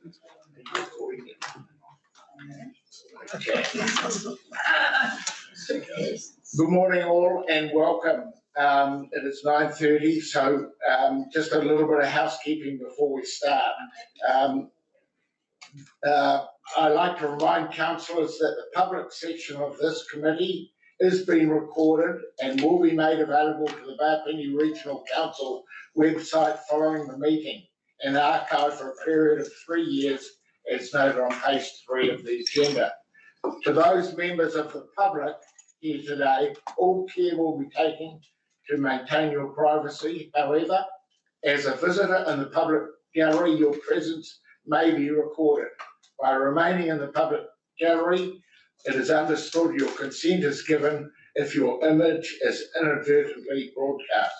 Good morning all and welcome. It is 9:30, so just a little bit of housekeeping before we start. I'd like to remind councillors that the public section of this committee is being recorded and will be made available to the Bapini Regional Council website following the meeting and archived for a period of 3 years as noted on page 3 of the agenda. To those members of the public here today, all care will be taken to maintain your privacy. However, as a visitor in the public gallery, your presence may be recorded. By remaining in the public gallery, it is understood your consent is given if your image is inadvertently broadcast.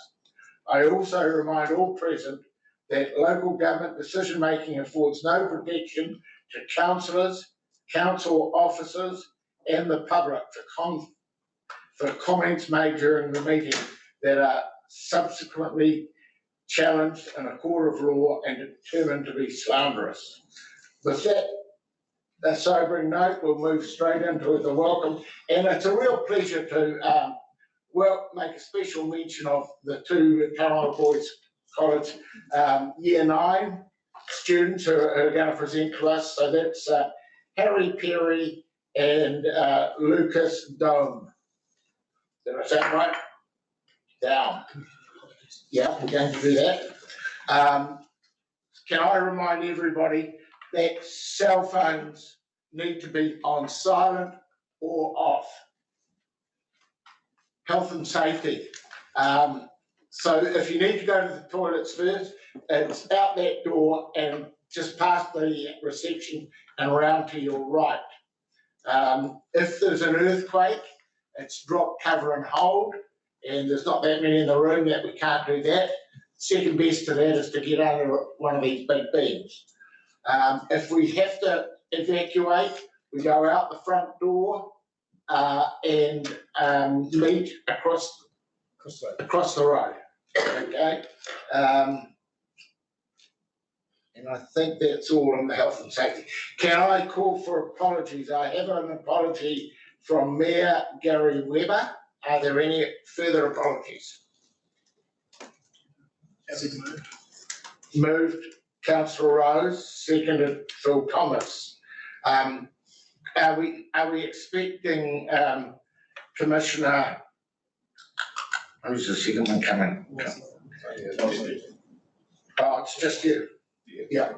I also remind all present that local government decision-making affords no protection to councillors, council officers and the public for comments made during the meeting that are subsequently challenged in a court of law and determined to be slanderous. With that sobering note, we'll move straight into the welcome, and it's a real pleasure to make a special mention of the two Tauranga Boys College Year 9 students who are going to present to us. So that's Harry Perry and Lucas Dome. Did I say it right? Down. Yeah, we're going to do that. Can I remind everybody that cell phones need to be on silent or off? Health and safety. So if you need to go to the toilets first, it's out that door and just past the reception and around to your right. If there's an earthquake, it's drop, cover and hold, and there's not that many in the room that we can't do that. Second best to that is to get under one of these big beams. If we have to evacuate, we go out the front door and meet across the road. Okay, and I think that's all in the health and safety. Can I call for apologies? I have an apology from Mayor Gary Webber. Are there any further apologies? Moved, Councillor Rose, seconded Phil Thomas. Are we expecting Commissioner? Who's the second one coming? Oh, it's just you. Yeah.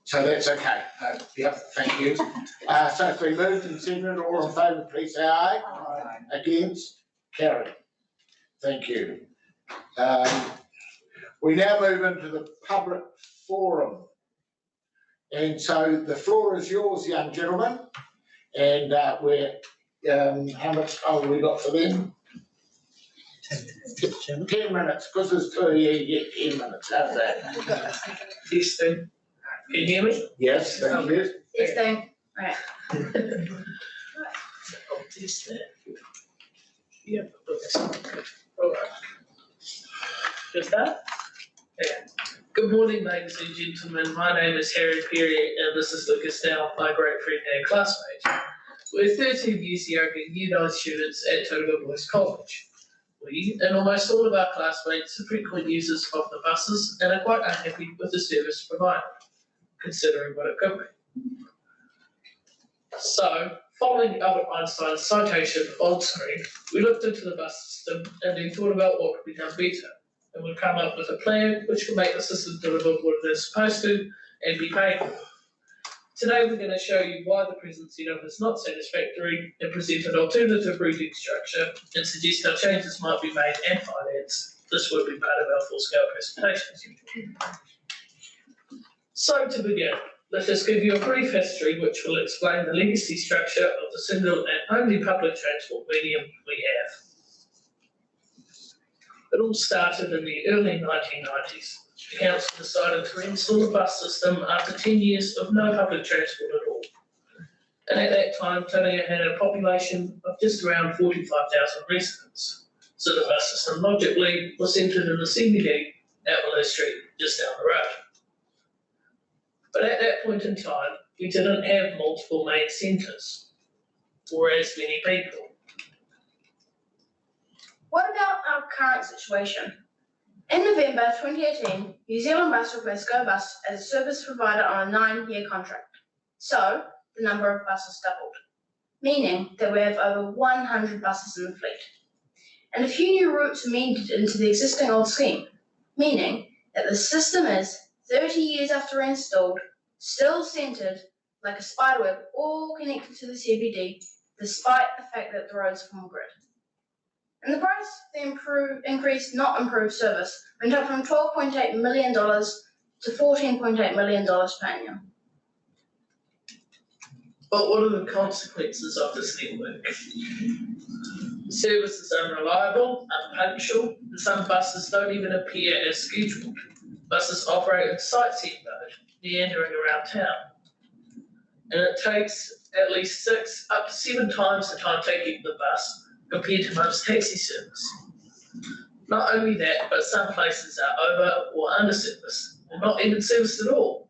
So that's okay. Yeah, thank you. So if we moved and seconded, all in favour, please say aye. Aye. Against? Carried. Thank you. We now move into the public forum. And so the floor is yours, young gentlemen. And we're, how much time have we got for them? 10 minutes, because there's 2 of you get 10 minutes. How's that? Testing. Can you hear me? Yes, thank you. Testing. Right. I'll test that. Yep. All right. Just that? Yeah. Good morning, ladies and gentlemen. My name is Harry Perry, and this is Lucas Dow, my great friend and classmate. We're 13 years younger Year 9 students at Tauranga Boys College. We, and almost all of our classmates, are frequent users of the buses and are quite unhappy with the service provided, considering what it could be. So, following Albert Einstein's citation on screen, we looked into the bus system and then thought about what could be done better, and we've come up with a plan which will make the system deliver what it is supposed to and be paid for. Today we're going to show you why the present setup is not satisfactory and present an alternative routing structure and suggest how changes might be made and financed. This will be part of our full-scale presentation. So to begin, let us give you a brief history which will explain the legacy structure of the single and only public transport medium we have. It all started in the early 1990s. The council decided to install a bus system after 10 years of no public transport at all. And at that time, Tauranga had a population of just around 45,000 residents. So the bus system logically was centred in the CBD, out Willow Street, just down the road. But at that point in time, we didn't have multiple main centres, or as many people. What about our current situation? In November 2018, New Zealand Bus replaced Go Bus as a service provider on a 9-year contract. So, the number of buses doubled, meaning that we have over 100 buses in the fleet. And a few new routes amended into the existing old scheme, meaning that the system is, 30 years after installed, still centred like a spiderweb, all connected to the CBD, despite the fact that the roads form a grid. And the price for the increased, not improved service went up from $12.8 million to $14.8 million per annum. But what are the consequences of this network? The service is unreliable, unpunctual, and some buses don't even appear as scheduled. Buses operate in sightseeing mode, meandering around town. And it takes at least 6 up to 7 times the time taking the bus compared to most taxi service. Not only that, but some places are over or under service, or not even serviced at all.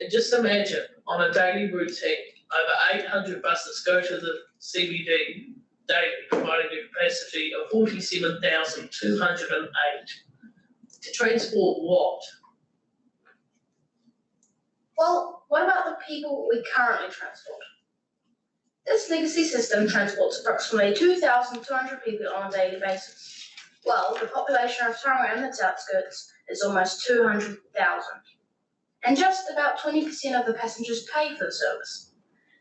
And just imagine, on a daily routine, over 800 buses go to the CBD daily, providing a capacity of 47,208. To transport what? Well, what about the people we currently transport? This legacy system transports approximately 2,200 people on a daily basis. Well, the population of Tauranga and its outskirts is almost 200,000. And just about 20% of the passengers pay for the service.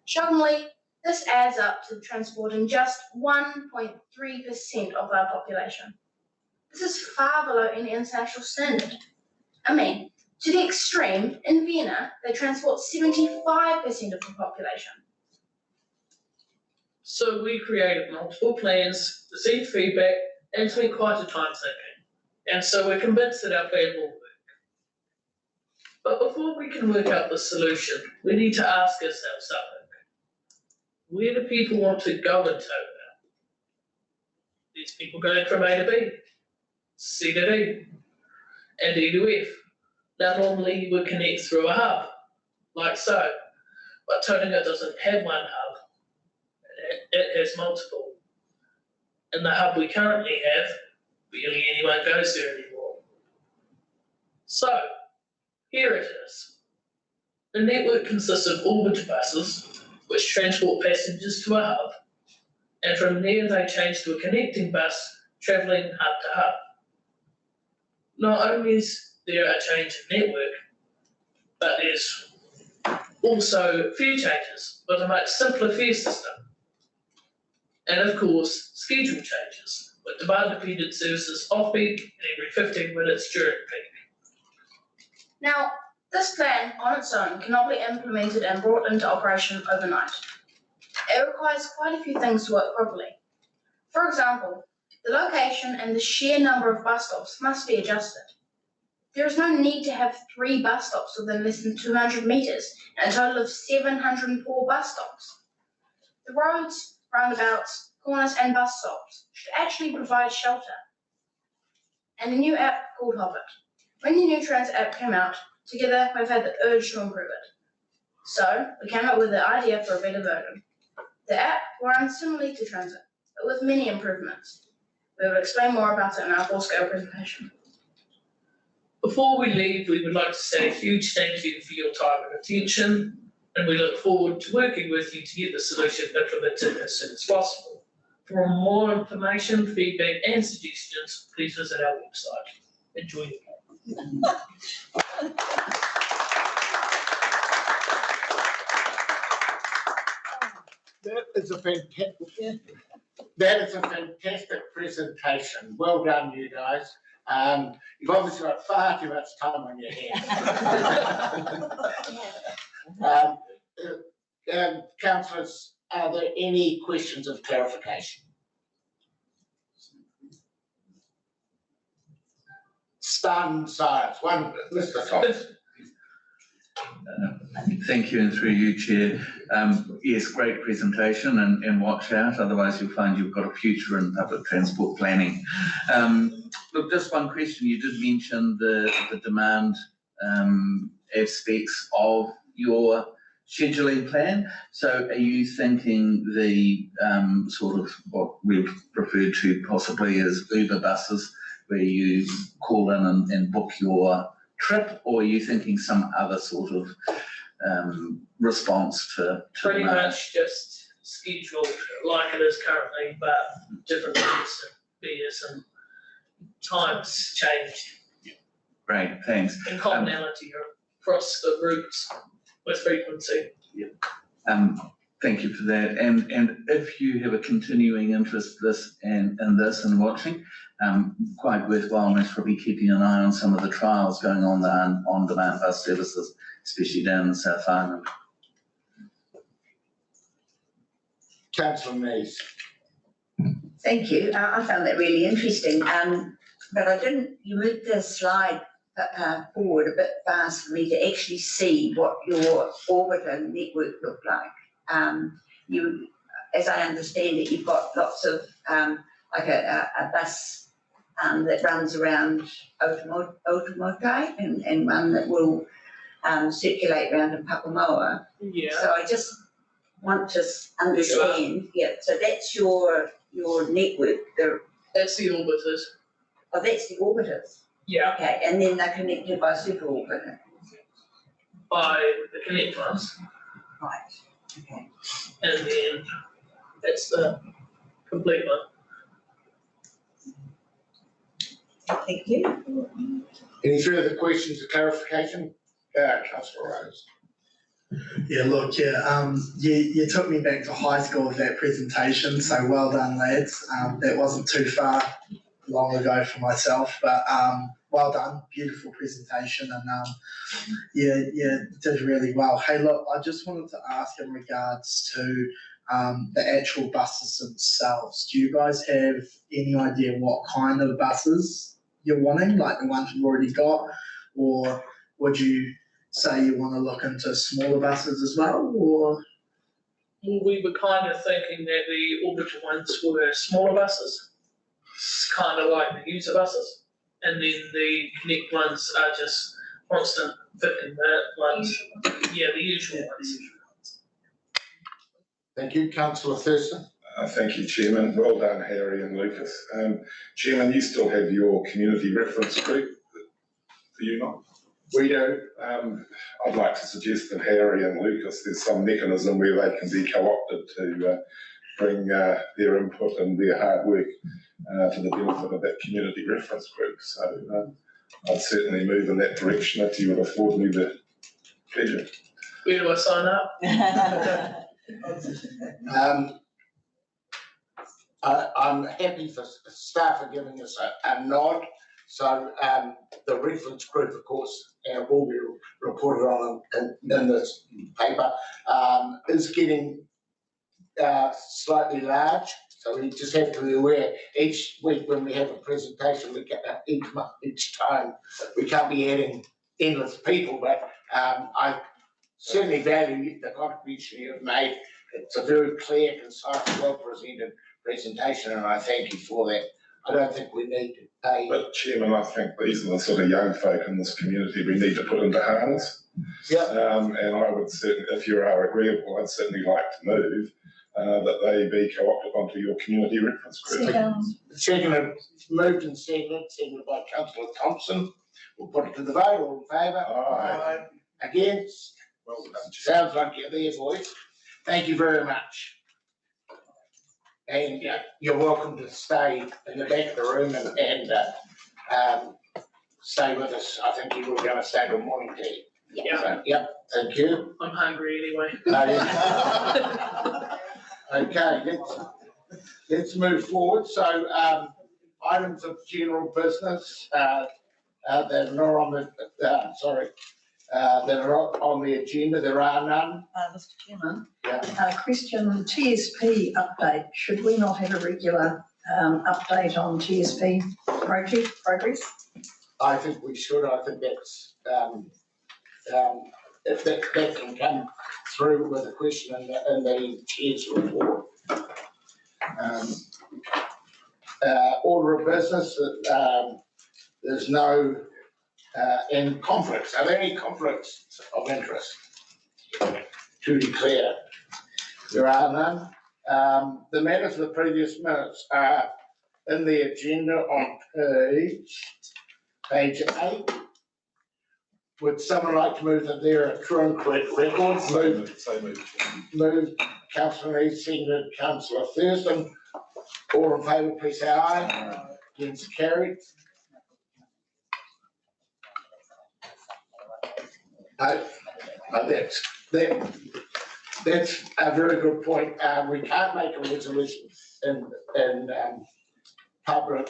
Shockingly, this adds up to transporting just 1.3% of our population. This is far below any international standard. I mean, to the extreme, in Vienna, they transport 75% of the population. So we created multiple plans, received feedback, and spent quite a time thinking. And so we're convinced that our plan will work. But before we can work out the solution, we need to ask ourselves something. Where do people want to go in Tauranga? These people going from A to B, C to D, and E to F. Now normally you would connect through a hub, like so. But Tauranga doesn't have one hub. It has multiple. And the hub we currently have, barely anyone goes there anymore. So, here it is. The network consists of orbiter buses, which transport passengers to a hub, and from there they change to a connecting bus, travelling hub to hub. Not only is there a change in network, but there's also fare changes with a much simpler fare system. And of course, schedule changes, with demand-dependent services off-peak and every 15 minutes during peak. Now, this plan on its own cannot be implemented and brought into operation overnight. It requires quite a few things to work properly. For example, the location and the sheer number of bus stops must be adjusted. There is no need to have 3 bus stops within less than 200 metres and a total of 704 bus stops. The roads, roundabouts, corners and bus stops should actually provide shelter. And a new app called Hop It. When the new Transit app came out, together we've had the urge to improve it. So we came up with the idea for a better version. The app runs similarly to Transit, but with many improvements. We will explain more about it in our full-scale presentation. Before we leave, we would like to say a huge thank you for your time and attention, and we look forward to working with you to get the solution implemented as soon as possible. For more information, feedback and suggestions, please visit our website. Enjoy your day. That is a fantastic presentation. Well done, you guys. You've obviously got far too much time on your hands. Councillors, are there any questions of clarification? Stunned silence. One, Mr. Thomas. Thank you, and through you, Chair. Yes, great presentation, and watch out, otherwise you'll find you've got a future in public transport planning. Look, just one question. You did mention the demand aspects of your scheduling plan. So are you thinking the sort of what we've referred to possibly as Uber buses, where you call in and book your trip, or are you thinking some other sort of response to Pretty much just scheduled like it is currently, but different beers and times changed Great, thanks. and commonality across the routes with frequency. Thank you for that. And if you have a continuing interest in this and watching, quite worthwhile, most probably keeping an eye on some of the trials going on there on demand bus services, especially down in South Island. Councillor Mays. Thank you. I found that really interesting. But I didn't, you moved the slide forward a bit fast for me to actually see what your orbiter network looked like. You, as I understand it, you've got lots of, like a bus that runs around Otamotai and one that will circulate around in Papamoa. Yeah. So I just want to understand, so that's your network, That's the orbiters. that's the orbiters. Yeah. Okay, and then they're connected by super orbiter. By the Connect ones. Right, okay. And then that's the complete one. Thank you. Any further questions or clarification? Councillor Rose. Yeah, look, you took me back to high school with that presentation, so well done, lads. That wasn't too far long ago for myself, but well done, beautiful presentation, and you did really well. Hey, look, I just wanted to ask in regards to the actual buses themselves. Do you guys have any idea what kind of buses you're wanting, like the ones you've already got, or would you say you want to look into smaller buses as well, or? Well, we were kind of thinking that the orbital ones were smaller buses, kind of like the user buses, and then the Connect ones are just constant 15-minute ones. Yeah, the usual ones. Thank you, councillor Thurston. Thank you, Chairman. Well done, Harry and Lucas. Chairman, you still have your community reference group, do you not? We do. I'd like to suggest that Harry and Lucas, there's some mechanism where they can be co-opted to bring their input and their hard work to the benefit of that community reference group. So I'd certainly move in that direction if you would afford me the pleasure. Where do I sign up? I'm happy for staff are giving us a nod. So the reference group, of course, will be reported on in this paper, is getting slightly large. So we just have to be aware each week when we have a presentation, we get each time we can't be adding endless people, but I certainly value the contribution you have made. It's a very clear, concise, well presented presentation, and I thank you for that. I don't think we need to pay. But Chairman, I think these are the sort of young folk in this community we need to put into harness. Yeah. And I would certainly, if you are agreeable, I'd certainly like to move that they be co-opted onto your community reference group. Seconded, moved and seconded by councillor Thompson. We'll put it to the vote. All in favour? Aye. Against? Well done, Sounds like you're there, boys. Thank you very much. And you're welcome to stay in the back of the room and stay with us. I think you were going to stay till morning tea. Yeah. So, yep, thank you. I'm hungry anyway. Okay, let's move forward. So items of general business that are not on the that are on the agenda. There are none. Mr. Chairman, Yeah. question TSP update. Should we not have a regular update on TSP progress? I think we should. I think that's if that can come through with a question in the chair's report. Order of business, there's no And conflicts, are there any conflicts of interest? To declare, there are none. The matters of the previous minutes are in the agenda on page 8. Would someone like to move that there are true and correct records? Move, Councillor Lee, seconded Councillor Thurston. All in favour, please say aye. Against, carried. That's a very good point. We can't make a resolution in public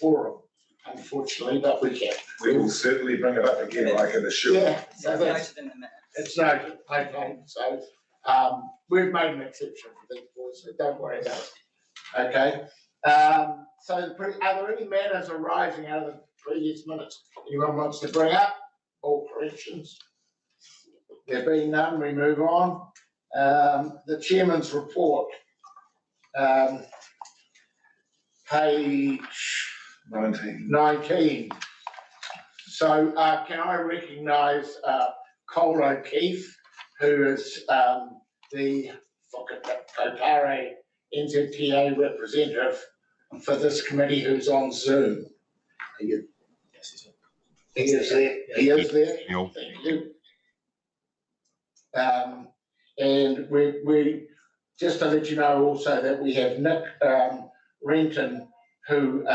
forum, unfortunately, but we can. We will certainly bring it up again, I can assure you. Yeah, so that's, it's noted, okay, so, we've made an exception for these boys, so don't worry about it, okay? So are there any matters arising out of the previous minutes anyone wants to bring up, or corrections? There being none, we move on. The chairman's report, page 19. So can I recognise Cole O'Keefe, who is the Whakatare NZTA representative for this committee, who's on Zoom. He is there. He is there. Thank you. And we just to let you know also that we have Nick Renton, who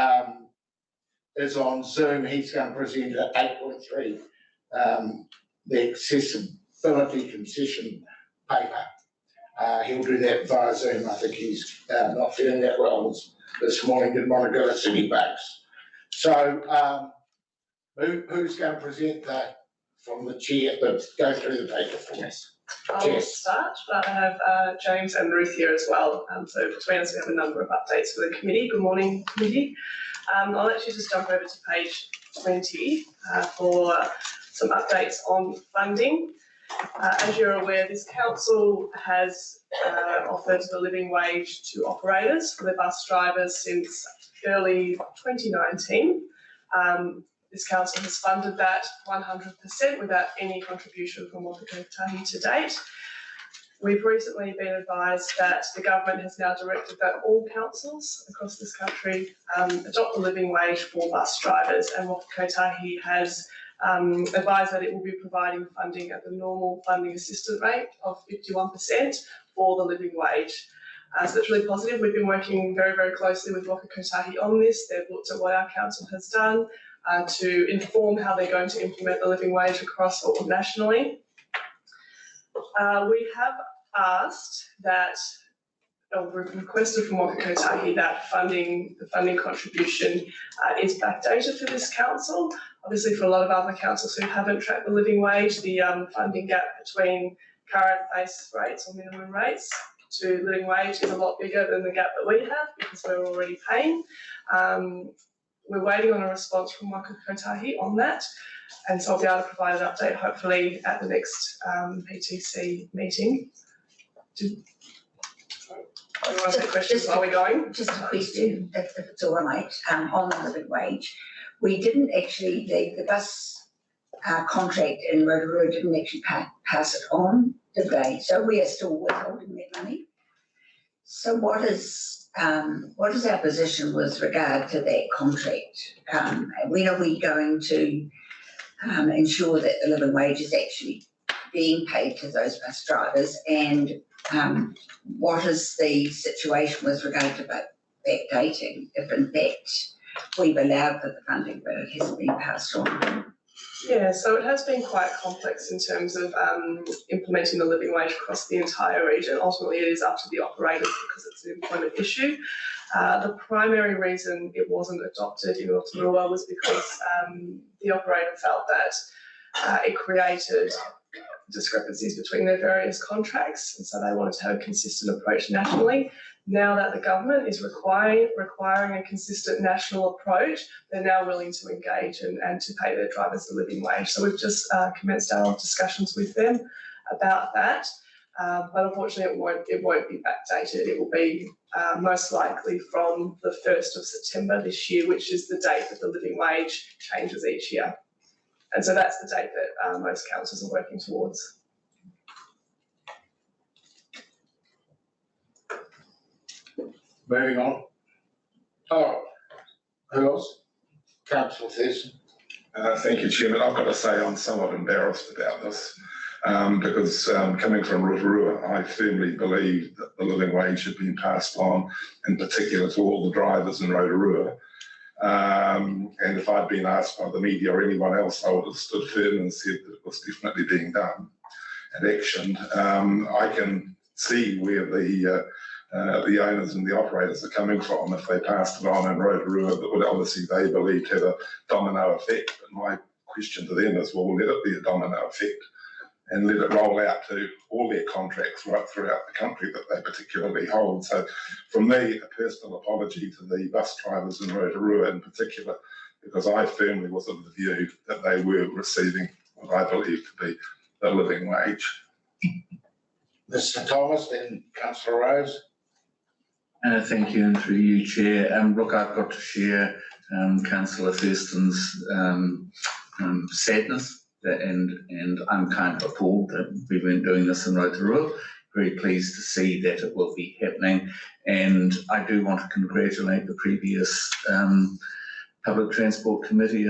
is on Zoom. He's going to present at 8.3 the accessibility concession paper. He'll do that via Zoom. I think he's not feeling that well this morning, didn't want to go to city bugs. So who's going to present that from the chair, but go through the paper for us? I'll start, but I have James and Ruth here as well. So between us, we have a number of updates for the committee. Good morning, committee. I'll actually just jump over to page 20 for some updates on funding. As you're aware, this council has offered the living wage to operators for the bus drivers since early 2019. This council has funded that 100% without any contribution from Waka Kotahi to date. We've recently been advised that the government has now directed that all councils across this country adopt the living wage for bus drivers, and Waka Kotahi has advised that it will be providing funding at the normal funding assistance rate of 51% for the living wage. So that's really positive. We've been working very, very closely with Waka Kotahi on this. They've looked at what our council has done to inform how they're going to implement the living wage across or nationally. We have asked that, or requested from Waka Kotahi that the funding contribution is backdated for this council. Obviously, for a lot of other councils who haven't tracked the living wage, the funding gap between current base rates or minimum rates to living wage is a lot bigger than the gap that we have because we're already paying. We're waiting on a response from Waka Kotahi on that, and so I'll be able to provide an update hopefully at the next PTC meeting. Do you want to take questions while we're going? Just a question, if it's all right, on the living wage. We didn't actually, the bus contract in Rotorua didn't actually pass it on, did they? So we are still withholding that money. So what is our position with regard to that contract? When are we going to ensure that the living wage is actually being paid to those bus drivers? And what is the situation with regard to backdating, if in fact we've allowed for the funding but it hasn't been passed on? Yeah, so it has been quite complex in terms of implementing the living wage across the entire region. Ultimately, it is up to the operators because it's an employment issue. The primary reason it wasn't adopted in Rotorua was because the operator felt that it created discrepancies between their various contracts, and so they wanted to have a consistent approach nationally. Now that the government is requiring a consistent national approach, they're now willing to engage and to pay their drivers the living wage. So we've just commenced our discussions with them about that. But unfortunately, it won't be backdated. It will be most likely from the 1st of September this year, which is the date that the living wage changes each year. And so that's the date that most councils are working towards. Moving on. Oh, who else? Councillor Thurston. Thank you, Chairman. I've got to say I'm somewhat embarrassed about this because coming from Rotorua, I firmly believe that the living wage should be passed on, in particular to all the drivers in Rotorua. And if I'd been asked by the media or anyone else, I would have stood firm and said that it was definitely being done and actioned. I can see where the owners and the operators are coming from if they passed it on in Rotorua, that would obviously they believed had a domino effect. But my question to them is, well, let it be a domino effect and let it roll out to all their contracts right throughout the country that they particularly hold. So from me, a personal apology to the bus drivers in Rotorua in particular, because I firmly was of the view that they were receiving what I believe to be the living wage. Mr. Thomas, then Councillor Rose. Thank you, and through you, Chair. Look, I've got to share Councillor Thurston's sadness, and I'm kind of appalled that we weren't doing this in Rotorua. Very pleased to see that it will be happening, and I do want to congratulate the previous Public Transport Committee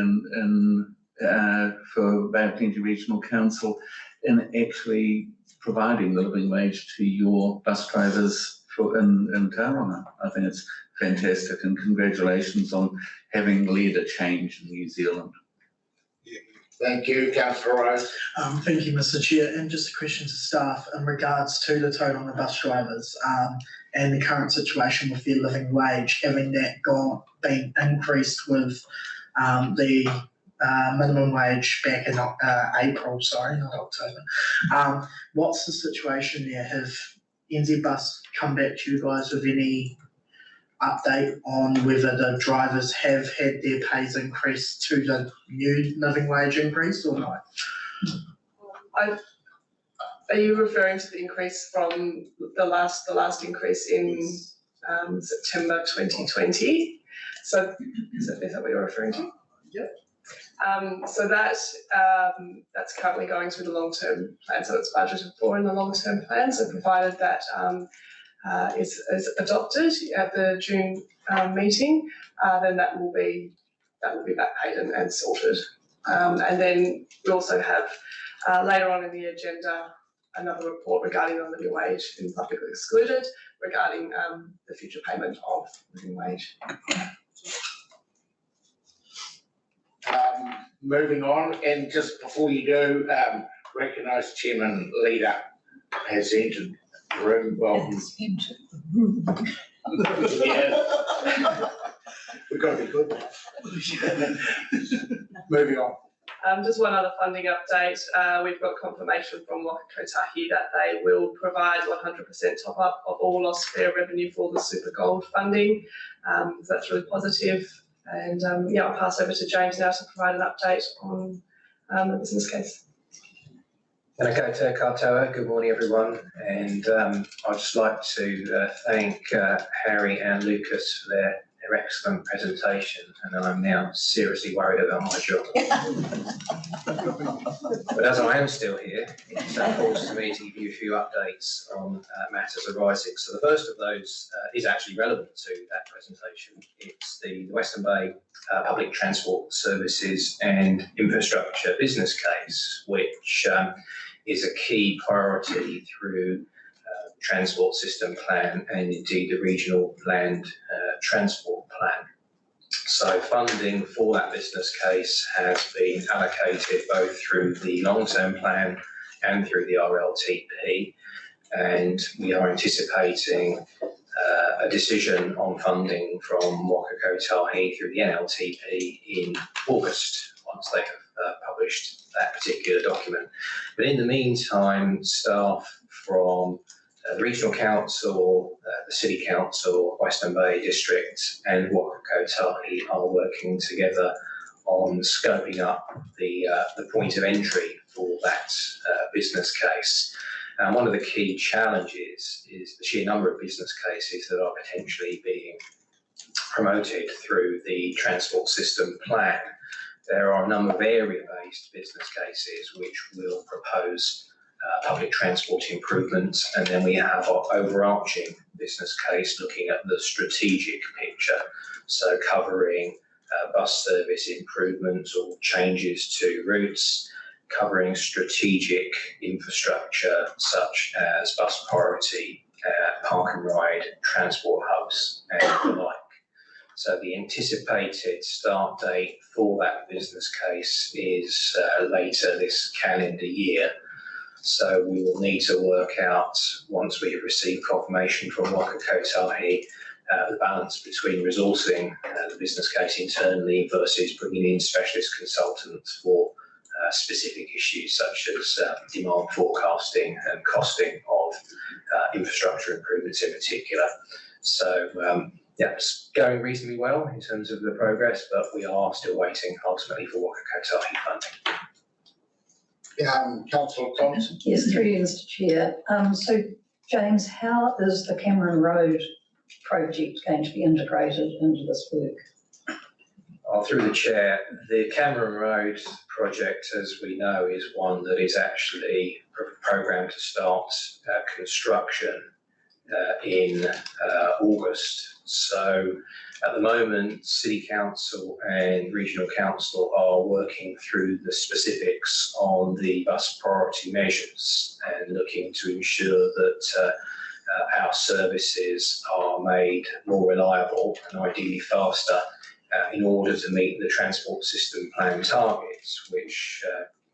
for Baptingi Regional Council in actually providing the living wage to your bus drivers in Tauranga. I think it's fantastic, and congratulations on having led a change in New Zealand. Thank you, Councillor Rose. Thank you, Mr. Chair. And just a question to staff in regards to the Tauranga bus drivers and the current situation with their living wage, having that been increased with the minimum wage back in April, sorry, not October. What's the situation there? Have NZ Bus come back to you guys with any update on whether the drivers have had their pays increased to the new living wage increase or not? Are you referring to the increase from the last increase in September 2020? So is that what you're referring to? Yep. So that's currently going through the long-term plan, so it's budgeted for in the long-term plan. So provided that is adopted at the June meeting, then that will be back paid and sorted. And then we also have later on in the agenda another report regarding the living wage in publicly excluded, regarding the future payment of living wage. Moving on, and just before you do, recognise Chairman Leader has entered the room. Welcome. Yeah. We've got to be good now. Moving on. Just one other funding update. We've got confirmation from Waka Kotahi that they will provide 100% top up of all lost fare revenue for the Super Gold funding. So that's really positive. And I'll pass over to James now to provide an update on the business case. Tēnā koutou katoa, good morning everyone, and I'd just like to thank Harry and Lucas for their excellent presentation, and I'm now seriously worried about my job. But as I am still here, it falls to me to give you a few updates on matters arising. So the first of those is actually relevant to that presentation. It's the Western Bay Public Transport Services and Infrastructure business case, which is a key priority through Transport System Plan and indeed the Regional Land Transport Plan. So funding for that business case has been allocated both through the long-term plan and through the RLTP, and we are anticipating a decision on funding from Waka Kotahi through the NLTP in August, once they have published that particular document. But in the meantime, staff from the Regional Council, the City Council, Western Bay District and Waka Kotahi are working together on scoping up the point of entry for that business case. And one of the key challenges is the sheer number of business cases that are potentially being promoted through the Transport System Plan. there are a number of area-based business cases which will propose public transport improvements, and then we have our overarching business case looking at the strategic picture, so covering bus service improvements or changes to routes, covering strategic infrastructure such as bus priority, park and ride, transport hubs and the like. So the anticipated start date for that business case is later this calendar year. So we will need to work out, once we have received confirmation from Waka Kotahi, the balance between resourcing the business case internally versus bringing in specialist consultants for specific issues such as demand forecasting and costing of infrastructure improvements in particular. So yeah, it's going reasonably well in terms of the progress, but we are still waiting ultimately for Waka Kotahi funding. Councillor Thompson. Yes, through you, Mr Chair. So James, how is the Cameron Road project going to be integrated into this work? Through the Chair, the Cameron Road project, as we know, is one that is actually programmed to start construction in August. So at the moment, City Council and Regional Council are working through the specifics on the bus priority measures and looking to ensure that our services are made more reliable and ideally faster in order to meet the transport system plan targets, which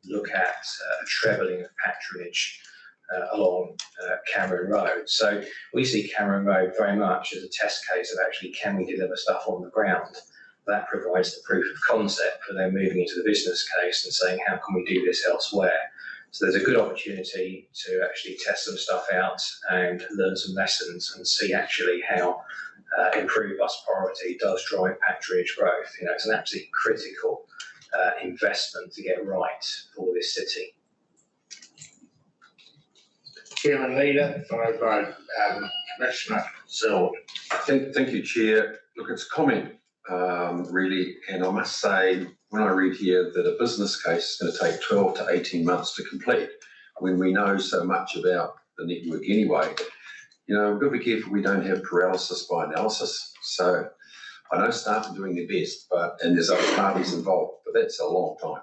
look at a trebling of patronage along Cameron Road. So we see Cameron Road very much as a test case of actually, can we deliver stuff on the ground? That provides the proof of concept for then moving into the business case and saying, how can we do this elsewhere? So there's a good opportunity to actually test some stuff out and learn some lessons and see actually how improved bus priority does drive patronage growth. You know, it's an absolutely critical investment to get right for this city. Chairman Leader, followed by Commissioner Zeld. Thank you, Chair. Look, it's a comment, really, and I must say, when I read here that a business case is going to take 12 to 18 months to complete, when we know so much about the network anyway, you know, we've got to be careful we don't have paralysis by analysis. So I know staff are doing their best, and there's other parties involved, but that's a long time.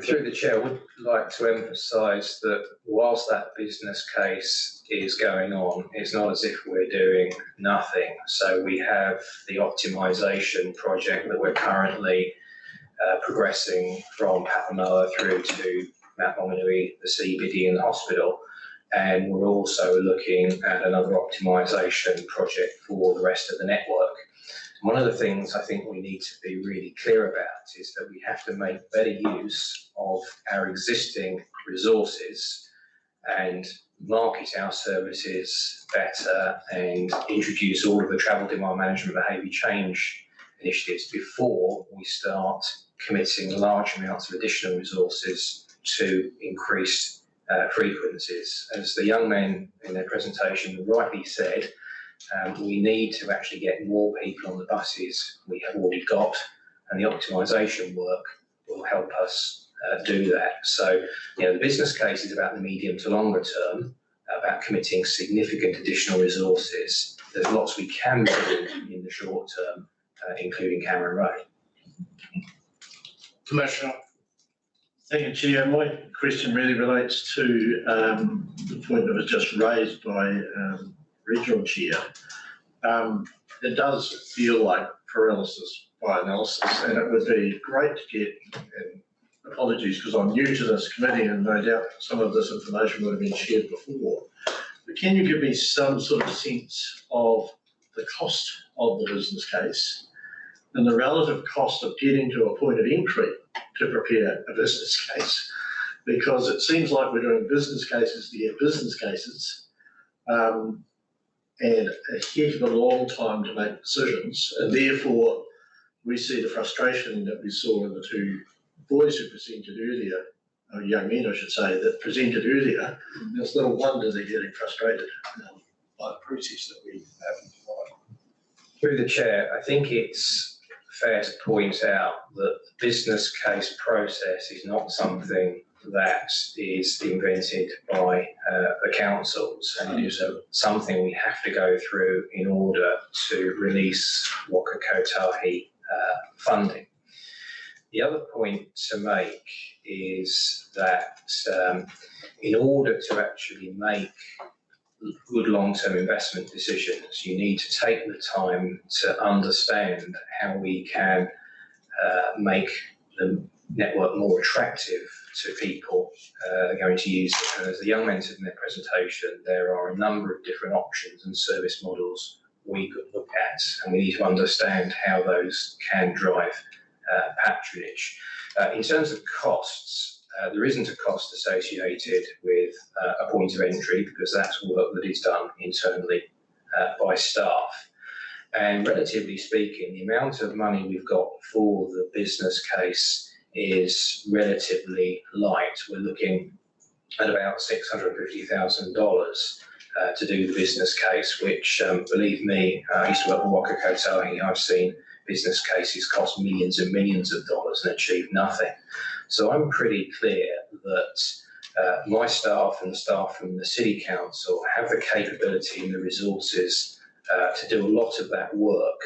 Through the Chair, I would like to emphasise that whilst that business case is going on, it's not as if we're doing nothing. So we have the optimisation project that we're currently progressing from Papamoa through to Mount Maunganui, the CBD and the hospital. And we're also looking at another optimisation project for the rest of the network. One of the things I think we need to be really clear about is that we have to make better use of our existing resources and market our services better and introduce all of the travel demand management behaviour change initiatives before we start committing large amounts of additional resources to increased frequencies. As the young men in their presentation rightly said, we need to actually get more people on the buses we have already got, and the optimisation work will help us do that. So, you know, the business case is about the medium to longer term, about committing significant additional resources. There's lots we can do in the short term, including Cameron Road. Commissioner. Thank you, Chair. My question really relates to the point that was just raised by Regional Chair. It does feel like paralysis by analysis, and it would be great to get, and apologies because I'm new to this committee and no doubt some of this information would have been shared before, but can you give me some sort of sense of the cost of the business case and the relative cost of getting to a point of entry to prepare a business case? Because it seems like we're doing business cases to get business cases, and a heck of a long time to make decisions, and therefore we see the frustration that we saw in the two boys who presented earlier, or young men I should say, that presented earlier. There's little wonder they're getting frustrated by the process that we have followed. Through the Chair, I think it's fair to point out that the business case process is not something that is invented by the councils, and it is something we have to go through in order to release Waka Kotahi funding. The other point to make is that in order to actually make good long-term investment decisions, you need to take the time to understand how we can make the network more attractive to people going to use it. And as the young men said in their presentation, there are a number of different options and service models we could look at, and we need to understand how those can drive patronage. In terms of costs, there isn't a cost associated with a point of entry, because that's work that is done internally by staff. And relatively speaking, the amount of money we've got for the business case is relatively light. We're looking at about $650,000 to do the business case, which, believe me, I used to work with Waka Kotahi. I've seen business cases cost millions and millions of dollars and achieve nothing. So I'm pretty clear that my staff and the staff from the City Council have the capability and the resources to do a lot of that work,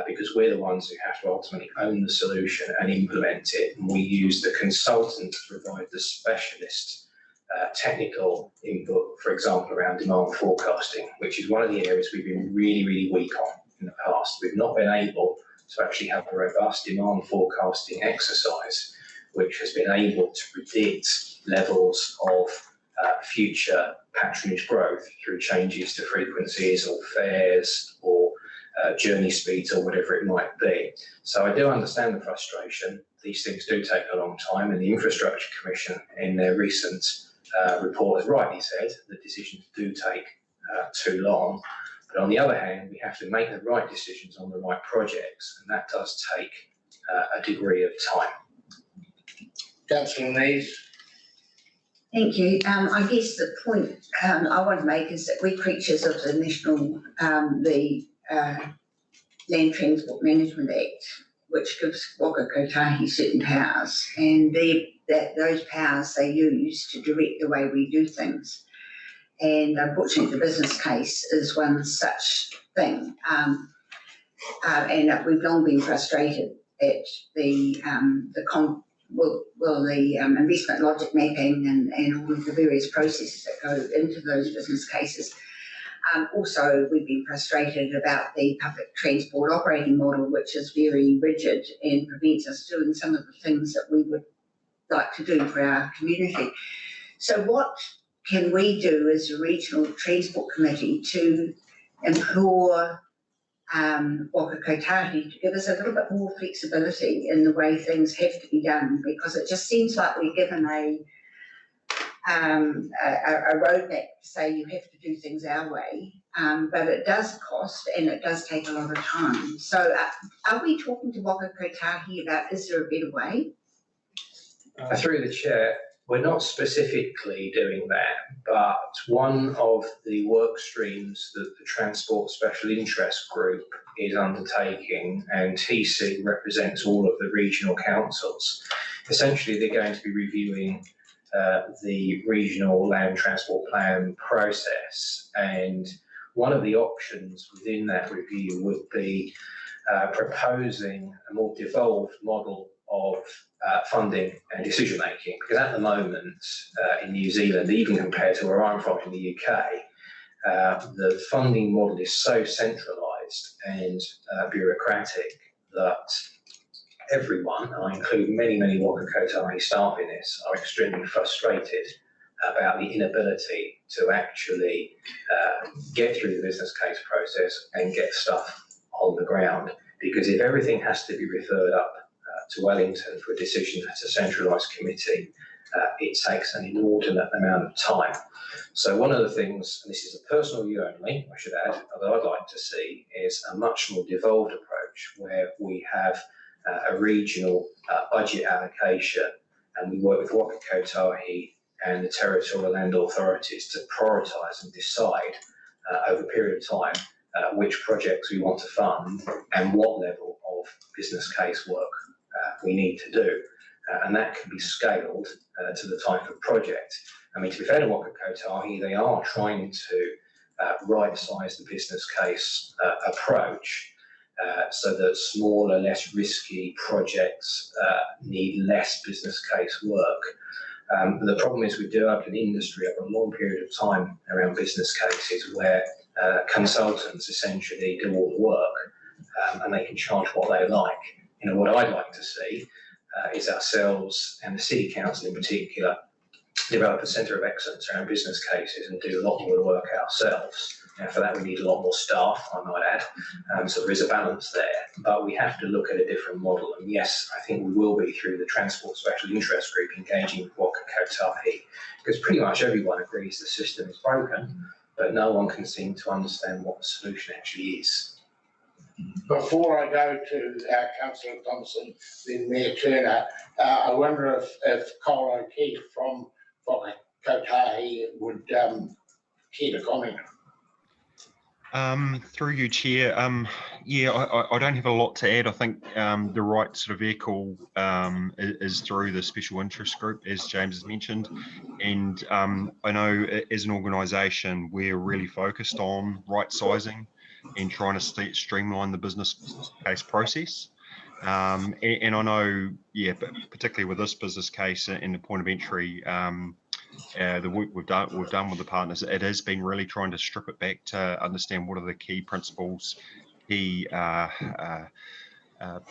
because we're the ones who have to ultimately own the solution and implement it. And we use the consultant to provide the specialist technical input, for example, around demand forecasting, which is one of the areas we've been really, really weak on in the past. We've not been able to actually have a robust demand forecasting exercise which has been able to predict levels of future patronage growth through changes to frequencies or fares or journey speeds or whatever it might be. So I do understand the frustration. These things do take a long time, and the Infrastructure Commission in their recent report has rightly said that decisions do take too long. But on the other hand, we have to make the right decisions on the right projects, and that does take a degree of time. Councillor Nees. Thank you. I guess the point I want to make is that we're creatures of the national, Land Transport Management Act, which gives Waka Kotahi certain powers, and those powers they use to direct the way we do things. And unfortunately, the business case is one such thing. And we've long been frustrated at the investment logic mapping and all of the various processes that go into those business cases. Also, we've been frustrated about the public transport operating model, which is very rigid and prevents us doing some of the things that we would like to do for our community. So what can we do as a regional transport committee to implore Waka Kotahi to give us a little bit more flexibility in the way things have to be done? Because it just seems like we're given a roadmap to say you have to do things our way, but it does cost and it does take a lot of time. So are we talking to Waka Kotahi about, is there a better way? Through the chair, we're not specifically doing that, but one of the work streams that the Transport Special Interest Group is undertaking, and TC represents all of the regional councils, essentially they're going to be reviewing the regional land transport plan process, and one of the options within that review would be proposing a more devolved model of funding and decision making, because at the moment in New Zealand, even compared to where I'm from in the UK, the funding model is so centralised and bureaucratic that everyone, and I include many Waka Kotahi staff in this, are extremely frustrated about the inability to actually get through the business case process and get stuff on the ground. Because if everything has to be referred up to Wellington for a decision at a centralised committee, it takes an inordinate amount of time. So one of the things, and this is a personal view only, I should add, that I'd like to see is a much more devolved approach where we have a regional budget allocation, and we work with Waka Kotahi and the territorial land authorities to prioritise and decide over a period of time which projects we want to fund and what level of of business case work we need to do. And that can be scaled to the type of project. I mean, to be fair to Waka Kotahi, they are trying to right-size the business case approach so that smaller, less risky projects need less business case work. The problem is we developed an industry over a long period of time around business cases where consultants essentially do all the work and they can charge what they like. You know, what I'd like to see is ourselves and the City Council in particular develop a centre of excellence around business cases and do a lot more of the work ourselves. And for that we need a lot more staff, I might add, so there is a balance there. But we have to look at a different model, and yes, I think we will be through the Transport Special Interest Group engaging with Waka Kotahi, because pretty much everyone agrees the system is broken, but no one can seem to understand what the solution actually is. Before I go to Councillor Thompson, then Mayor Turner, I wonder if Cole O'Keefe from Waka Kotahi would care to comment. Through you, Chair. Yeah, I don't have a lot to add. I think the right sort of vehicle is through the special interest group, as James has mentioned. And I know as an organisation, we're really focused on right sizing and trying to streamline the business case process. And I know, yeah, but particularly with this business case and the point of entry, the work we've done with the partners, it has been really trying to strip it back to understand what are the key principles, key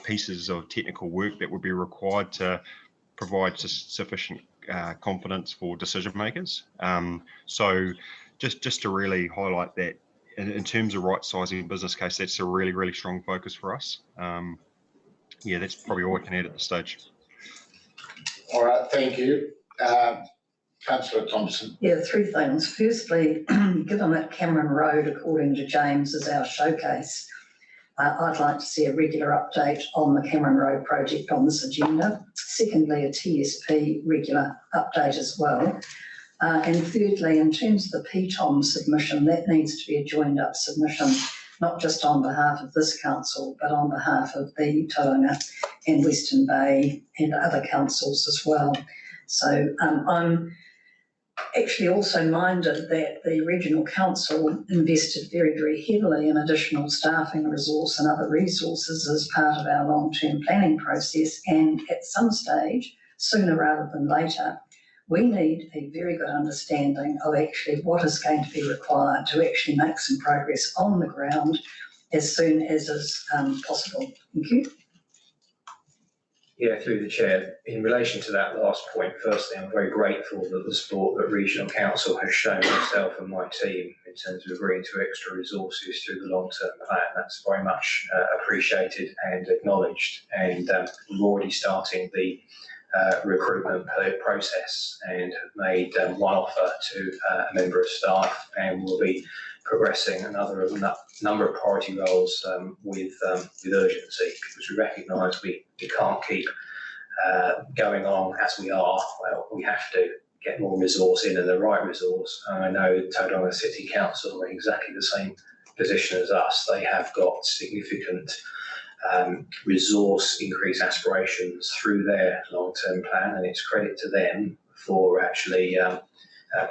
pieces of technical work that would be required to provide sufficient confidence for decision makers. So just to really highlight that in terms of right sizing business case, that's a really, really strong focus for us. Yeah, that's probably all I can add at this stage. All right, thank you. Councillor Thompson. Yeah, three things. Firstly, given that Cameron Road, according to James, is our showcase, I'd like to see a regular update on the Cameron Road project on this agenda. Secondly, a TSP regular update as well. And thirdly, in terms of the Vtom submission, that needs to be a joined up submission, not just on behalf of this council, but on behalf of the Tauranga and Western Bay and other councils as well. So I'm actually also minded that the regional council invested very, very heavily in additional staffing resource and other resources as part of our long-term planning process. And at some stage, sooner rather than later, we need a very good understanding of actually what is going to be required to actually make some progress on the ground as soon as is possible. Thank you. Yeah, through the chair. In relation to that last point, firstly, I'm very grateful that the support that Regional Council has shown myself and my team in terms of agreeing to extra resources through the long-term plan. That's very much appreciated and acknowledged. And we're already starting the recruitment process and have made one offer to a member of staff, and we'll be progressing another number of priority roles with urgency, because we recognise we can't keep going on as we are. Well, we have to get more resource in, and the right resource. And I know Tauranga City Council are in exactly the same position as us. They have got significant resource increase aspirations through their long-term plan, and it's credit to them for actually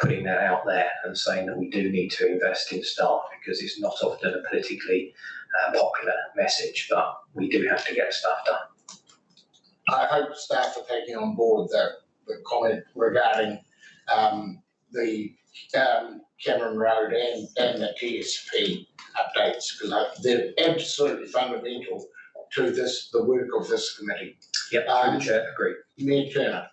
putting that out there and saying that we do need to invest in staff, because it's not often a politically popular message, but we do have to get stuff done. I hope staff are taking on board the comment regarding the Cameron Road and the TSP updates, because they're absolutely fundamental to the work of this committee. Yep, through the chair, agree. Mayor Turner.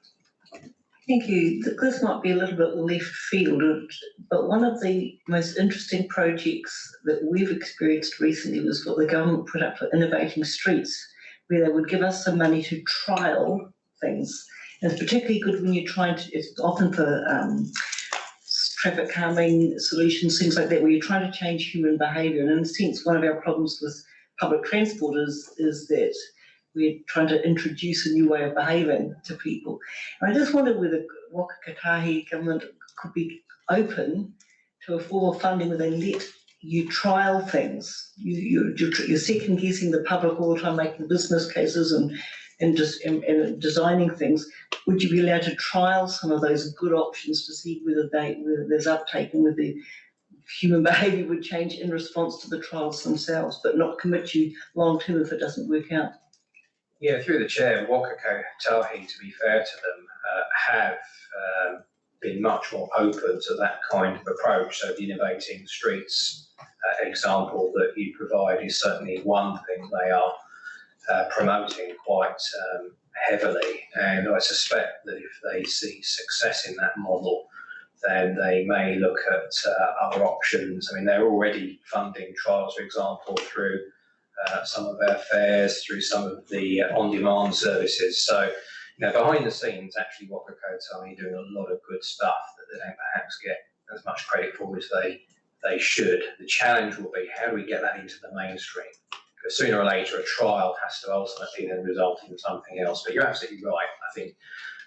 Thank you. This might be a little bit left field, but one of the most interesting projects that we've experienced recently was what the government put up for Innovating Streets, where they would give us some money to trial things. And it's particularly good when you're trying to, it's often for traffic calming solutions, things like that, where you're trying to change human behaviour. And in a sense, one of our problems with public transport is that we're trying to introduce a new way of behaving to people. And I just wondered whether Waka Kotahi government could be open to a form of funding where they let you trial things. You're second guessing the public all the time, making business cases and designing things. Would you be allowed to trial some of those good options to see whether there's uptake and whether human behaviour would change in response to the trials themselves, but not commit you long term if it doesn't work out? Yeah, through the chair, Waka Kotahi, to be fair to them, have been much more open to that kind of approach. So the innovating streets example that you provide is certainly one thing they are promoting quite heavily. And I suspect that if they see success in that model, then they may look at other options. I mean, they're already funding trials, for example, through some of our fares, through some of the on-demand services. So, behind the scenes, actually, Waka Kotahi are doing a lot of good stuff that they don't perhaps get as much credit for as they should. The challenge will be, how do we get that into the mainstream? Because sooner or later, a trial has to ultimately then result in something else. But you're absolutely right. I think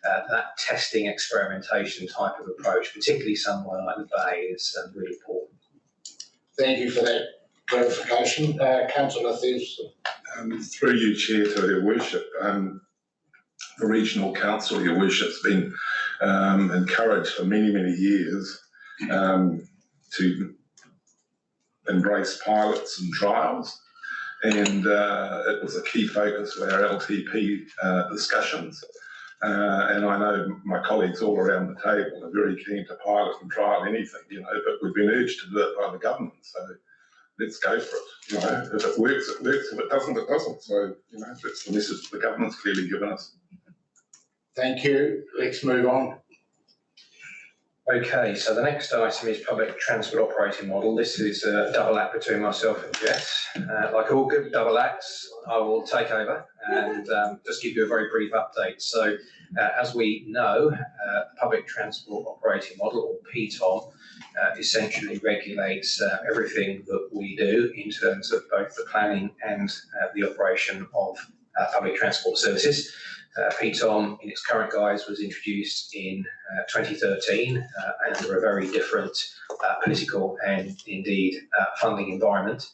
that testing, experimentation type of approach, particularly somewhere like the Bay, is really important. Thank you for that clarification. Councillor Thurston. Through you, Chair, to Your Worship, the Regional Council, Your Worship's been encouraged for many, many years to embrace pilots and trials, and it was a key focus of our LTP discussions. And I know my colleagues all around the table are very keen to pilot and trial anything, but we've been urged to do it by the government. So let's go for it. If it works, it works. If it doesn't, it doesn't. So, that's the message the government's clearly given us. Thank you. Let's move on. Okay, so the next item is public transport operating model. This is a double act between myself and Jess. Like all good double acts, I will take over and just give you a very brief update. So, as we know, public transport operating model, or Ptom, essentially regulates everything that we do in terms of both the planning and the operation of public transport services. Ptom, in its current guise, was introduced in 2013 under a very different political and indeed funding environment.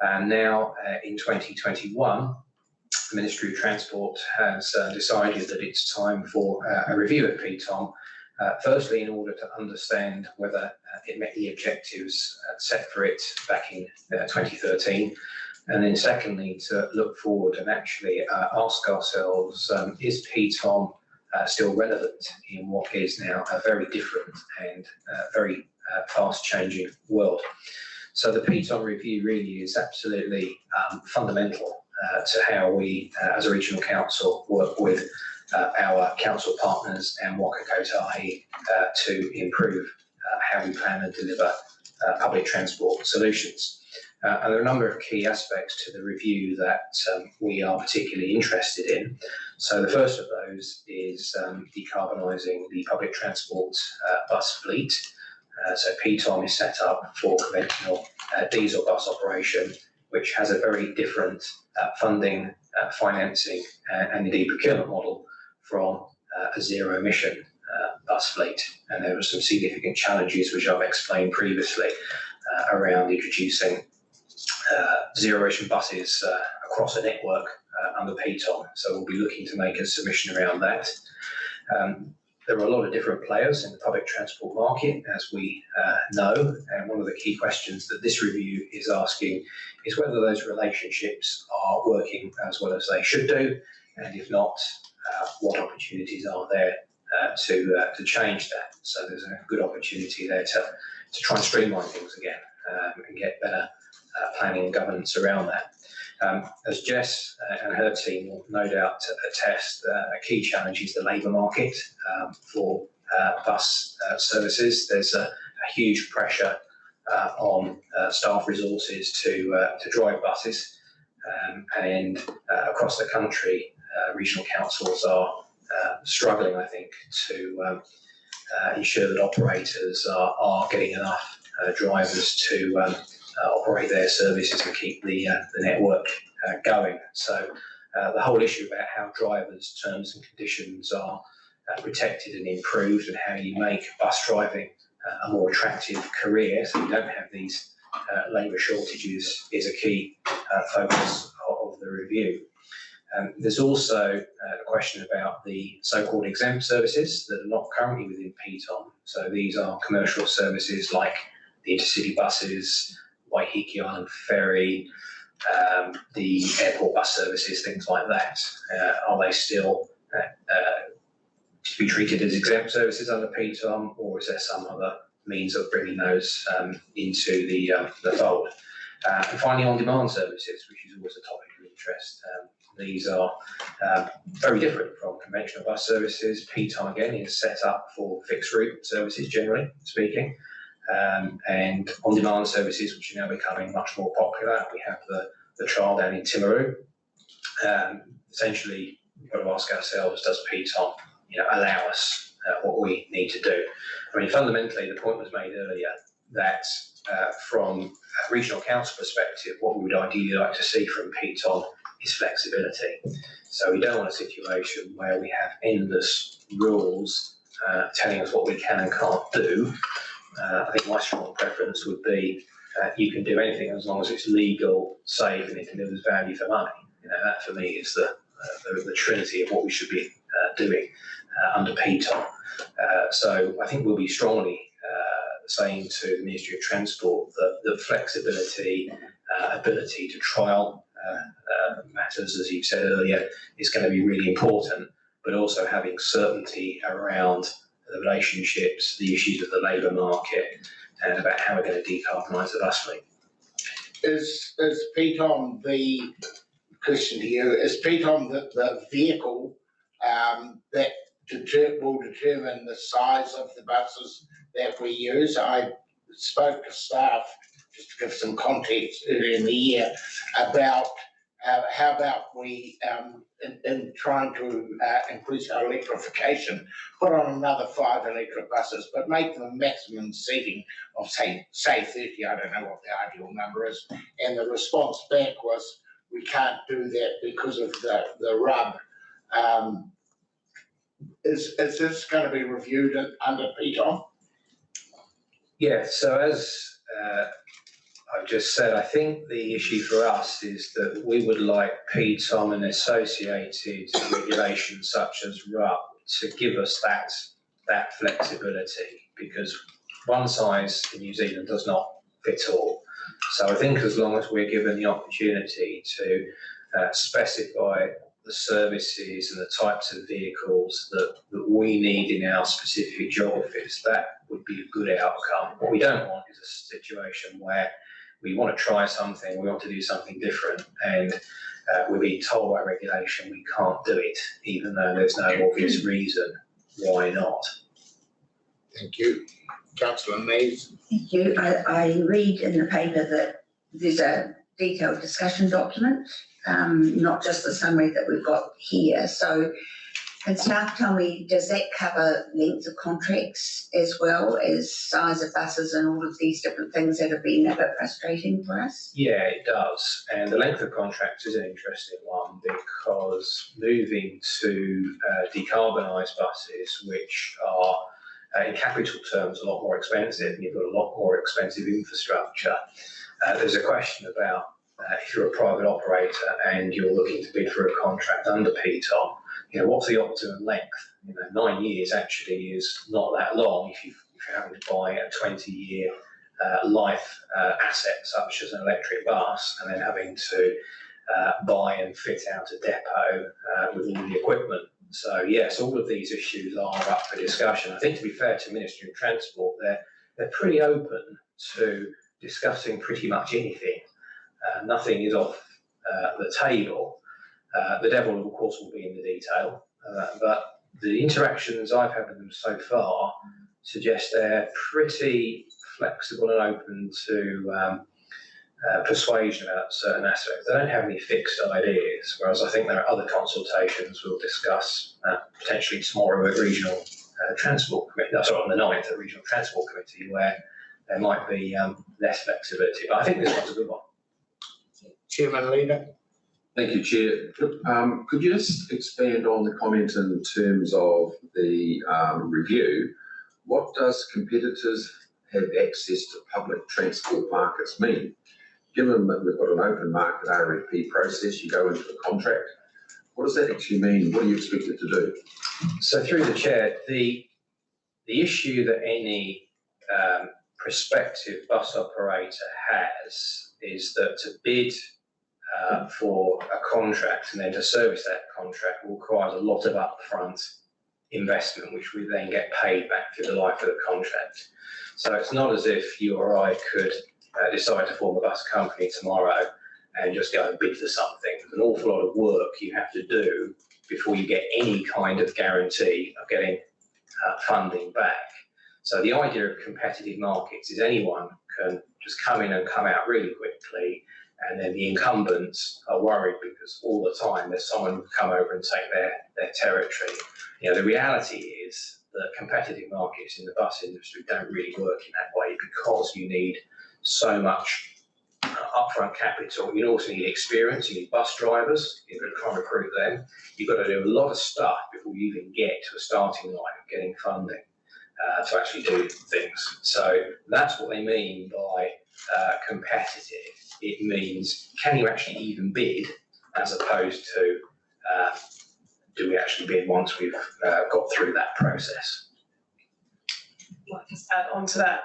And now in 2021, the Ministry of Transport has decided that it's time for a review of Ptom, firstly in order to understand whether it met the objectives set for it back in 2013. And then secondly, to look forward and actually ask ourselves, is Ptom still relevant in what is now a very different and very fast-changing world? So the Ptom review really is absolutely fundamental to how we, as a regional council, work with our council partners and Waka Kotahi to improve how we plan and deliver public transport solutions. And there are a number of key aspects to the review that we are particularly interested in. So the first of those is decarbonising the public transport bus fleet. So Ptom is set up for conventional diesel bus operation, which has a very different funding, financing and indeed procurement model from a zero emission bus fleet. And there were some significant challenges which I've explained previously around introducing zero emission buses across a network under Ptom. So we'll be looking to make a submission around that. There are a lot of different players in the public transport market, as we know, and one of the key questions that this review is asking is whether those relationships are working as well as they should do, and if not, what opportunities are there to change that. So there's a good opportunity there to try and streamline things again and get better planning and governance around that. As Jess and her team will no doubt attest, a key challenge is the labour market for bus services. There's a huge pressure on staff resources to drive buses, and across the country, regional councils are struggling, I think, to ensure that operators are getting enough drivers to operate their services and keep the network going. So the whole issue about how drivers' terms and conditions are protected and improved, and how you make bus driving a more attractive career, so you don't have these labour shortages is a key focus of the review. There's also a question about the so-called exempt services that are not currently within Vtom. So these are commercial services like the intercity buses, Waiheke Island Ferry, the airport bus services, things like that. Are they still to be treated as exempt services under Vtom, or is there some other means of bringing those into the fold? And finally, on-demand services, which is always a topic of interest. These are very different from conventional bus services. Vtom, again, is set up for fixed route services, generally speaking, and on-demand services, which are now becoming much more popular. We have the trial down in Timaru. Essentially, we've got to ask ourselves, does Vtom allow us what we need to do? I mean, fundamentally, the point was made earlier that from a regional council perspective, what we would ideally like to see from Vtom is flexibility. So we don't want a situation where we have endless rules telling us what we can and can't do. I think my strong preference would be you can do anything as long as it's legal, safe, and it delivers value for money. That for me is the trinity of what we should be doing under Vtom. So I think we'll be strongly saying to the Ministry of Transport that the flexibility, ability to trial matters, as you said earlier, is going to be really important, but also having certainty around the relationships, the issues of the labour market, and about how we're going to decarbonise the bus fleet. Is Vtom the question to you? Is Vtom the vehicle that will determine the size of the buses that we use? I spoke to staff, just to give some context, earlier in the year about how about we, in trying to increase our electrification, put on another 5 electric buses, but make them a maximum seating of say 30, I don't know what the ideal number is. And the response back was, we can't do that because of the rub. Is this going to be reviewed under Vtom? Yeah, so as I've just said, I think the issue for us is that we would like Vtom and associated regulations such as RUP to give us that flexibility, because one size in New Zealand does not fit all. So I think as long as we're given the opportunity to specify the services and the types of vehicles that we need in our specific geographies, that would be a good outcome. What we don't want is a situation where we want to try something, we want to do something different, and we're being told by regulation we can't do it, even though there's no obvious reason why not. Thank you. Councillor Mays. Thank you. I read in the paper that there's a detailed discussion document, not just the summary that we've got here. So can staff tell me, does that cover length of contracts as well as size of buses and all of these different things that have been a bit frustrating for us? Yeah, it does. And the length of contracts is an interesting one, because moving to decarbonised buses, which are in capital terms a lot more expensive, and you've got a lot more expensive infrastructure, there's a question about if you're a private operator and you're looking to bid for a contract under Vtom, what's the optimum length? 9 years actually is not that long if you're having to buy a 20-year life asset such as an electric bus, and then having to buy and fit out a depot with all the equipment. So yes, all of these issues are up for discussion. I think, to be fair to Ministry of Transport, they're pretty open to discussing pretty much anything. Nothing is off the table. The devil, of course, will be in the detail, but the interactions I've had with them so far suggest they're pretty flexible and open to persuasion about certain aspects. They don't have any fixed ideas, whereas I think there are other consultations we'll discuss potentially tomorrow at Regional Transport Committee, on the 9th at Regional Transport Committee, where there might be less flexibility. But I think this one's a good one. Chairman Leader. Thank you, Chair. Could you just expand on the comment in terms of the review? What does competitors have access to public transport markets mean? Given that we've got an open market RFP process, you go into a contract, what does that actually mean? What are you expected to do? So through the chair, the issue that any prospective bus operator has is that to bid for a contract and then to service that contract requires a lot of upfront investment, which we then get paid back through the life of the contract. So it's not as if you or I could decide to form a bus company tomorrow and just go and bid for something. There's an awful lot of work you have to do before you get any kind of guarantee of getting funding back. So the idea of competitive markets is anyone can just come in and come out really quickly, and then the incumbents are worried because all the time there's someone who can come over and take their territory. You know, the reality is that competitive markets in the bus industry don't really work in that way because you need so much upfront capital. You also need experience. You need bus drivers. You've got to try and recruit them. You've got to do a lot of stuff before you even get to a starting line of getting funding to actually do things. So that's what they mean by competitive. It means, can you actually even bid, as opposed to do we actually bid once we've got through that process? I'd like to add on to that,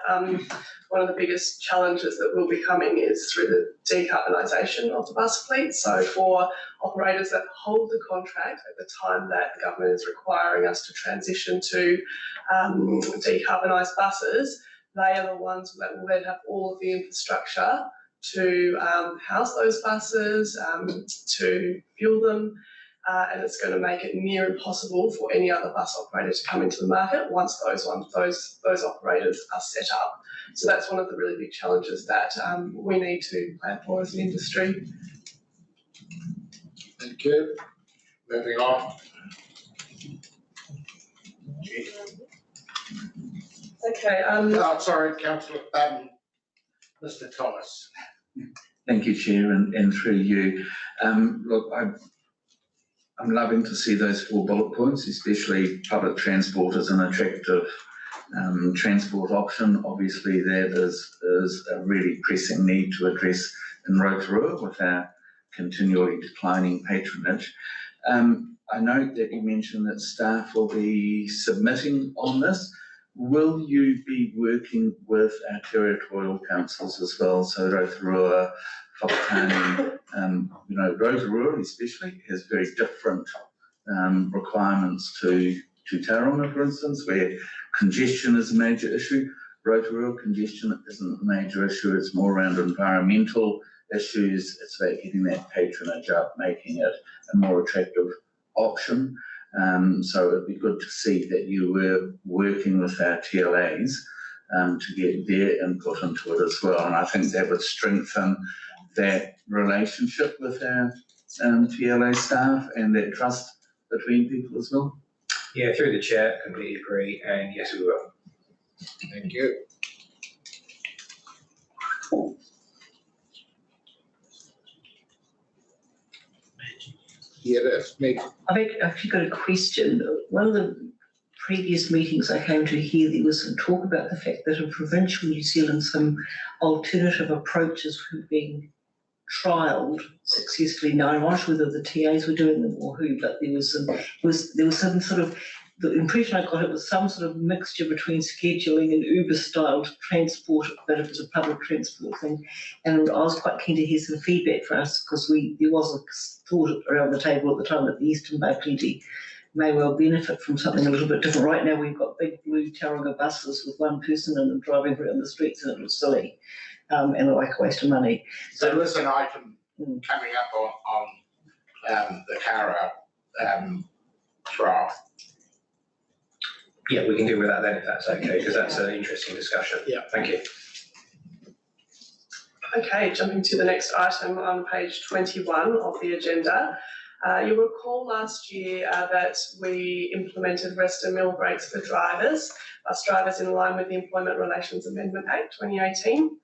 one of the biggest challenges that will be coming is through the decarbonisation of the bus fleet. So for operators that hold the contract at the time that the government is requiring us to transition to decarbonised buses, they are the ones that will then have all of the infrastructure to house those buses, to fuel them, and it's going to make it near impossible for any other bus operator to come into the market once those operators are set up. So that's one of the really big challenges that we need to plan for as an industry. Thank you. Moving on. Okay. Sorry, Councillor, Mr. Thomas. Thank you, Chair, and through you. Look, I'm loving to see those 4 bullet points, especially public transport as an attractive transport option. Obviously, that is a really pressing need to address in Rotorua with our continually declining patronage. I note that you mentioned that staff will be submitting on this. Will you be working with our territorial councils as well? So Rotorua, Whakatane, Rotorua especially has very different requirements to Tauranga, for instance, where congestion is a major issue. Rotorua, congestion isn't a major issue. It's more around environmental issues. It's about getting that patronage up, making it a more attractive option. So it'd be good to see that you were working with our TLAs to get their input into it as well. And I think that would strengthen that relationship with our TLA staff and that trust between people as well. Yeah, through the chair, completely agree, and yes, we will. Thank you. Yeah, that's me. I've actually got a question. One of the previous meetings I came to here, there was some talk about the fact that in provincial New Zealand, some alternative approaches were being trialled successfully. Now, I'm not sure whether the TAs were doing them or who, but there was some sort of, the impression I got, it was some sort of mixture between scheduling and Uber-style transport, but it was a public transport thing. And I was quite keen to hear some feedback from us, because there was a thought around the table at the time that the Eastern Bay Plenty may well benefit from something a little bit different. Right now we've got big blue Tauranga buses with one person in them driving around the streets, and it was silly and like a waste of money. So there is an item coming up on the Cara trial. Yeah, we can deal with that then if that's okay, because that's an interesting discussion. Yeah. Thank you. Okay, jumping to the next item on page 21 of the agenda. You'll recall last year that we implemented rest and meal breaks for drivers, bus drivers, in line with the Employment Relations Amendment Act 2018.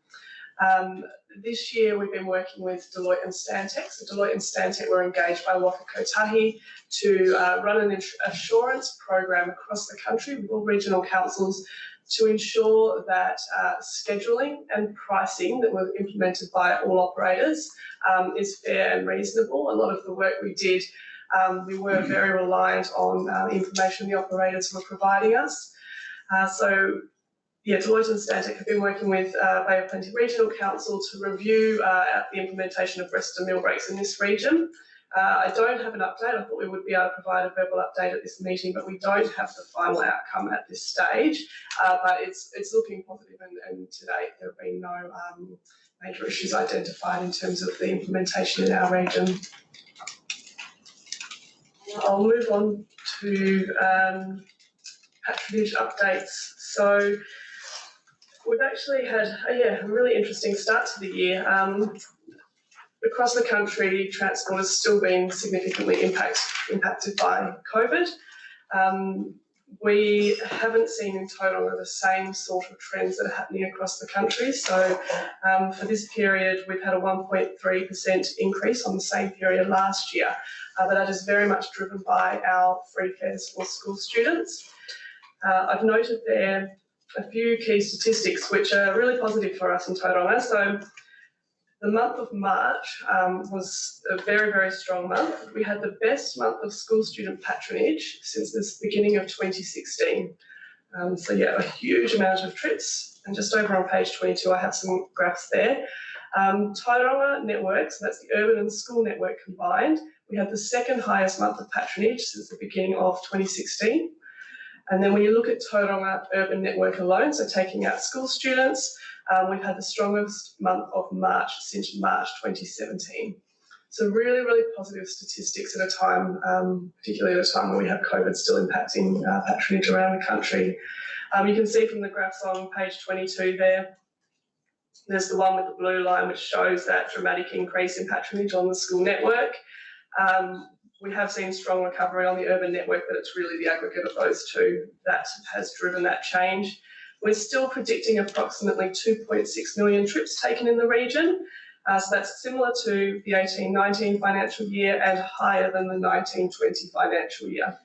This year we've been working with Deloitte and Stantec. So Deloitte and Stantec were engaged by Waka Kotahi to run an assurance program across the country with all regional councils to ensure that scheduling and pricing that were implemented by all operators is fair and reasonable. A lot of the work we did, we were very reliant on information the operators were providing us. So Deloitte and Stantec have been working with Bay of Plenty Regional Council to review the implementation of rest and meal breaks in this region. I don't have an update. I thought we would be able to provide a verbal update at this meeting, but we don't have the final outcome at this stage. But it's looking positive, and to date there have been no major issues identified in terms of the implementation in our region. I'll move on to patronage updates. So we've actually had a really interesting start to the year. Across the country, transport has still been significantly impacted by COVID. We haven't seen in total the same sort of trends that are happening across the country. So for this period, we've had a 1.3% increase on the same period last year, but that is very much driven by our free fares for school students. I've noted there a few key statistics which are really positive for us in Tauranga. So the month of March was a very, very strong month. We had the best month of school student patronage since the beginning of 2016. A huge amount of trips. And just over on page 22, I have some graphs there. Tauranga network, so that's the urban and school network combined, we had the second highest month of patronage since the beginning of 2016. And then when you look at Tauranga urban network alone, so taking out school students, we've had the strongest month of March since March 2017. So really, really positive statistics at a time, particularly at a time when we have COVID still impacting patronage around the country. You can see from the graphs on page 22 there, there's the one with the blue line which shows that dramatic increase in patronage on the school network. We have seen strong recovery on the urban network, but it's really the aggregate of those two that has driven that change. We're still predicting approximately 2.6 million trips taken in the region. So that's similar to the 18-19 financial year and higher than the 19-20 financial year.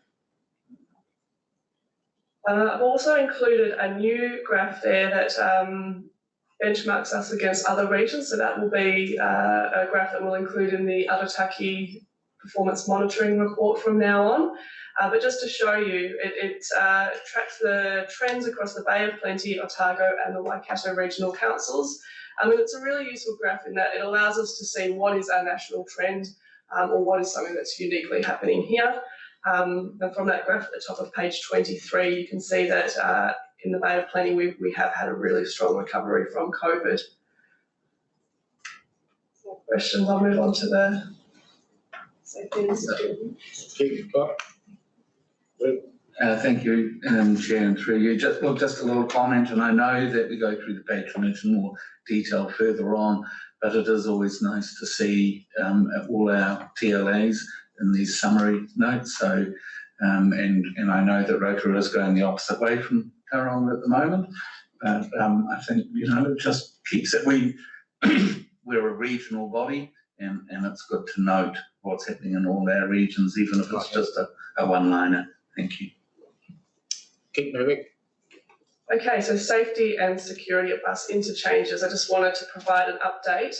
I've also included a new graph there that benchmarks us against other regions. So that will be a graph that we'll include in the Arataki performance monitoring report from now on. But just to show you, it tracks the trends across the Bay of Plenty, Otago and the Waikato regional councils. And it's a really useful graph in that it allows us to see what is our national trend or what is something that's uniquely happening here. And from that graph at the top of page 23, you can see that in the Bay of Plenty, we have had a really strong recovery from COVID. More questions? I'll move on to the safety and security. Thank you, Chair, and through you. Just a little comment, and I know that we go through the patronage in more detail further on, but it is always nice to see all our TLAs in these summary notes. So, and I know that Rotorua is going the opposite way from Tauranga at the moment, but I think, it just keeps it. We're a regional body, and it's good to note what's happening in all our regions, even if it's just a one-liner. Thank you. Keep moving. Okay, so safety and security at bus interchanges. I just wanted to provide an update.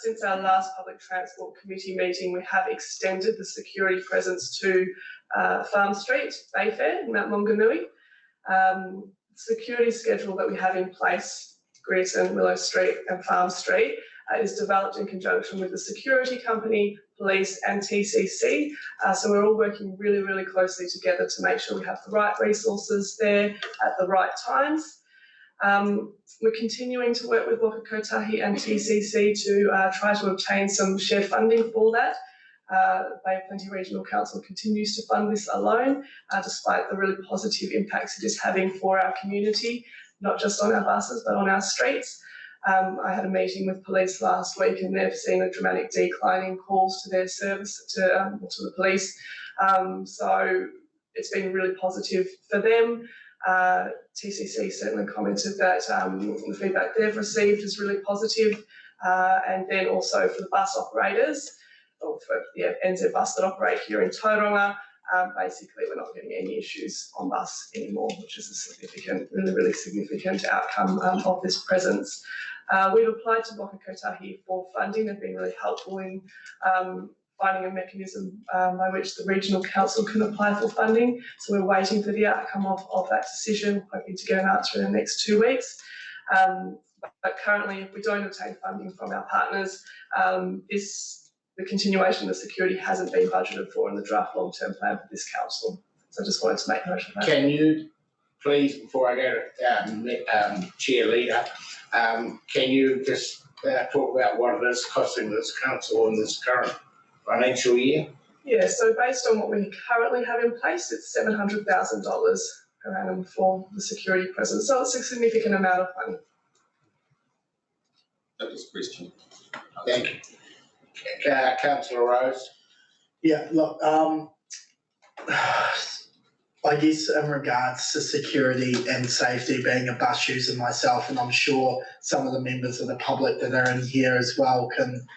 Since our last Public Transport Committee meeting, we have extended the security presence to Farm Street, Bayfair, Mount Maunganui. Security schedule that we have in place, Greerton, Willow Street and Farm Street, is developed in conjunction with the security company, police and TCC. So we're all working really, really closely together to make sure we have the right resources there at the right times. We're continuing to work with Waka Kotahi and TCC to try to obtain some shared funding for that. Bay of Plenty Regional Council continues to fund this alone, despite the really positive impacts it is having for our community, not just on our buses, but on our streets. I had a meeting with police last week and they've seen a dramatic decline in calls to their service, to the police. So it's been really positive for them. TCC certainly commented that the feedback they've received is really positive. And then also for the bus operators, or for NZ Bus that operate here in Tauranga, basically we're not getting any issues on bus anymore, which is a significant, really significant outcome of this presence. We've applied to Waka Kotahi for funding. They've been really helpful in finding a mechanism by which the regional council can apply for funding. So we're waiting for the outcome of that decision, hoping to get an answer in the next 2 weeks. But currently, if we don't obtain funding from our partners, the continuation of the security hasn't been budgeted for in the draft long-term plan for this council. So I just wanted to make note of that. Can you please, before I go to Chair Leader, can you just talk about what it is costing this council in this current financial year? Yeah, so based on what we currently have in place, it's $700,000 per annum for the security presence. So it's a significant amount of money. That was a question. Thank you. Councillor Rose. Yeah, look, I guess in regards to security and safety, being a bus user myself, and I'm sure some of the members of the public that are in here as well can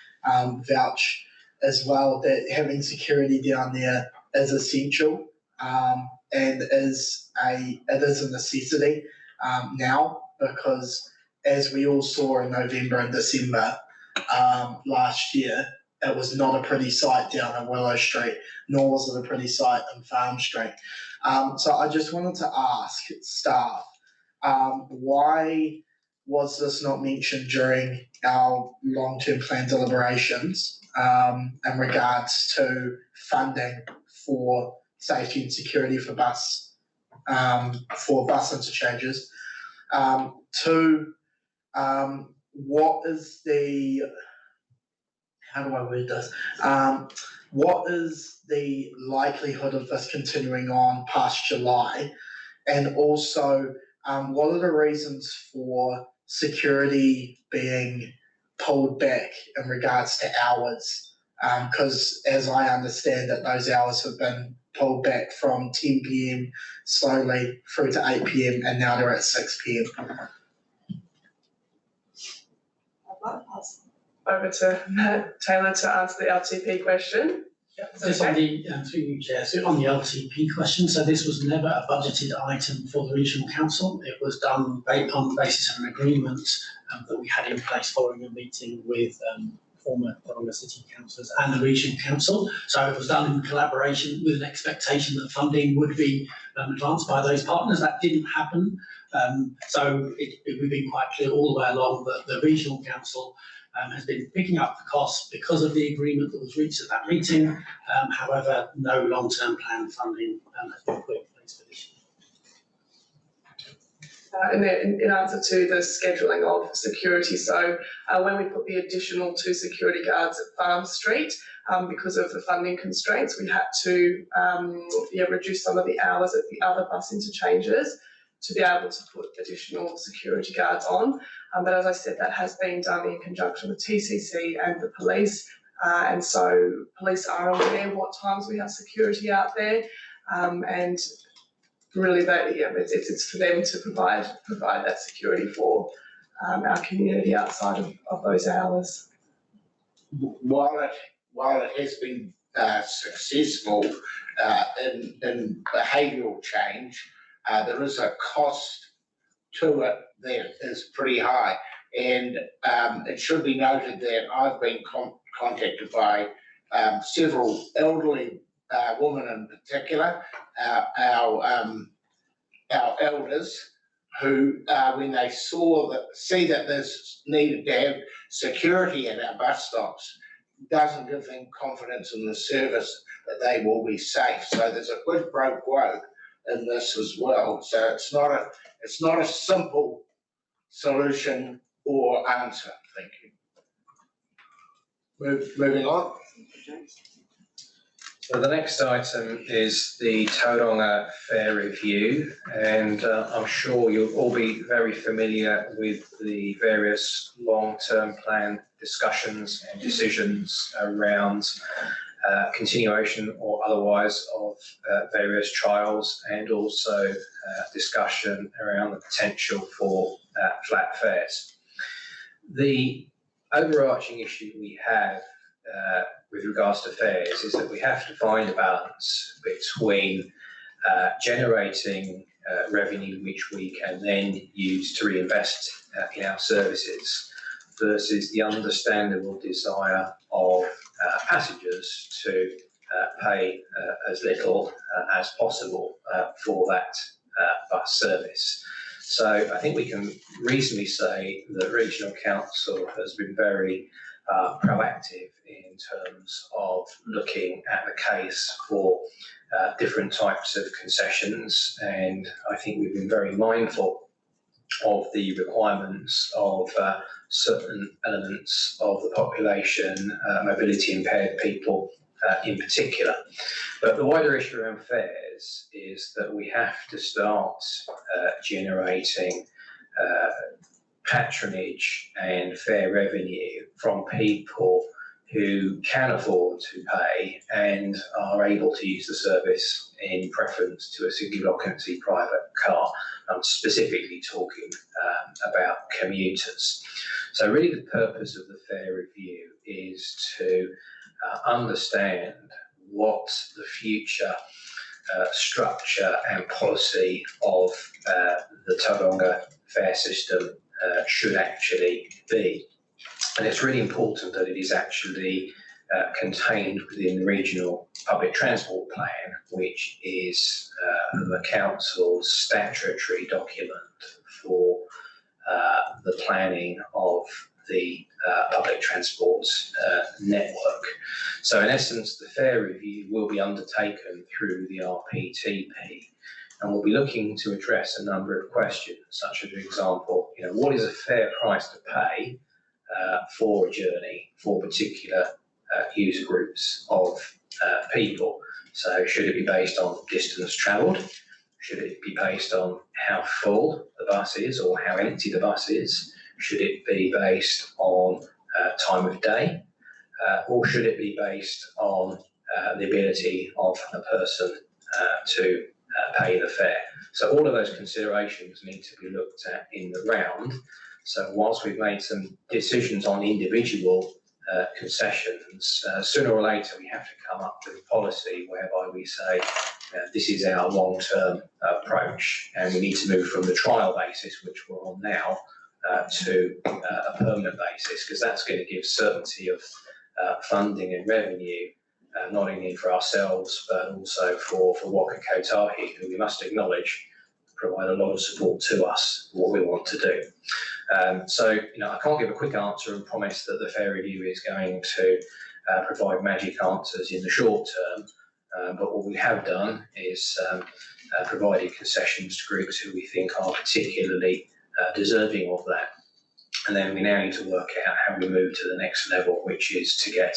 vouch as well, that having security down there is essential and it is a necessity now, because as we all saw in November and December last year, it was not a pretty sight down in Willow Street, nor was it a pretty sight in Farm Street. So I just wanted to ask staff, why was this not mentioned during our long-term plan deliberations in regards to funding for safety and security for bus interchanges? Two, what is the, how do I word this? What is the likelihood of this continuing on past July? And also, what are the reasons for security being pulled back in regards to hours? Because as I understand it, those hours have been pulled back from 10 p.m. slowly through to 8 p.m. and now they're at 6 p.m. Over to Matt Taylor to answer the LTP question. Just on the, through you, Chair, so on the LTP question, so this was never a budgeted item for the regional council. It was done on the basis of an agreement that we had in place following a meeting with former Taronga City councillors and the regional council. So it was done in collaboration with an expectation that funding would be advanced by those partners. That didn't happen. So we've been quite clear all the way along that the regional council has been picking up the costs because of the agreement that was reached at that meeting. However, no long-term plan funding has been put in place for this year. In answer to the scheduling of security, so when we put the additional 2 security guards at Farm Street, because of the funding constraints, we had to reduce some of the hours at the other bus interchanges to be able to put additional security guards on. But as I said, that has been done in conjunction with TCC and the police. And so police are aware what times we have security out there. And really it's for them to provide that security for our community outside of those hours. While it has been successful in behavioural change, there is a cost to it that is pretty high. And it should be noted that I've been contacted by several elderly women in particular, our elders, who when they see that there's needed to have security at our bus stops, doesn't give them confidence in the service that they will be safe. So there's a quid pro quo in this as well. So it's not a simple solution or answer. Thank you. Moving on. So the next item is the Tauranga Fare Review, and I'm sure you'll all be very familiar with the various long-term plan discussions and decisions around continuation or otherwise of various trials, and also discussion around the potential for flat fares. The overarching issue we have with regards to fares is that we have to find a balance between generating revenue which we can then use to reinvest in our services versus the understandable desire of passengers to pay as little as possible for that bus service. So I think we can reasonably say that Regional Council has been very proactive in terms of looking at the case for different types of concessions, and I think we've been very mindful of the requirements of certain elements of the population, mobility impaired people in particular. But the wider issue around fares is that we have to start generating patronage and fare revenue from people who can afford to pay and are able to use the service in preference to a single occupancy private car. I'm specifically talking about commuters. So really the purpose of the fare review is to understand what the future structure and policy of the Tauranga fare system should actually be. And it's really important that it is actually contained within the Regional Public Transport Plan, which is the Council's statutory document for the planning of the public transport network. So in essence, the fare review will be undertaken through the RPTP, and we'll be looking to address a number of questions, such as, for example, what is a fair price to pay for a journey for particular user groups of people? So should it be based on distance travelled? Should it be based on how full the bus is or how empty the bus is? Should it be based on time of day? Or should it be based on the ability of a person to pay the fare? So all of those considerations need to be looked at in the round. So whilst we've made some decisions on individual concessions, sooner or later we have to come up with a policy whereby we say this is our long-term approach, and we need to move from the trial basis, which we're on now, to a permanent basis, because that's going to give certainty of funding and revenue, not only for ourselves but also for Waka Kotahi, who we must acknowledge provide a lot of support to us for what we want to do. So I can't give a quick answer and promise that the fare review is going to provide magic answers in the short term, but what we have done is provided concessions to groups who we think are particularly deserving of that. And then we now need to work out how we move to the next level, which is to get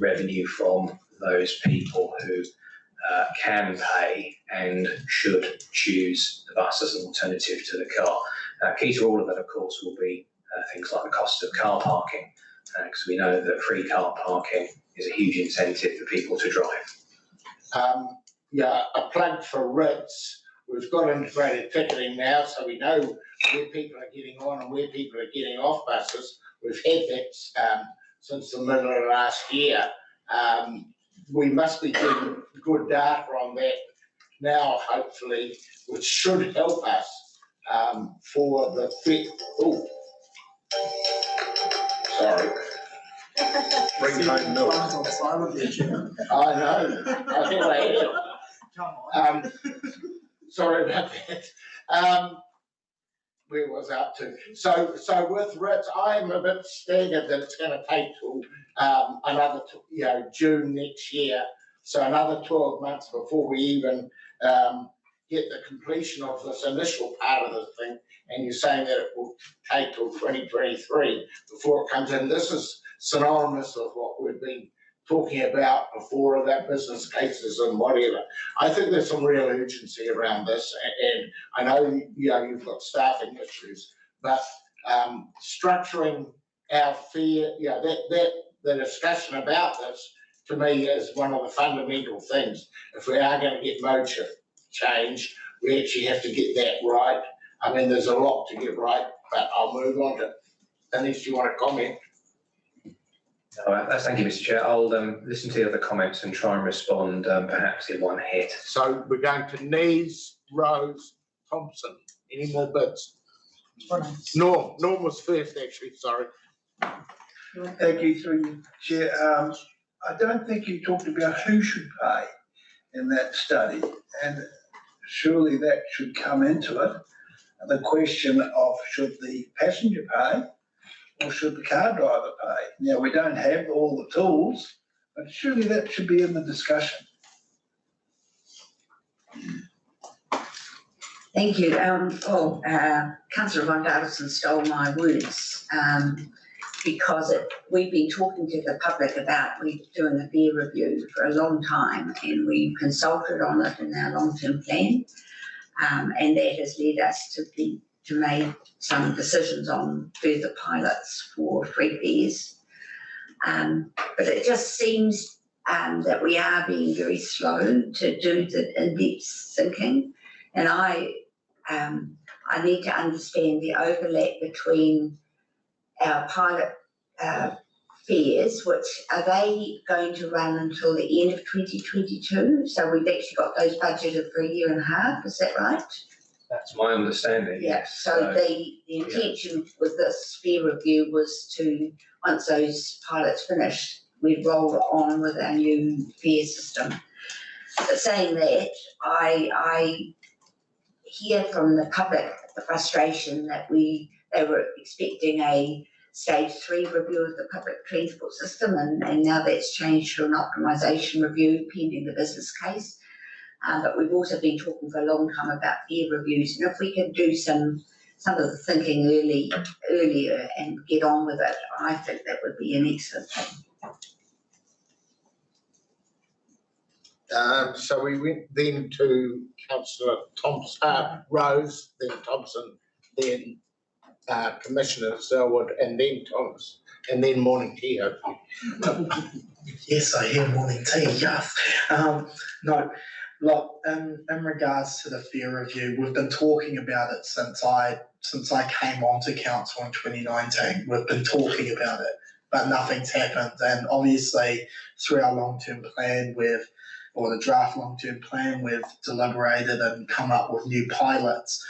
revenue from those people who can pay and should choose the bus as an alternative to the car. Key to all of that, of course, will be things like the cost of car parking, because we know that free car parking is a huge incentive for people to drive. A plug for Ritz. We've got integrated ticketing now, so we know where people are getting on and where people are getting off buses. We've had that since the middle of last year. We must be getting good data on that now, hopefully, which should help us for the fit. Oh, sorry. Bring home milk. I know. I think I had it. Come on. Sorry about that. Where was I up to? So with Ritz, I am a bit staggered that it's going to take till another, June next year. So another 12 months before we even get the completion of this initial part of the thing. And you're saying that it will take till 2023 before it comes in. This is synonymous with what we've been talking about before, about business cases and whatever. I think there's some real urgency around this, and I know you've got staffing issues, but structuring our fare, the discussion about this to me is one of the fundamental things. If we are going to get mode shift change, we actually have to get that right. I mean, there's a lot to get right, but I'll move on to, unless you want to comment. Thank you, Mr. Chair. I'll listen to the other comments and try and respond perhaps in one hit. So we're going to Nees, Rose, Thompson. Any more bids? Norm was first, actually, sorry. Thank you, through you, Chair. I don't think you talked about who should pay in that study, and surely that should come into it. The question of should the passenger pay or should the car driver pay? Now, we don't have all the tools, but surely that should be in the discussion. Thank you. Councillor Von Davison stole my words because we've been talking to the public about doing a peer review for a long time, and we consulted on it in our long-term plan, and that has led us to make some decisions on further pilots for free fares. But it just seems that we are being very slow to do the in-depth thinking, and I need to understand the overlap between our pilot fares, which are they going to run until the end of 2022? So we've actually got those budgeted for a year and a half, is that right? That's my understanding, yes. So the intention with this fare review was to, once those pilots finish, we'd roll on with our new fare system. But saying that, I hear from the public the frustration that they were expecting a stage 3 review of the public transport system, and now that's changed to an optimisation review pending the business case. But we've also been talking for a long time about fare reviews, and if we can do some of the thinking earlier and get on with it, I think that would be an excellent thing. So we went then to Councillor Thompson, Rose, then Thompson, then Commissioner Selwood, and then Thomas, and then morning tea, hopefully. Yes, I hear morning tea, yes. No, look, in regards to the fare review, we've been talking about it since I came onto council in 2019. We've been talking about it, but nothing's happened. And obviously, through our long-term plan, or the draft long-term plan, we've deliberated and come up with new pilots.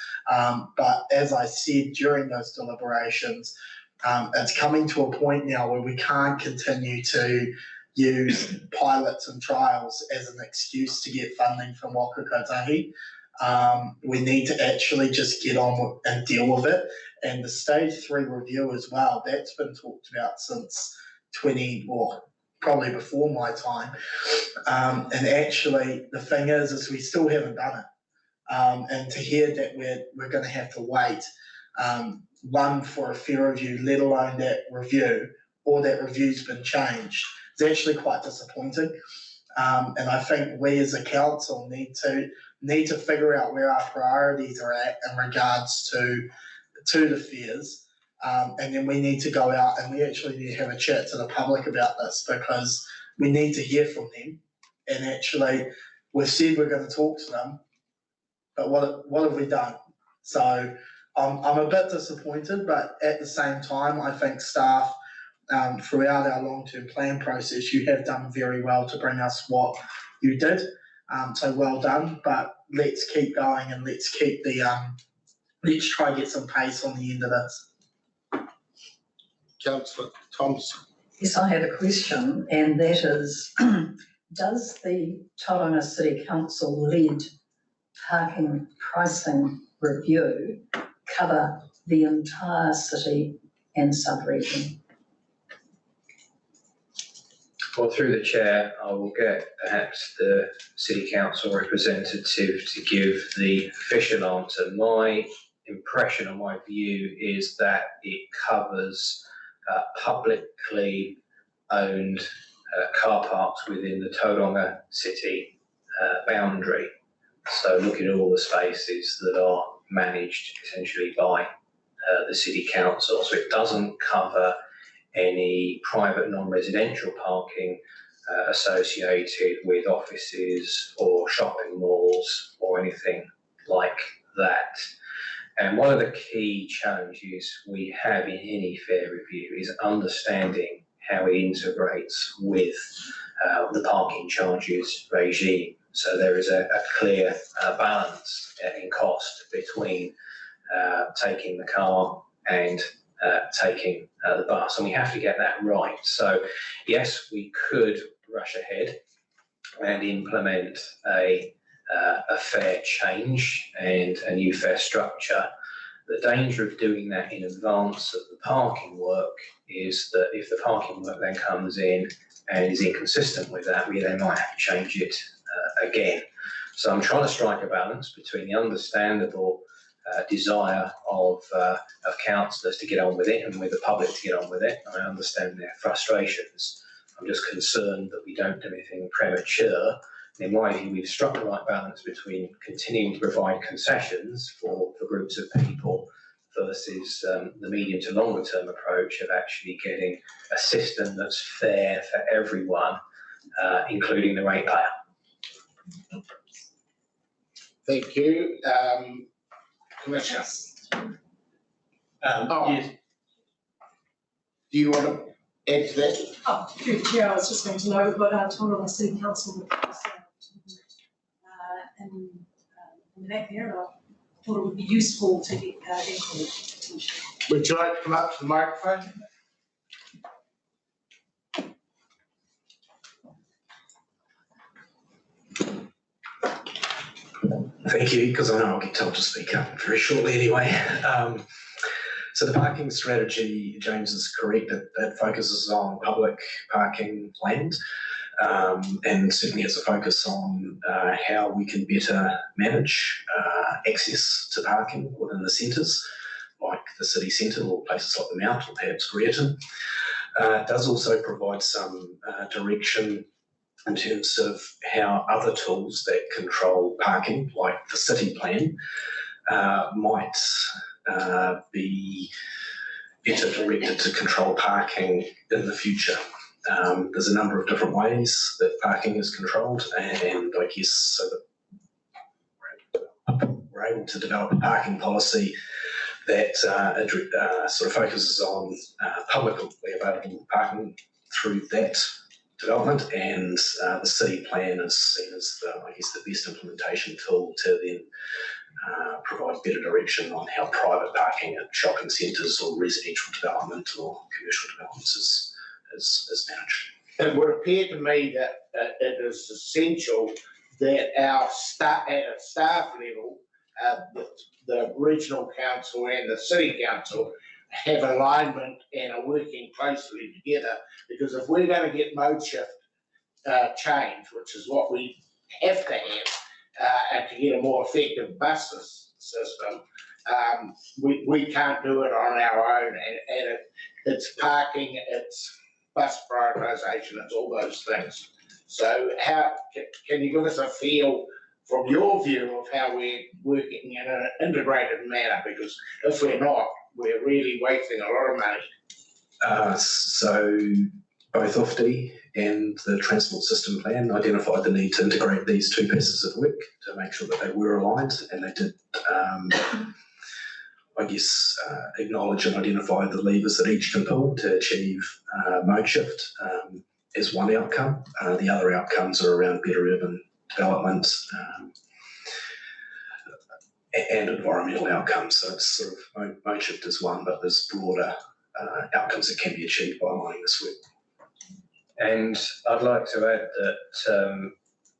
But as I said during those deliberations, it's coming to a point now where we can't continue to use pilots and trials as an excuse to get funding from Waka Kotahi. We need to actually just get on and deal with it. And the stage 3 review as well, that's been talked about since probably before my time. And actually, the thing is we still haven't done it. And to hear that we're going to have to wait, one, for a fare review, let alone that review, or that review's been changed, it's actually quite disappointing. And I think we as a council need to figure out where our priorities are at in regards to the fares. And then we need to go out and we actually need to have a chat to the public about this, because we need to hear from them. And actually, we've said we're going to talk to them, but what have we done? So I'm a bit disappointed, but at the same time, I think staff, throughout our long-term plan process, you have done very well to bring us what you did. So well done, but let's keep going and let's try and get some pace on the end of this. Councillor Thompson. Yes, I have a question, and that is, does the Tauranga City Council-led parking pricing review cover the entire city and sub-region? Well, through the chair, I will get perhaps the City Council representative to give the official answer. My impression or my view is that it covers publicly owned car parks within the Tauranga City boundary. So looking at all the spaces that are managed essentially by the City Council. So it doesn't cover any private non-residential parking associated with offices or shopping malls or anything like that. And one of the key challenges we have in any fare review is understanding how it integrates with the parking charges regime. So there is a clear balance in cost between taking the car and taking the bus, and we have to get that right. So yes, we could rush ahead and implement a fare change and a new fare structure. The danger of doing that in advance of the parking work is that if the parking work then comes in and is inconsistent with that, we then might have to change it again. So I'm trying to strike a balance between the understandable desire of councillors to get on with it and with the public to get on with it. I understand their frustrations. I'm just concerned that we don't do anything premature. In my view, we've struck the right balance between continuing to provide concessions for groups of people versus the medium to longer term approach of actually getting a system that's fair for everyone, including the ratepayer. Thank you. Commissioner. Yes. Do you want to add to that? Oh, through the chair, I was just going to know, but told on the city council in the next year, I thought it would be useful to get input. Would you like to come up to the microphone? Thank you, because I know I'll get told to speak up very shortly anyway. So the parking strategy, James is correct, it focuses on public parking land and certainly has a focus on how we can better manage access to parking within the centres, like the city centre or places like the Mount or perhaps Greerton. It does also provide some direction in terms of how other tools that control parking, like the city plan, might be better directed to control parking in the future. There's a number of different ways that parking is controlled, and I guess so that we're able to develop a parking policy that sort of focuses on publicly available parking through that development, and the city plan is seen as the best implementation tool to then provide better direction on how private parking at shopping centres or residential development or commercial developments is managed. It would appear to me that it is essential that our at a staff level, the regional council and the city council have alignment and are working closely together, because if we're going to get mode shift change, which is what we have to have, and to get a more effective bus system, we can't do it on our own, and it's parking, it's bus prioritisation, it's all those things. So how can you give us a feel from your view of how we're working in an integrated manner? Because if we're not, we're really wasting a lot of money. So both OFTI and the Transport System Plan identified the need to integrate these two pieces of work to make sure that they were aligned, and they did, acknowledge and identify the levers that each can pull to achieve mode shift as one outcome. The other outcomes are around better urban development and environmental outcomes. So it's sort of mode shift is one, but there's broader outcomes that can be achieved by aligning this work. And I'd like to add that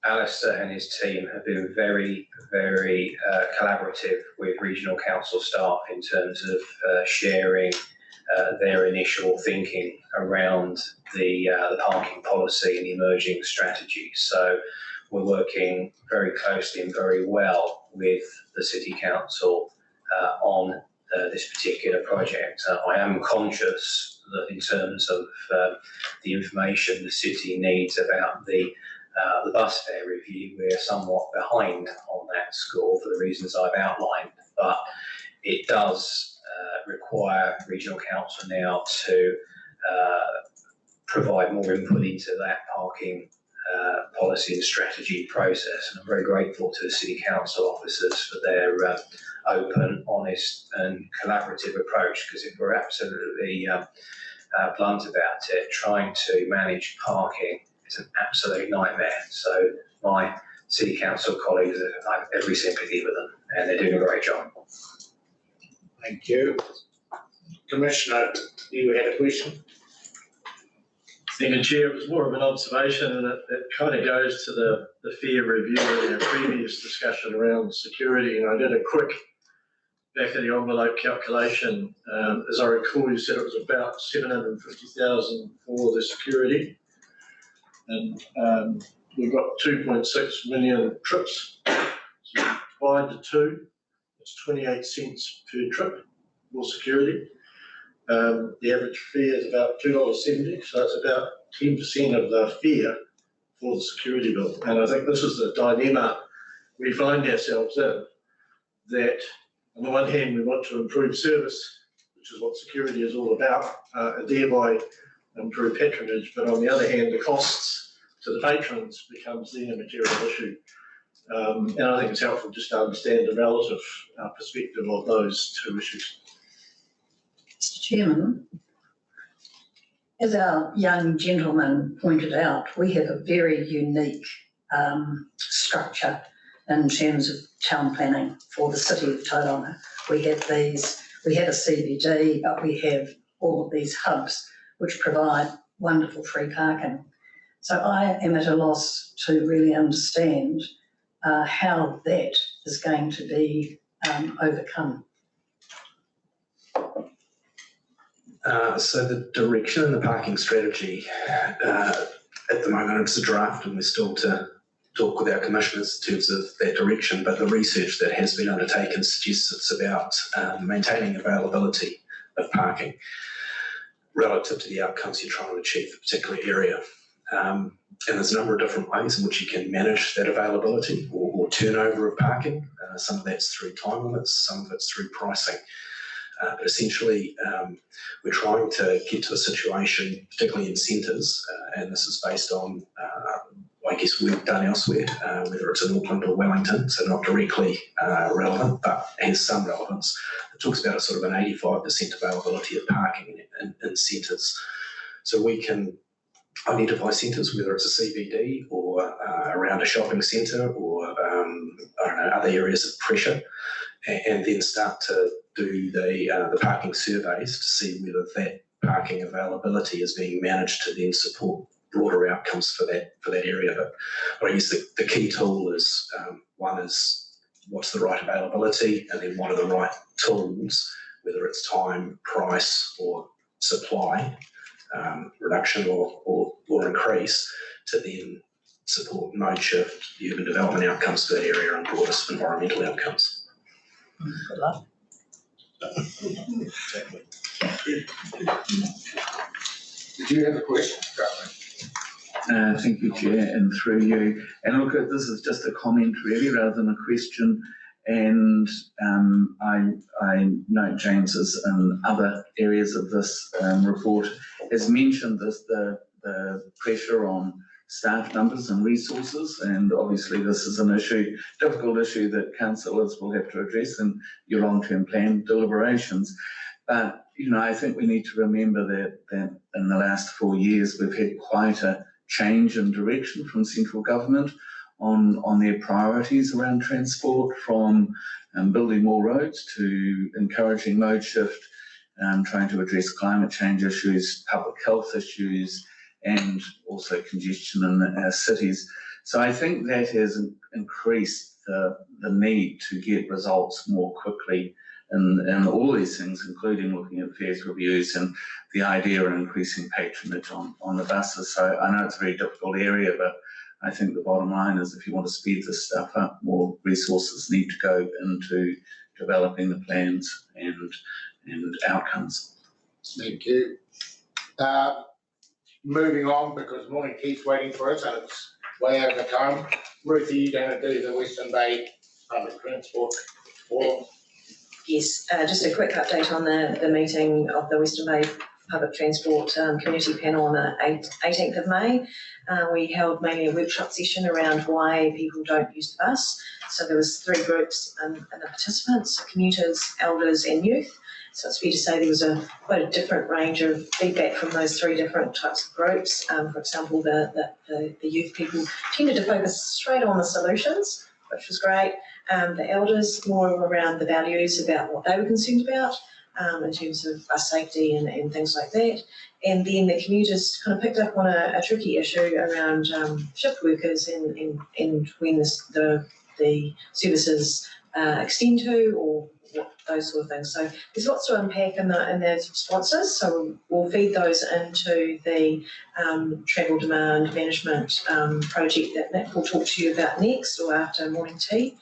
Alistair and his team have been very, very collaborative with regional council staff in terms of sharing their initial thinking around the parking policy and the emerging strategy. So we're working very closely and very well with the City Council on this particular project. I am conscious that in terms of the information the city needs about the bus fare review, we're somewhat behind on that score for the reasons I've outlined, but it does require regional council now to provide more input into that parking policy and strategy process. And I'm very grateful to the City Council officers for their open, honest and collaborative approach, because if we're absolutely blunt about it, trying to manage parking is an absolute nightmare. So my city council colleagues, I have every sympathy with them, and they're doing a great job. Thank you. Commissioner, you had a question? Thank you, Chair. It was more of an observation, and it kind of goes to the fair review in our previous discussion around security. And I did a quick back of the envelope calculation. As I recall, you said it was about 750,000 for the security. And we've got 2.6 million trips. So divide the two, it's 28 cents per trip for security. The average fare is about $2.70, so that's about 10% of the fare for the security bill. And I think this is the dilemma we find ourselves in, that on the one hand, we want to improve service, which is what security is all about, and thereby improve patronage, but on the other hand, the costs to the patrons becomes then a material issue. And I think it's helpful just to understand the relative perspective of those two issues. Mr. Chairman, as our young gentleman pointed out, we have a very unique structure in terms of town planning for the city of Tauranga. We have a CBD, but we have all of these hubs which provide wonderful free parking. So I am at a loss to really understand how that is going to be overcome. So the direction and the parking strategy, at the moment it's a draft and we're still to talk with our commissioners in terms of that direction, but the research that has been undertaken suggests it's about maintaining availability of parking relative to the outcomes you're trying to achieve for a particular area. And there's a number of different ways in which you can manage that availability or turnover of parking. Some of that's through time limits, some of it's through pricing. But essentially, we're trying to get to a situation, particularly in centres, and this is based on, I guess, work done elsewhere, whether it's in Auckland or Wellington, so not directly relevant, but has some relevance. It talks about a sort of an 85% availability of parking in centres. So we can identify centres, whether it's a CBD or around a shopping centre or I don't know, other areas of pressure, and then start to do the parking surveys to see whether that parking availability is being managed to then support broader outcomes for that area. But I guess the key tool is one is what's the right availability, and then what are the right tools, whether it's time, price, or supply reduction or increase, to then support mode shift, the urban development outcomes for that area, and broader environmental outcomes. Good luck. Did you have a question? Thank you, Chair, and through you. And look, this is just a comment really rather than a question. And I note James's and other areas of this report has mentioned the pressure on staff numbers and resources, and obviously this is an issue, difficult issue that councillors will have to address in your long-term plan deliberations. But I think we need to remember that in the last 4 years we've had quite a change in direction from central government on their priorities around transport, from building more roads to encouraging mode shift, trying to address climate change issues, public health issues, and also congestion in our cities. So I think that has increased the need to get results more quickly in all these things, including looking at fares reviews and the idea of increasing patronage on the buses. So I know it's a very difficult area, but I think the bottom line is if you want to speed this stuff up, more resources need to go into developing the plans and outcomes. Thank you. Moving on, because morning keeps waiting for us and it's way over time. Ruth, are you going to do the Western Bay Public Transport Forum? Yes, just a quick update on the meeting of the Western Bay Public Transport Community Panel on the 18th of May. We held mainly a workshop session around why people don't use the bus. So there was 3 groups and the participants: commuters, elders and youth. So it's fair to say there was quite a different range of feedback from those three different types of groups. For example, the youth people tended to focus straight on the solutions, which was great. The elders more around the values about what they were concerned about in terms of bus safety and things like that. And then the commuters kind of picked up on a tricky issue around shift workers and when the services extend to or what, those sort of things. So there's lots to unpack in those responses. So we'll feed those into the travel demand management project that Nick will talk to you about next or after morning tea.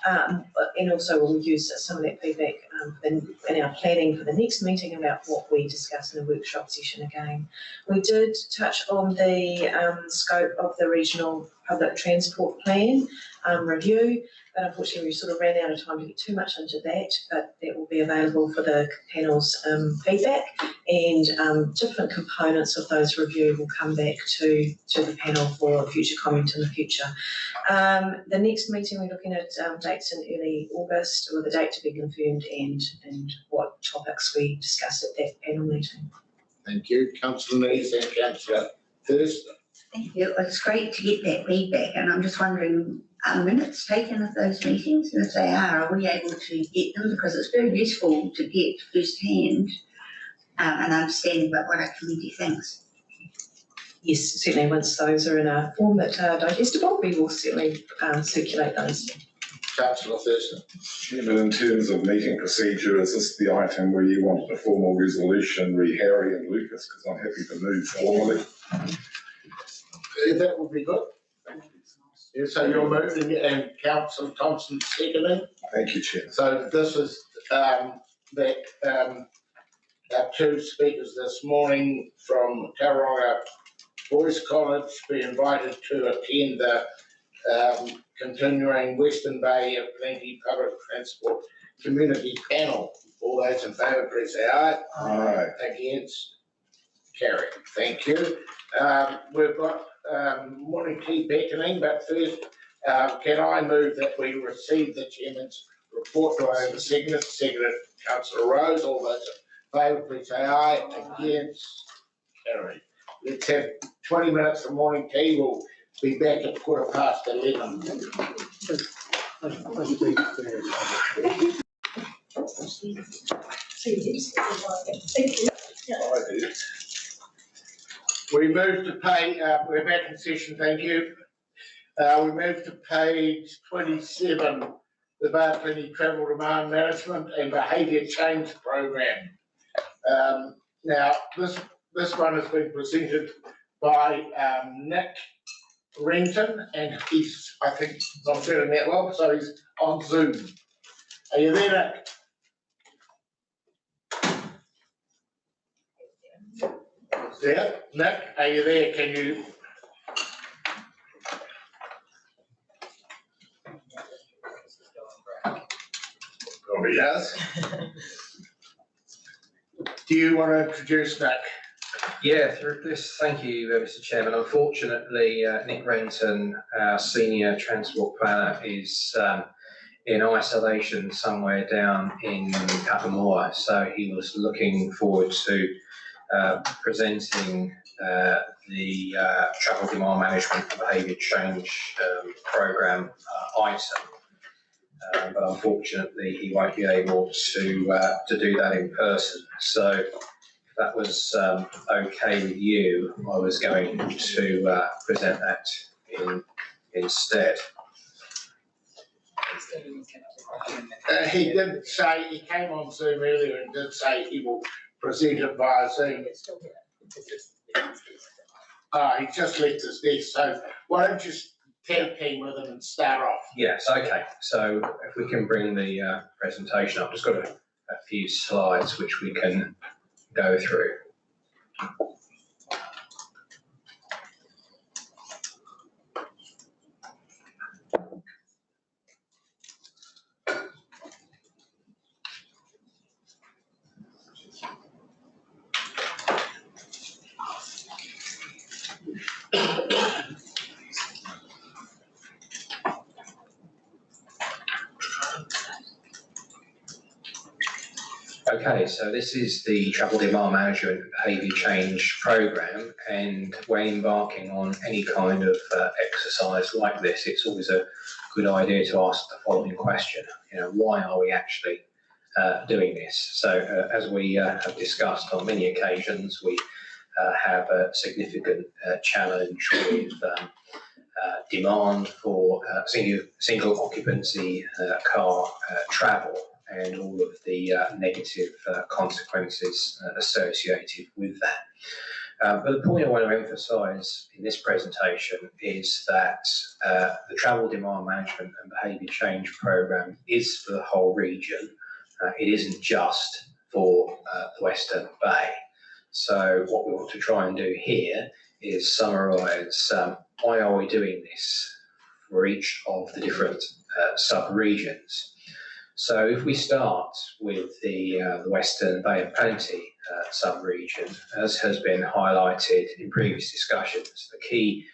And also we'll use some of that feedback in our planning for the next meeting about what we discuss in a workshop session again. We did touch on the scope of the regional public transport plan review, but unfortunately we sort of ran out of time to get too much into that, but that will be available for the panel's feedback, and different components of those review will come back to the panel for future comment in the future. The next meeting we're looking at dates in early August, or the date to be confirmed, and what topics we discussed at that panel meeting. Thank you, Councillor Neith and Councillor Thurston. Thank you. It's great to get that feedback, and I'm just wondering, are minutes taken of those meetings? And if they are we able to get them? Because it's very useful to get firsthand an understanding about what our committee thinks. Yes, certainly once those are in a form that are digestible, we will certainly circulate those. Councillor Thurston. Chairman, in terms of meeting procedure, is this the item where you wanted a formal resolution, re Harry and Lucas? Because I'm happy to move formally. That would be good. Yeah, so you're moving and Councillor Thompson seconding. Thank you, Chair. So this is our two speakers this morning from Tauranga Boys College be invited to attend the continuing Western Bay of Plenty Public Transport Community Panel. All those in favour, please say aye. Aye. Against? Carried. Thank you. We've got morning tea beckoning, but first, can I move that we receive the Chairman's report to our Secretary, Councillor Rose. All those in favour, please say aye. Against? Carried. Let's have 20 minutes of morning tea. We'll be back at 11:15. We move to page, we're back in session, thank you. We move to page 27, the Bay Plenty Travel Demand Management and Behaviour Change Program. Now, this one has been presented by Nick Renton, and he's, I think, not feeling that well, so he's on Zoom. Are you there, Nick? There, Nick, are you there? Can you? Probably does. Do you want to introduce Nick? Yeah, through this, thank you, Mr. Chairman. Unfortunately, Nick Renton, our senior transport planner, is in isolation somewhere down in Kapamoa. So he was looking forward to presenting the travel demand management and behaviour change programme item. But unfortunately, he won't be able to do that in person. So if that was okay with you, I was going to present that instead. He did say, he came on Zoom earlier and did say he will present it via Zoom. He just left his desk, so why don't you tag team with him and start off? Yes, okay. So if we can bring the presentation up, just got a few slides which we can go through. Okay, Okay, so this is the Travel Demand Management Behaviour Change Programme, and when embarking on any kind of exercise like this, it's always a good idea to ask the following question. Why are we actually doing this? So as we have discussed on many occasions, we have a significant challenge with demand for single occupancy car travel and all of the negative consequences associated with that. But the point I want to emphasise in this presentation is that the Travel Demand Management and Behaviour Change Programme is for the whole region. It isn't just for the Western Bay. So what we want to try and do here is summarise why are we doing this for each of the different sub-regions. So if we start with the Western Bay of Plenty sub-region, as has been highlighted in previous discussions, the key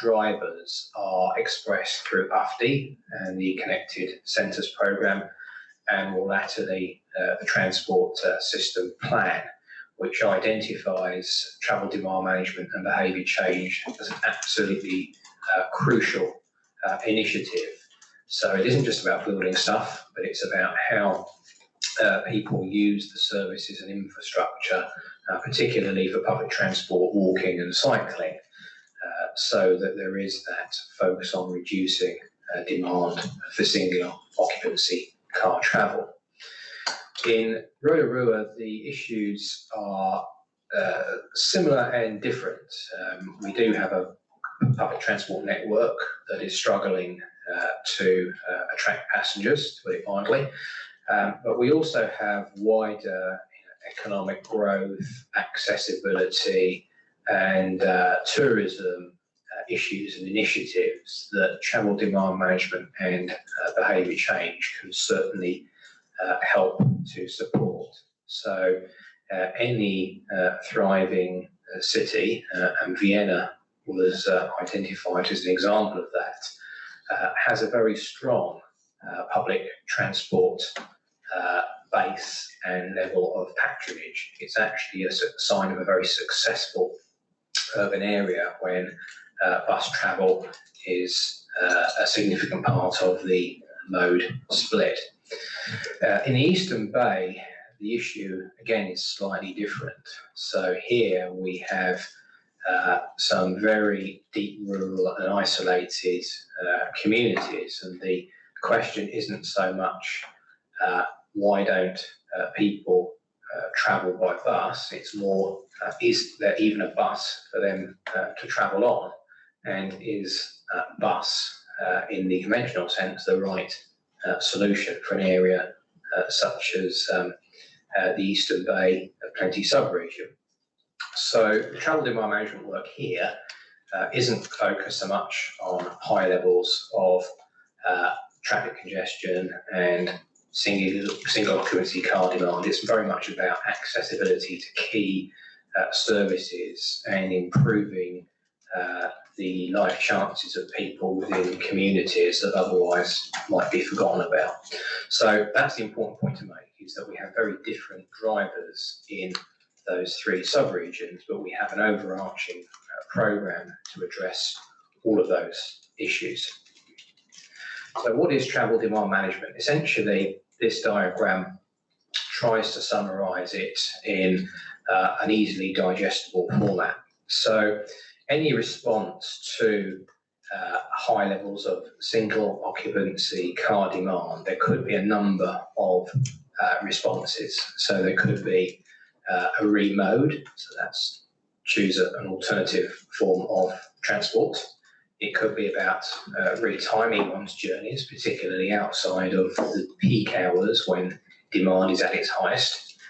drivers are expressed through UFD and the Connected Centres Programme, and more latterly the Transport System Plan, which identifies travel demand management and behaviour change as an absolutely crucial initiative. So it isn't just about building stuff, but it's about how people use the services and infrastructure, particularly for public transport, walking and cycling, so that there is that focus on reducing demand for single occupancy car travel. In Rotorua, the issues are similar and different. We do have a public transport network that is struggling to attract passengers, to put it mildly, but we also have wider economic growth, accessibility and tourism issues and initiatives that travel demand management and behaviour change can certainly help to support. So any thriving city, and Vienna was identified as an example of that, has a very strong public transport base and level of patronage. It's actually a sign of a very successful urban area when bus travel is a significant part of the mode split. In the Eastern Bay, the issue again is slightly different. So here we have some very deep rural and isolated communities, and the question isn't so much why don't people travel by bus, it's more is there even a bus for them to travel on, and is bus in the conventional sense the right solution for an area such as the Eastern Bay of Plenty sub-region. So the travel demand management work here isn't focused so much on high levels of traffic congestion and single occupancy car demand. It's very much about accessibility to key services and improving the life chances of people within communities that otherwise might be forgotten about. So that's the important point to make, is that we have very different drivers in those three sub-regions, but we have an overarching programme to address all of those issues. So what is travel demand management? Essentially, this diagram tries to summarise it in an easily digestible format. So any response to high levels of single occupancy car demand, there could be a number of responses. So there could be a remode, so that's choose an alternative form of transport. It could be about retiming one's journeys, particularly outside of the peak hours when demand is at its highest.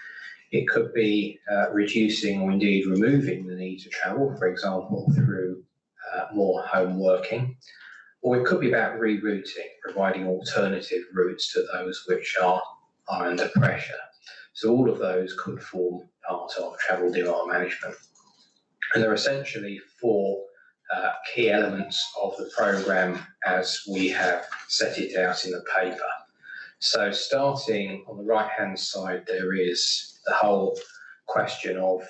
It could be reducing or indeed removing the need to travel, for example, through more home working. Or it could be about rerouting, providing alternative routes to those which are under pressure. So all of those could form part of travel demand management. And there are essentially four key elements of the programme as we have set it out in the paper. So starting on the right-hand side, there is the whole question of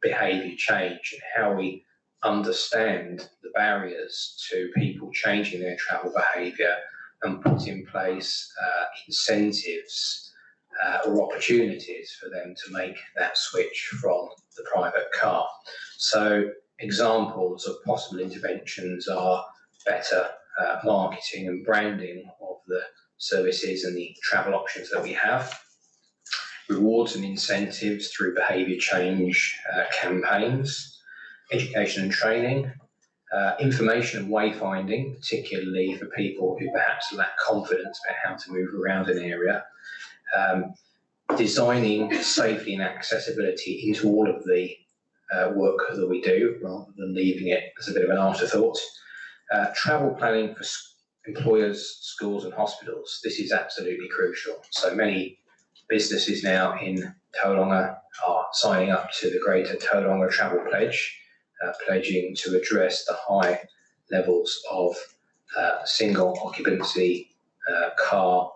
behaviour change and how we understand the barriers to people changing their travel behaviour and put in place incentives or opportunities for them to make that switch from the private car. So examples of possible interventions are better marketing and branding of the services and the travel options that we have, rewards and incentives through behaviour change campaigns, education and training, information and wayfinding, particularly for people who perhaps lack confidence about how to move around an area, designing safety and accessibility into all of the work that we do rather than leaving it as a bit of an afterthought, travel planning for employers, schools and hospitals. This is absolutely crucial. So many businesses now in Tauranga are signing up to the Greater Tauranga Travel Pledge, pledging to address the high levels of single occupancy car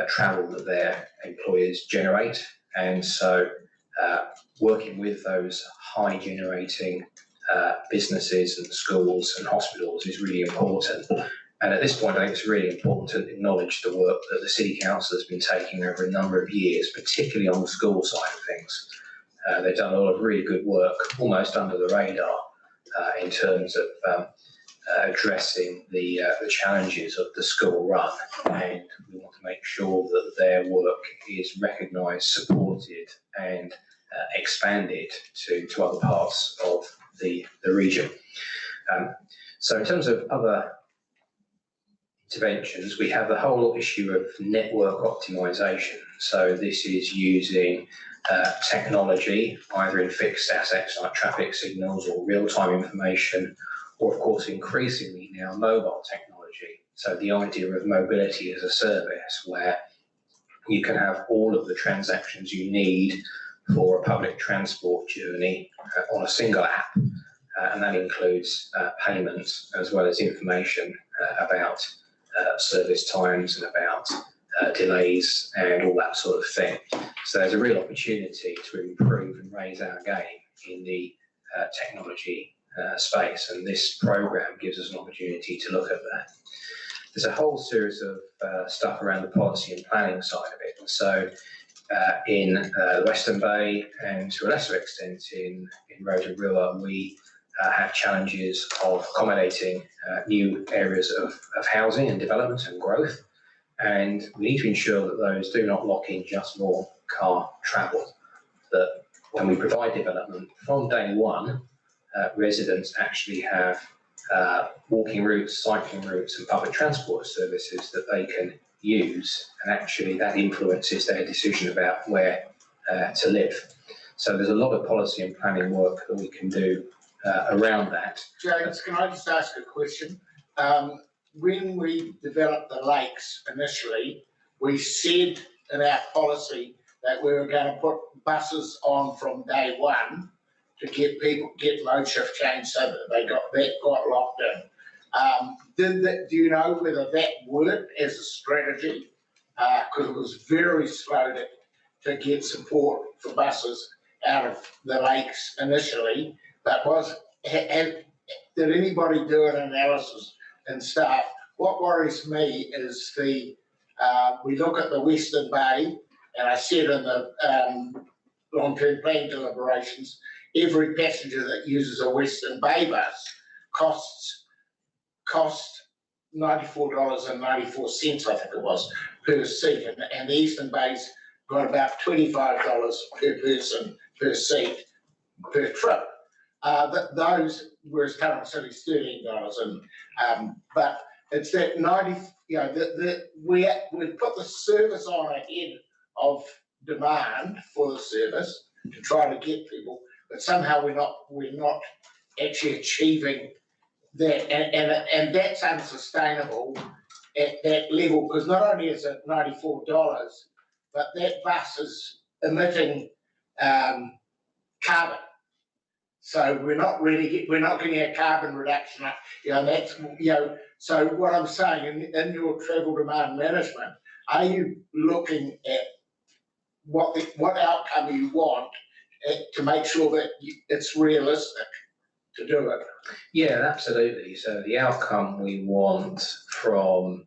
travel that their employers generate. And so working with those high generating businesses and schools and hospitals is really important. And at this point, I think it's really important to acknowledge the work that the City Council has been taking over a number of years, particularly on the school side of things. They've done a lot of really good work, almost under the radar, in terms of addressing the challenges of the school run. And we want to make sure that their work is recognised, supported and expanded to other parts of the region. So in terms of other interventions, we have the whole issue of network optimisation. So this is using technology, either in fixed assets like traffic signals or real-time information, or of course increasingly now mobile technology. So the idea of mobility as a service, where you can have all of the transactions you need for a public transport journey on a single app, and that includes payments as well as information about service times and about delays and all that sort of thing. So there's a real opportunity to improve and raise our game in the technology space, and this programme gives us an opportunity to look at that. There's a whole series of stuff around the policy and planning side of it. So in the Western Bay and to a lesser extent in Rotorua, we have challenges of accommodating new areas of housing and development and growth. And we need to ensure that those do not lock in just more car travel, that when we provide development from day one, residents actually have walking routes, cycling routes and public transport services that they can use, and actually that influences their decision about where to live. So there's a lot of policy and planning work that we can do around that. James, can I just ask a question? When we developed the lakes initially, we said in our policy that we were going to put buses on from day one to get load shift change so that got locked in. Do you know whether that worked as a strategy? Because it was very slow to get support for buses out of the lakes initially. But did anybody do an analysis and staff? What worries me is we look at the Western Bay, and I said in the long-term plan deliberations, every passenger that uses a Western Bay bus costs $94.94, I think it was, per seat, and the Eastern Bay's got about $25 per person per seat per trip. Those, whereas Tauranga City's $13, but it's that 90. You know, we put the service on ahead of demand for the service to try to get people, but somehow we're not actually achieving that, and that's unsustainable at that level, because not only is it $94, but that bus is emitting carbon. So we're not getting a carbon reduction up, that's, so what I'm saying in your travel demand management, are you looking at what outcome you want to make sure that it's realistic to do it? Yeah, absolutely. So the outcome we want from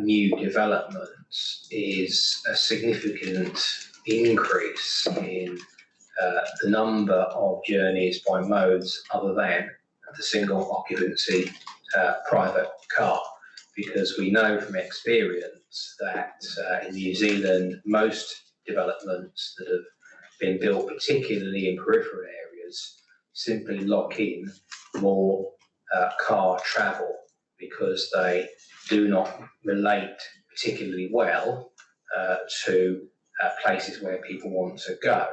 new developments is a significant increase in the number of journeys by modes other than the single occupancy private car, because we know from experience that in New Zealand, most developments that have been built, particularly in peripheral areas, simply lock in more car travel because they do not relate particularly well to places where people want to go.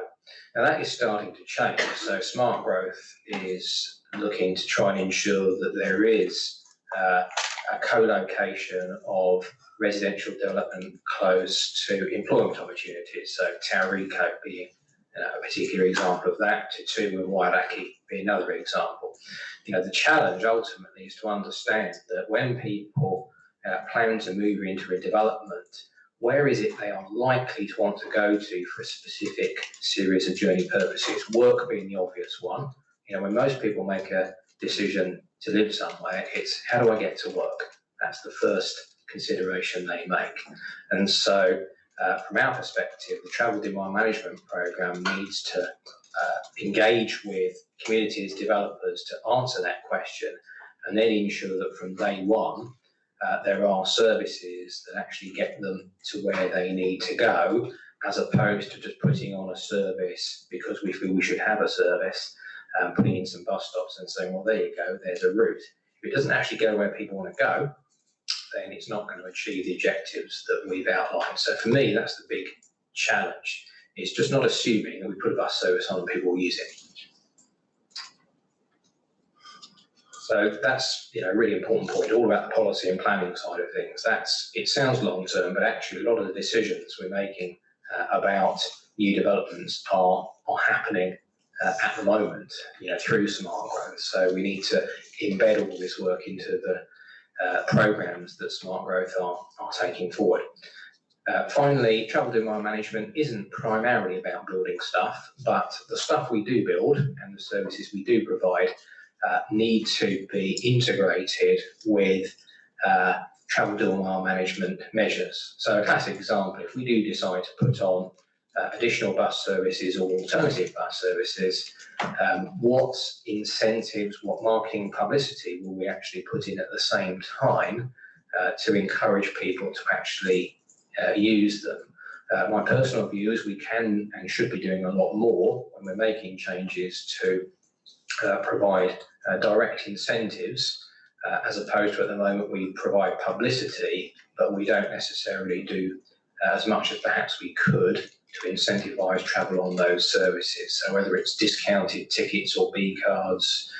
Now that is starting to change. So smart growth is looking to try and ensure that there is a co-location of residential development close to employment opportunities. So Tauriko being a particular example of that, Tutumu and Wairaki being another example. The challenge ultimately is to understand that when people plan to move into a development, where is it they are likely to want to go to for a specific series of journey purposes? Work being the obvious one. When most people make a decision to live somewhere, it's how do I get to work? That's the first consideration they make. And so from our perspective, the travel demand management program needs to engage with communities, developers to answer that question, and then ensure that from day one, there are services that actually get them to where they need to go, as opposed to just putting on a service because we feel we should have a service, putting in some bus stops and saying, well, there you go, there's a route. If it doesn't actually go where people want to go, then it's not going to achieve the objectives that we've outlined. So for me, that's the big challenge. It's just not assuming that we put a bus service on and people will use it. So that's a really important point, all about the policy and planning side of things. It sounds long term, but actually a lot of the decisions we're making about new developments are happening at the moment, through smart growth. So we need to embed all this work into the programs that smart growth are taking forward. Finally, travel demand management isn't primarily about building stuff, but the stuff we do build and the services we do provide need to be integrated with travel demand management measures. So a classic example, if we do decide to put on additional bus services or alternative bus services, what incentives, what marketing publicity will we actually put in at the same time to encourage people to actually use them? My personal view is we can and should be doing a lot more when we're making changes to provide direct incentives, as opposed to at the moment we provide publicity, but we don't necessarily do as much as perhaps we could to incentivise travel on those services. So whether it's discounted tickets or B cards,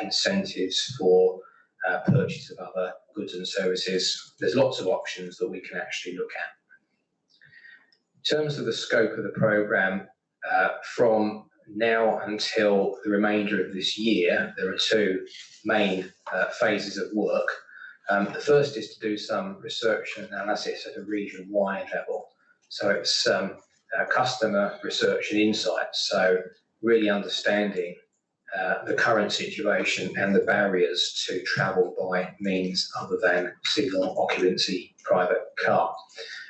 incentives for purchase of other goods and services, there's lots of options that we can actually look at. In terms of the scope of the programme, from now until the remainder of this year, there are two main phases of work. The first is to do some research and analysis at a region-wide level. So it's customer research and insights, so really understanding the current situation and the barriers to travel by means other than single occupancy private car.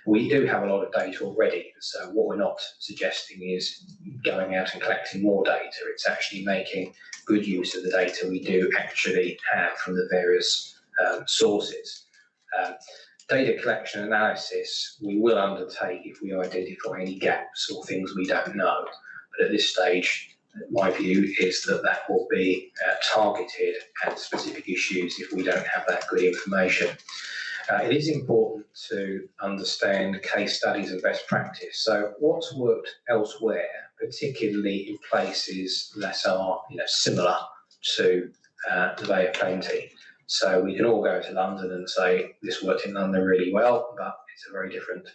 We do have a lot of data already, so what we're not suggesting is going out and collecting more data. It's actually making good use of the data we do actually have from the various sources. Data collection analysis we will undertake if we identify any gaps or things we don't know. But at this stage, my view is that that will be targeted at specific issues if we don't have that good information. It is important to understand case studies and best practice. So what's worked elsewhere, particularly in places that are similar to the Bay of Plenty. So we can all go to London and say this worked in London really well, but it's a very different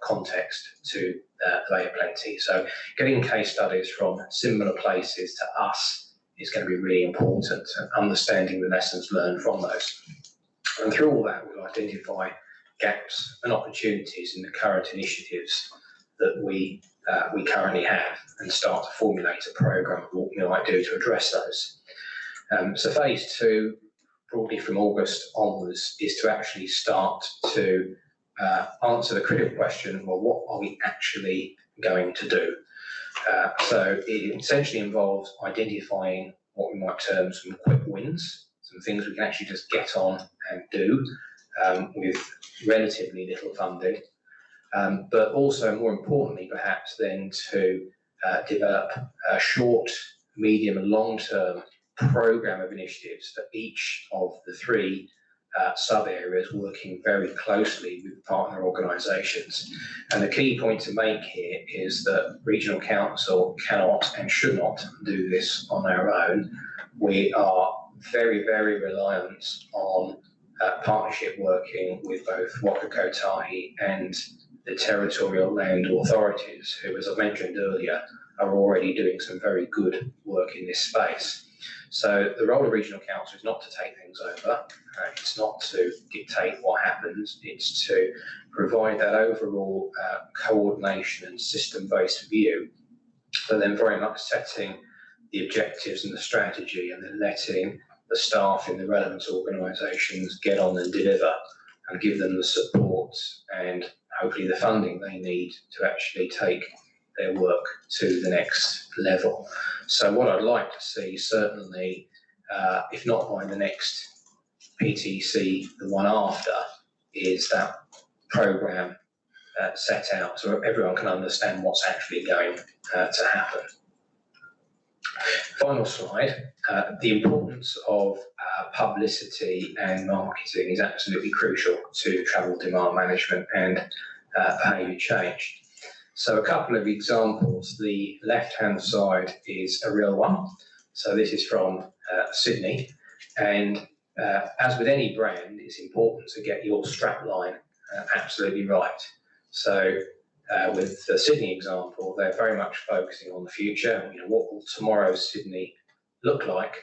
context to the Bay of Plenty. So getting case studies from similar places to us is going to be really important, and understanding the lessons learned from those. And through all that, we'll identify gaps and opportunities in the current initiatives that we currently have, and start to formulate a programme of what we might do to address those. So phase 2, broadly from August onwards, is to actually start to answer the critical question, well, what are we actually going to do? So it essentially involves identifying what we might term some quick wins, some things we can actually just get on and do with relatively little funding, but also more importantly perhaps then to develop a short, medium and long-term programme of initiatives for each of the 3 sub-areas, working very closely with partner organisations. And the key point to make here is that Regional Council cannot and should not do this on our own. We are very, very reliant on partnership working with both Waka Kotahi and the territorial land authorities, who, as I mentioned earlier, are already doing some very good work in this space. So the role of Regional Council is not to take things over, it's not to dictate what happens, it's to provide that overall coordination and system-based view, but then very much setting the objectives and the strategy, and then letting the staff in the relevant organisations get on and deliver, and give them the support and hopefully the funding they need to actually take their work to the next level. So what I'd like to see, certainly, if not by the next PTC, the one after, is that programme set out so everyone can understand what's actually going to happen. Final slide. The importance of publicity and marketing is absolutely crucial to travel demand management and behaviour change. So a couple of examples. The left-hand side is a real one. So this is from Sydney. And as with any brand, it's important to get your strapline absolutely right. So with the Sydney example, they're very much focusing on the future. You know, what will tomorrow's Sydney look like?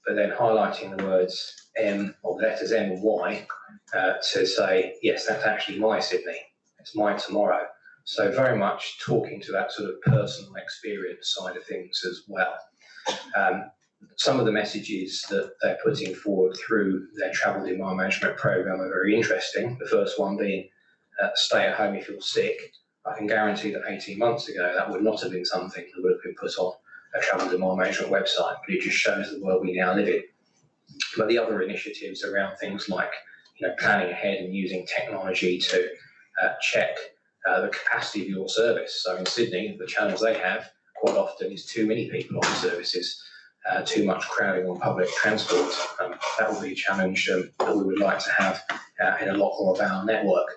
But then highlighting the words M, or the letters M and Y, to say, yes, that's actually my Sydney. It's my tomorrow. So very much talking to that sort of personal experience side of things as well. Some of the messages that they're putting forward through their travel demand management programme are very interesting. The first one being stay at home if you're sick. I can guarantee that 18 months ago that would not have been something that would have been put on a travel demand management website, but it just shows the world we now live in. But the other initiatives around things like, you know, planning ahead and using technology to check the capacity of your service. So in Sydney, the challenge they have quite often is too many people on services, too much crowding on public transport. That will be a challenge that we would like to have in a lot more of our network.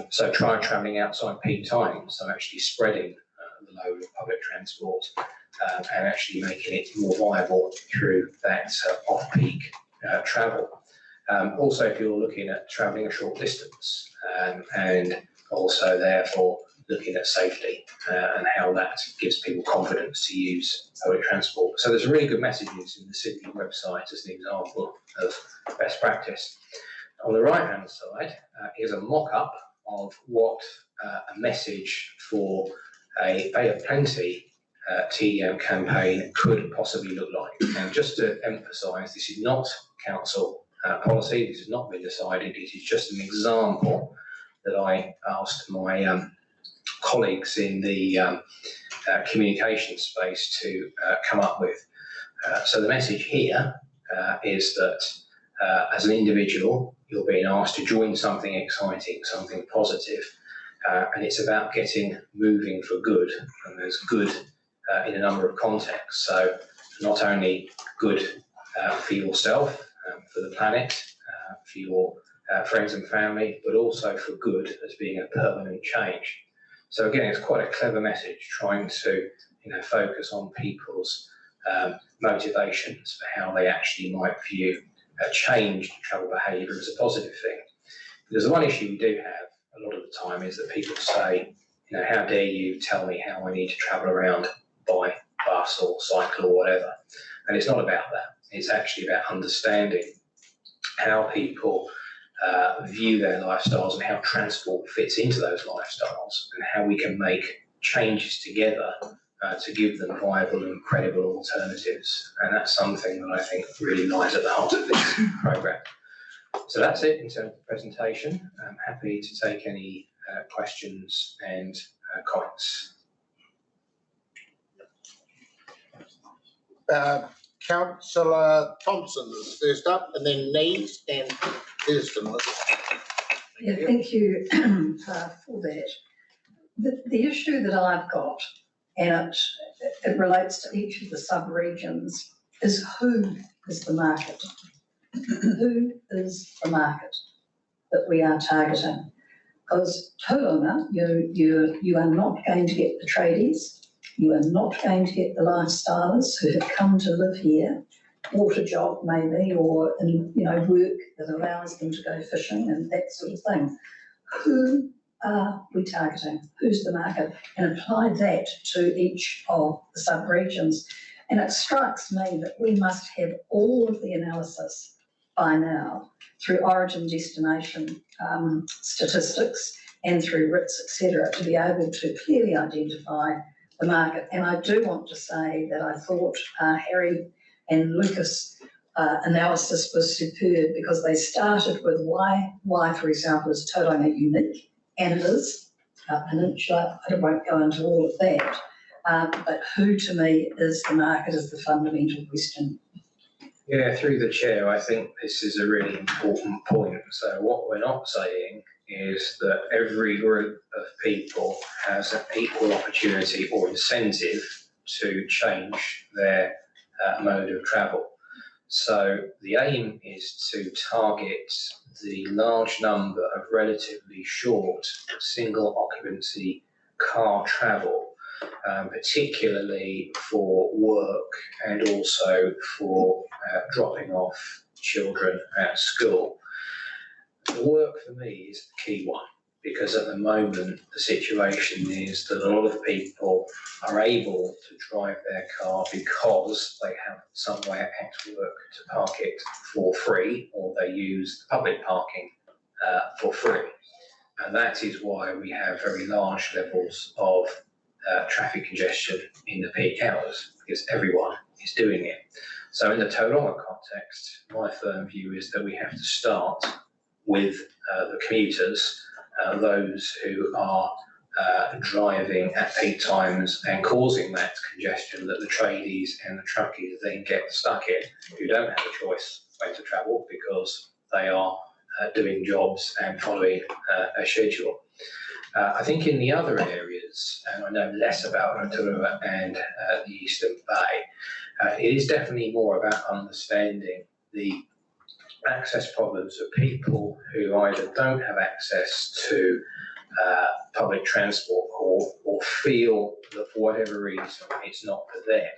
So try travelling outside peak time, so actually spreading the load of public transport and actually making it more viable through that off-peak travel. Also, if you're looking at travelling a short distance and also therefore looking at safety and how that gives people confidence to use public transport. So there's really good messages in the Sydney website as an example of best practice. On the right-hand side is a mock-up of what a message for a Bay of Plenty TDM campaign could possibly look like. And just to emphasise, this is not council policy, this has not been decided, it is just an example that I asked my colleagues in the communication space to come up with. So the message here is that as an individual, you're being asked to join something exciting, something positive, and it's about getting moving for good. And there's good in a number of contexts. So not only good for yourself, for the planet, for your friends and family, but also for good as being a permanent change. So again, it's quite a clever message, trying to focus on people's motivations for how they actually might view a changed travel behaviour as a positive thing. Because the one issue we do have a lot of the time is that people say, how dare you tell me how I need to travel around by bus or cycle or whatever. And it's not about that. It's actually about understanding how people view their lifestyles and how transport fits into those lifestyles, and how we can make changes together to give them viable and credible alternatives. And that's something that I think really lies at the heart of this programme. So that's it in terms of the presentation. I'm happy to take any questions and comments. Councillor Thompson is first up, and then Neves and Thurston. Yeah, thank you for that. The issue that I've got, and it relates to each of the sub-regions, is who is the market? Who is the market that we are targeting? Because Tauranga, you are not going to get the tradies, you are not going to get the lifestylers who have come to live here, water job maybe, or work that allows them to go fishing and that sort of thing. Who are we targeting? Who's the market? And apply that to each of the sub-regions. And it strikes me that we must have all of the analysis by now through origin destination statistics and through RITs, etc., to be able to clearly identify the market. And I do want to say that I thought Harry and Lucas' analysis was superb, because they started with why, for example, is Tauranga unique, and it is peninsula. I won't go into all of that, but who to me is the market is the fundamental question. Yeah, through the chair, I think this is a really important point. So what we're not saying is that every group of people has an equal opportunity or incentive to change their mode of travel. So the aim is to target the large number of relatively short single occupancy car travel, particularly for work and also for dropping off children at school. The work for me is the key one, because at the moment the situation is that a lot of people are able to drive their car because they have somewhere at work to park it for free, or they use public parking for free. And that is why we have very large levels of traffic congestion in the peak hours, because everyone is doing it. So in the Tauranga context, my firm view is that we have to start with the commuters, those who are driving at peak times and causing that congestion that the tradies and the truckies then get stuck in, who don't have a choice when to travel because they are doing jobs and following a schedule. I think in the other areas, and I know less about Rotorua and the Eastern Bay, it is definitely more about understanding the access problems of people who either don't have access to public transport or feel that for whatever reason it's not for them.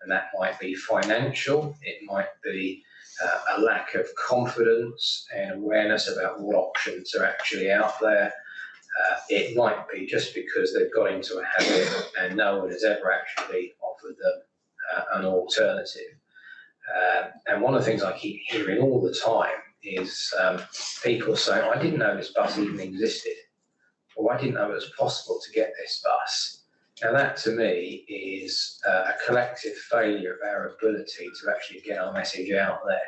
And that might be financial, it might be a lack of confidence and awareness about what options are actually out there. It might be just because they've got into a habit and no one has ever actually offered them an alternative. And one of the things I keep hearing all the time is people say, I didn't know this bus even existed, or I didn't know it was possible to get this bus. Now that to me is a collective failure of our ability to actually get our message out there.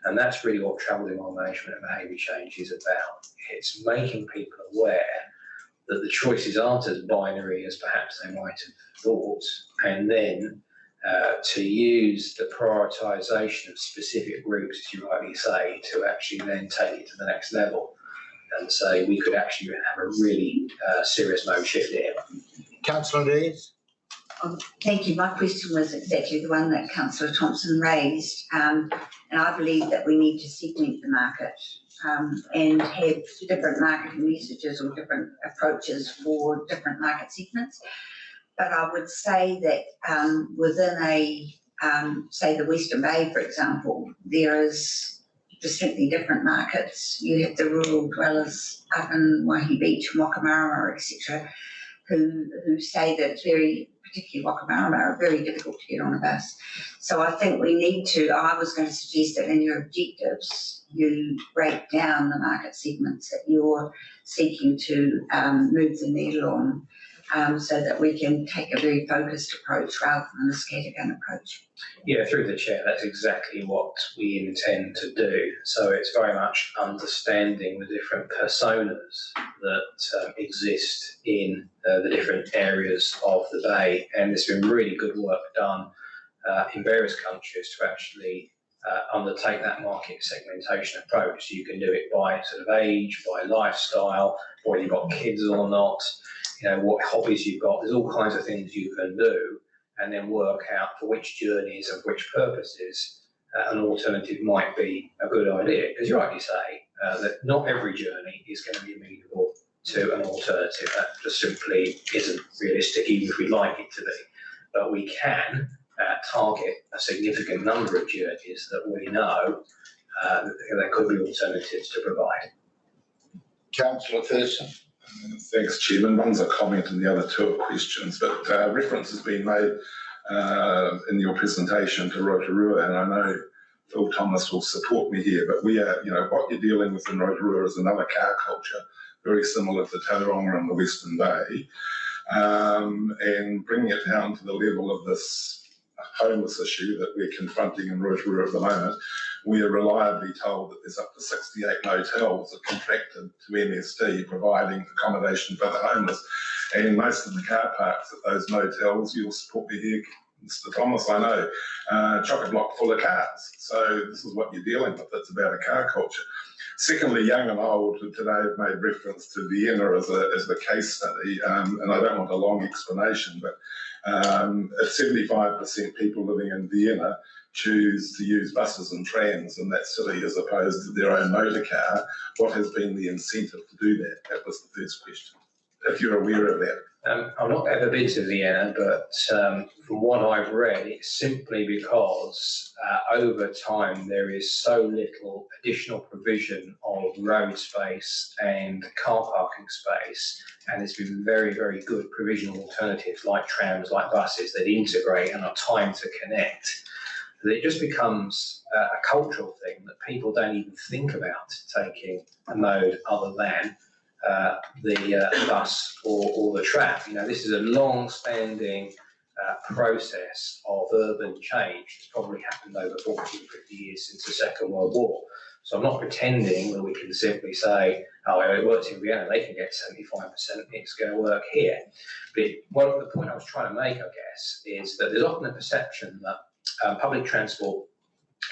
And that's really what travel demand management and behaviour change is about. It's making people aware that the choices aren't as binary as perhaps they might have thought, and then to use the prioritisation of specific groups, as you rightly say, to actually then take it to the next level and say we could actually have a really serious mode shift here. Councillor Neves. Thank you. My question was exactly the one that Councillor Thompson raised, and I believe that we need to segment the market and have different marketing messages or different approaches for different market segments. But I would say that within say the Western Bay, for example, there is distinctly different markets. You have the rural dwellers up in Waihi Beach, Mokamarama, etc., who say that it's very, particularly Wakamarama, are very difficult to get on a bus. So I think we need to, I was going to suggest that in your objectives, you break down the market segments that you're seeking to move the needle on, so that we can take a very focused approach rather than a scattergun approach. Yeah, through the chair, that's exactly what we intend to do. So it's very much understanding the different personas that exist in the different areas of the bay. And there's been really good work done in various countries to actually undertake that market segmentation approach. So you can do it by sort of age, by lifestyle, whether you've got kids or not, you know, what hobbies you've got. There's all kinds of things you can do, and then work out for which journeys and which purposes an alternative might be a good idea. Because you rightly say that not every journey is going to be amenable to an alternative. That just simply isn't realistic, even if we'd like it to be. But we can target a significant number of journeys that we know that there could be alternatives to provide. Councillor Thurston. Thanks, Chairman. One's a comment and the other two are questions, but reference has been made in your presentation to Rotorua, and I know Phil Thomas will support me here, but we are, you know, what you're dealing with in Rotorua is another car culture, very similar to Tauranga and the Western Bay, and bringing it down to the level of this homeless issue that we're confronting in Rotorua at the moment. We are reliably told that there's up to 68 motels that contracted to MSD providing accommodation for the homeless. And most of the car parks at those motels, you'll support me here, Mr. Thomas, I know, chock-a-block full of cars. So this is what you're dealing with. It's about a car culture. Secondly, young and old today have made reference to Vienna as a case study, and I don't want a long explanation, but if 75% people living in Vienna choose to use buses and trams in that city as opposed to their own motor car, what has been the incentive to do that? That was the first question, if you're aware of that. I've not ever been to Vienna, but from what I've read, it's simply because over time there is so little additional provision of road space and car parking space, and there's been very, very good provisional alternatives like trams, like buses that integrate and are timed to connect, that it just becomes a cultural thing that people don't even think about taking a mode other than the bus or the tram. You know, this is a long-standing process of urban change. It's probably happened over 40 or 50 years since the Second World War. So I'm not pretending that we can simply say, oh, it works in Vienna, they can get 75%, it's going to work here. But the point I was trying to make, I guess, is that there's often a perception that public transport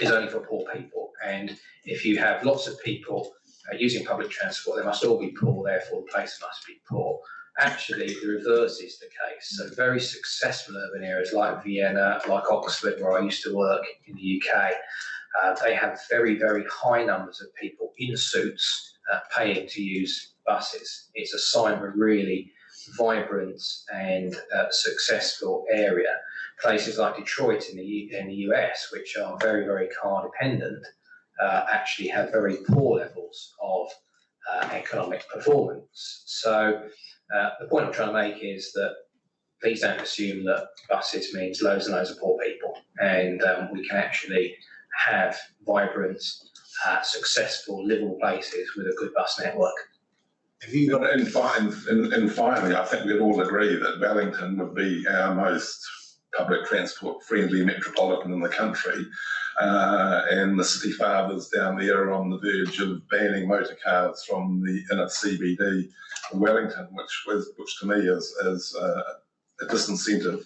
is only for poor people. And if you have lots of people using public transport, they must all be poor, therefore the place must be poor. Actually, the reverse is the case. So very successful urban areas like Vienna, like Oxford, where I used to work in the UK, they have very, very high numbers of people in suits paying to use buses. It's a sign of a really vibrant and successful area. Places like Detroit in the US, which are very, very car dependent, actually have very poor levels of economic performance. So the point I'm trying to make is that please don't assume that buses means loads and loads of poor people, and we can actually have vibrant, successful, livable places with a good bus network. Have you got, and finally, I think we'd all agree that Wellington would be our most public transport friendly metropolitan in the country, and the city fathers down there are on the verge of banning motor cars from the inner CBD of Wellington, which to me is a disincentive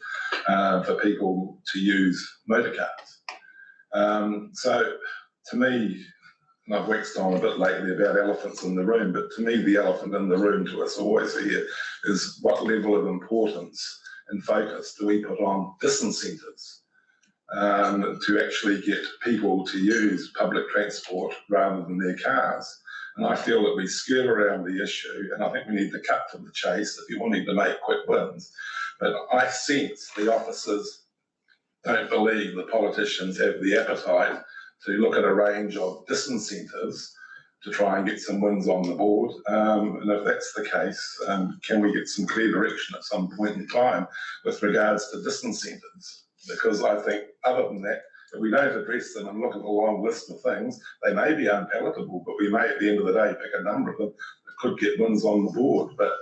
for people to use motor cars. So to me, and I've waxed on a bit lately about elephants in the room, but to me the elephant in the room to us always here is what level of importance and focus do we put on disincentives to actually get people to use public transport rather than their cars. And I feel that we skirt around the issue, and I think we need to cut to the chase if you're wanting to make quick wins. But I sense the officers don't believe the politicians have the appetite to look at a range of disincentives to try and get some wins on the board. And if that's the case, can we get some clear direction at some point in time with regards to disincentive? Because I think other than that, if we don't address them and look at the long list of things, they may be unpalatable, but we may at the end of the day pick a number of them that could get wins on the board. But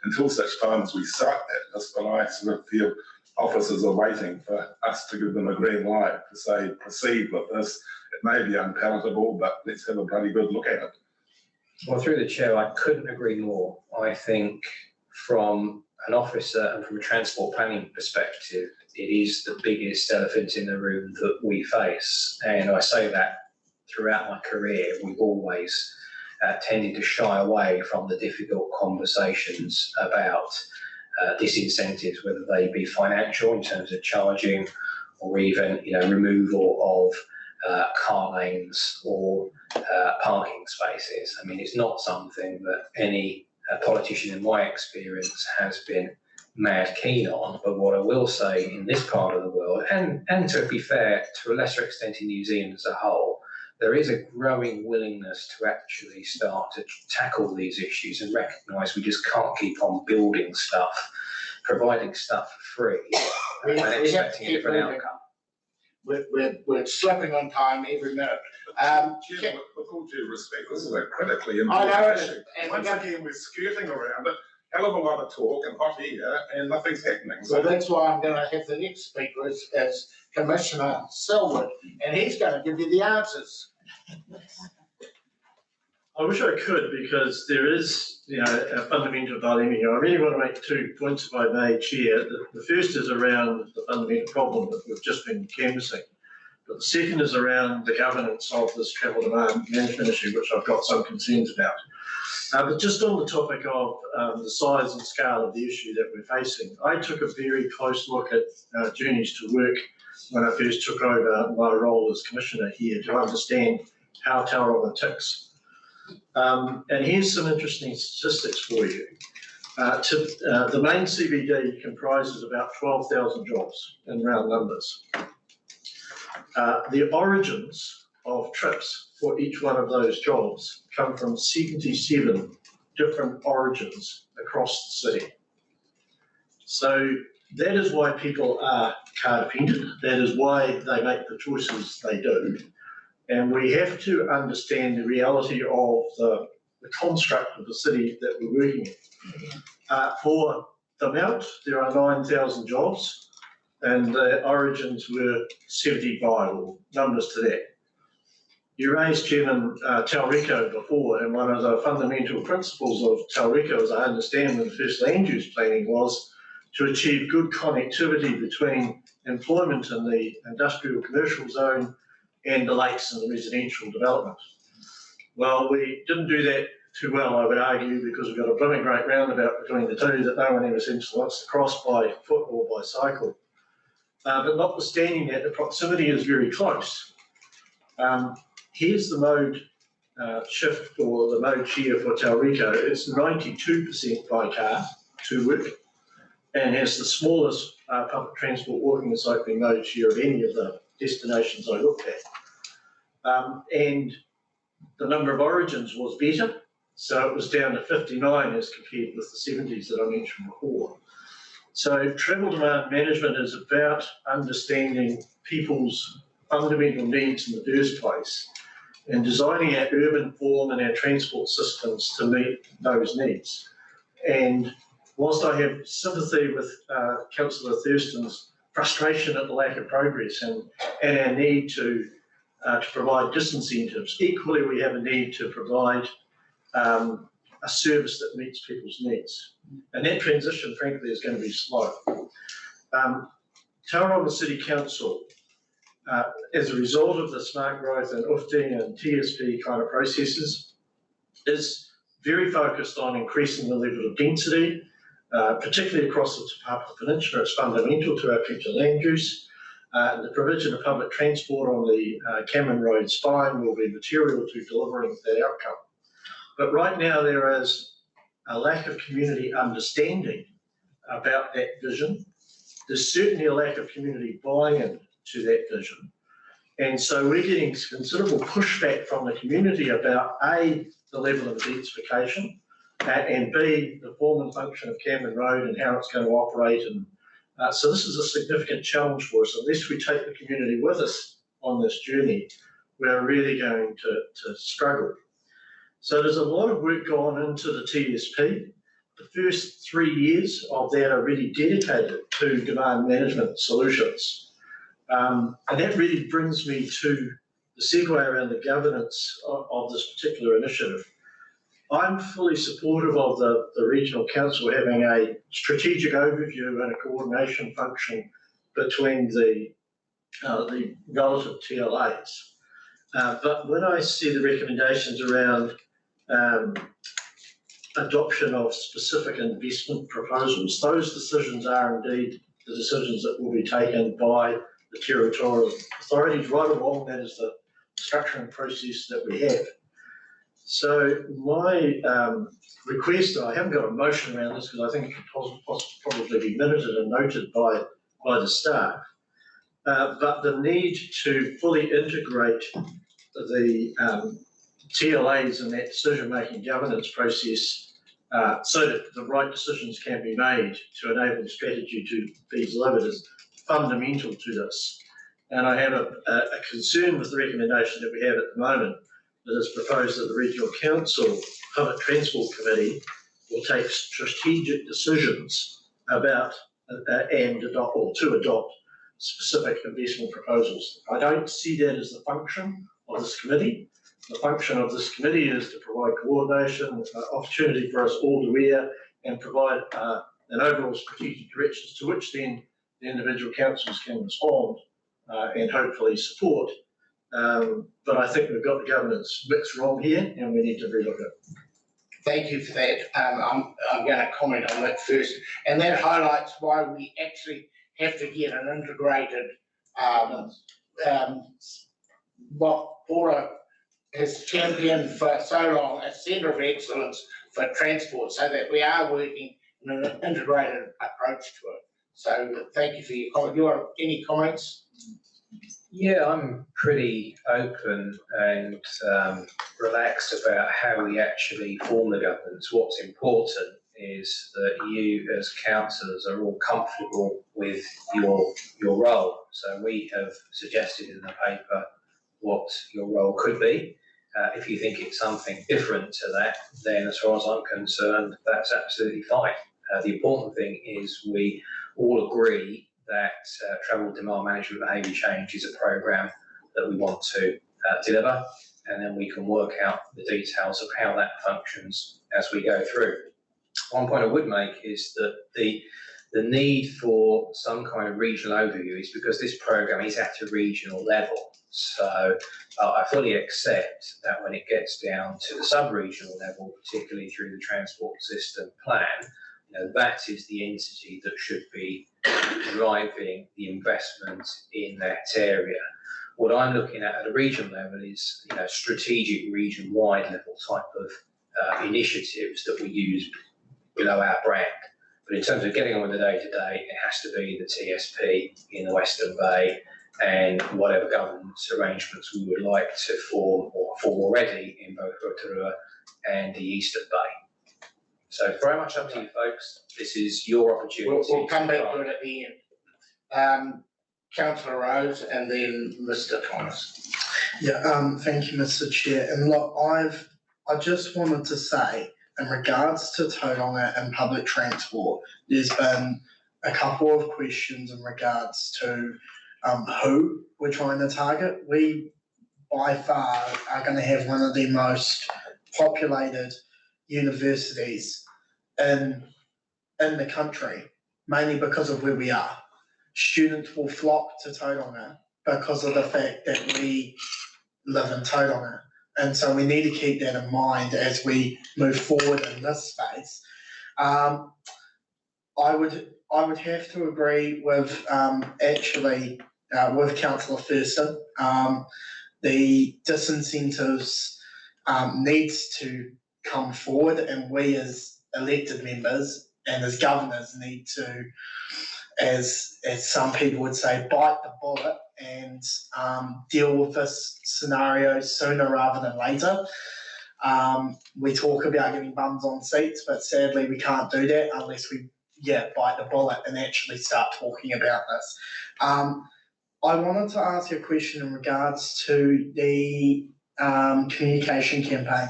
until such time as we cite that list, and I sort of feel officers are waiting for us to give them a green light to say, proceed with this. It may be unpalatable, but let's have a bloody good look at it. Well, through the chair, I couldn't agree more. I think from an officer and from a transport planning perspective, it is the biggest elephant in the room that we face. And I say that throughout my career, we've always tended to shy away from the difficult conversations about disincentives, whether they be financial in terms of charging or even removal of car lanes or parking spaces. I mean, it's not something that any politician in my experience has been mad keen on. But what I will say in this part of the world, and to be fair, to a lesser extent in New Zealand as a whole, there is a growing willingness to actually start to tackle these issues and recognise we just can't keep on building stuff, providing stuff for free, and expecting a different outcome. We're slipping on time every minute. Chair, with all due respect, this is a critically important issue. And once again, we're skirting around it. Hell of a lot of talk and hot air, and nothing's happening. So that's why I'm going to have the next speaker as Commissioner Selwood, and he's going to give you the answers. I wish I could, because there is, a fundamental dilemma here. I really want to make 2 points if I may, Chair. The first is around the fundamental problem that we've just been canvassing. But the second is around the governance of this travel demand management issue, which I've got some concerns about. But just on the topic of the size and scale of the issue that we're facing, I took a very close look at Journeys to Work when I first took over my role as Commissioner here to understand how Tauranga ticks. And here's some interesting statistics for you. The main CBD comprises about 12,000 jobs in round numbers. The origins of trips for each one of those jobs come from 77 different origins across the city. So that is why people are car dependent. That is why they make the choices they do. And we have to understand the reality of the construct of the city that we're working in. For the Mount, there are 9,000 jobs, and the origins were 75, or numbers to that. You raised, Chairman, Tauriko before, and one of the fundamental principles of Tauriko, as I understand, in the first land use planning, was to achieve good connectivity between employment in the industrial commercial zone and the lakes and the residential development. Well, we didn't do that too well, I would argue, because we've got a blooming great roundabout between the two that no one ever seems to want to cross by foot or by cycle. But notwithstanding that, the proximity is very close. Here's the mode shift, or the mode share for Tauriko. It's 92% by car to work, and has the smallest public transport walking and cycling mode share of any of the destinations I looked at. And the number of origins was better, so it was down to 59 as compared with the 70s that I mentioned before. So travel demand management is about understanding people's fundamental needs in the first place and designing our urban form and our transport systems to meet those needs. And whilst I have sympathy with Councillor Thurston's frustration at the lack of progress and our need to provide disincentives, equally we have a need to provide a service that meets people's needs. And that transition, frankly, is going to be slow. Tauranga City Council, as a result of the smart growth and UFT and TSP kind of processes, is very focused on increasing the level of density, particularly across the Te Papa Peninsula. It's fundamental to our future land use. The provision of public transport on the Cameron Road spine will be material to delivering that outcome. But right now there is a lack of community understanding about that vision. There's certainly a lack of community buy-in to that vision. And so we're getting considerable pushback from the community about, A, the level of identification, and B, the form and function of Cameron Road and how it's going to operate. And so this is a significant challenge for us. Unless we take the community with us on this journey, we're really going to struggle. So there's a lot of work gone into the TSP. The first 3 years of that are really dedicated to demand management solutions. And that really brings me to the segue around the governance of this particular initiative. I'm fully supportive of the Regional Council having a strategic overview and a coordination function between the relative TLAs. But when I see the recommendations around adoption of specific investment proposals, those decisions are indeed the decisions that will be taken by the territorial authorities. Right or wrong, that is the structuring process that we have. So my request, I haven't got a motion around this because I think it could probably be minuted and noted by the staff, but the need to fully integrate the TLAs in that decision-making governance process so that the right decisions can be made to enable the strategy to be delivered is fundamental to this. And I have a concern with the recommendation that we have at the moment that is proposed that the Regional Council Public Transport Committee will take strategic decisions about to adopt specific investment proposals. I don't see that as the function of this committee. The function of this committee is to provide coordination, opportunity for us all to wear and provide an overall strategic direction to which then the individual councils can respond and hopefully support. But I think we've got the governance mix wrong here and we need to relook it. Thank you for that. I'm going to comment on that first, and that highlights why we actually have to get an integrated, what Paula has championed for so long, a centre of excellence for transport, so that we are working in an integrated approach to it. So thank you for your comment. You have any comments? Yeah, I'm pretty open and relaxed about how we actually form the governance. What's important is that you as councillors are all comfortable with your role. So we have suggested in the paper what your role could be. If you think it's something different to that, then as far as I'm concerned, that's absolutely fine. The important thing is we all agree that travel demand management behaviour change is a programme that we want to deliver, and then we can work out the details of how that functions as we go through. One point I would make is that the need for some kind of regional overview is because this programme is at a regional level. So I fully accept that when it gets down to the sub-regional level, particularly through the transport system plan, that is the entity that should be driving the investment in that area. What I'm looking at a regional level is strategic region-wide level type of initiatives that we use below our brand. But in terms of getting on with the day-to-day, it has to be the TSP in the Western Bay and whatever governance arrangements we would like to form or form already in both Rotorua and the Eastern Bay. So very much up to you folks. This is your opportunity. We'll come back to it at the end. Councillor Rose and then Mr. Thomas. Yeah, thank you, Mr. Chair. And look, I just wanted to say, in regards to Tauranga and public transport, there's been a couple of questions in regards to who we're trying to target. We, by far, are going to have one of the most populated universities in the country, mainly because of where we are. Students will flock to Tauranga because of the fact that we live in Tauranga. And so we need to keep that in mind as we move forward in this space. I would have to agree with with Councillor Thurston. The disincentives needs to come forward, and we as elected members and as governors need to, as some people would say, bite the bullet and deal with this scenario sooner rather than later. We talk about getting bums on seats, but sadly we can't do that unless we, bite the bullet and actually start talking about this. I wanted to ask you a question in regards to the communication campaign.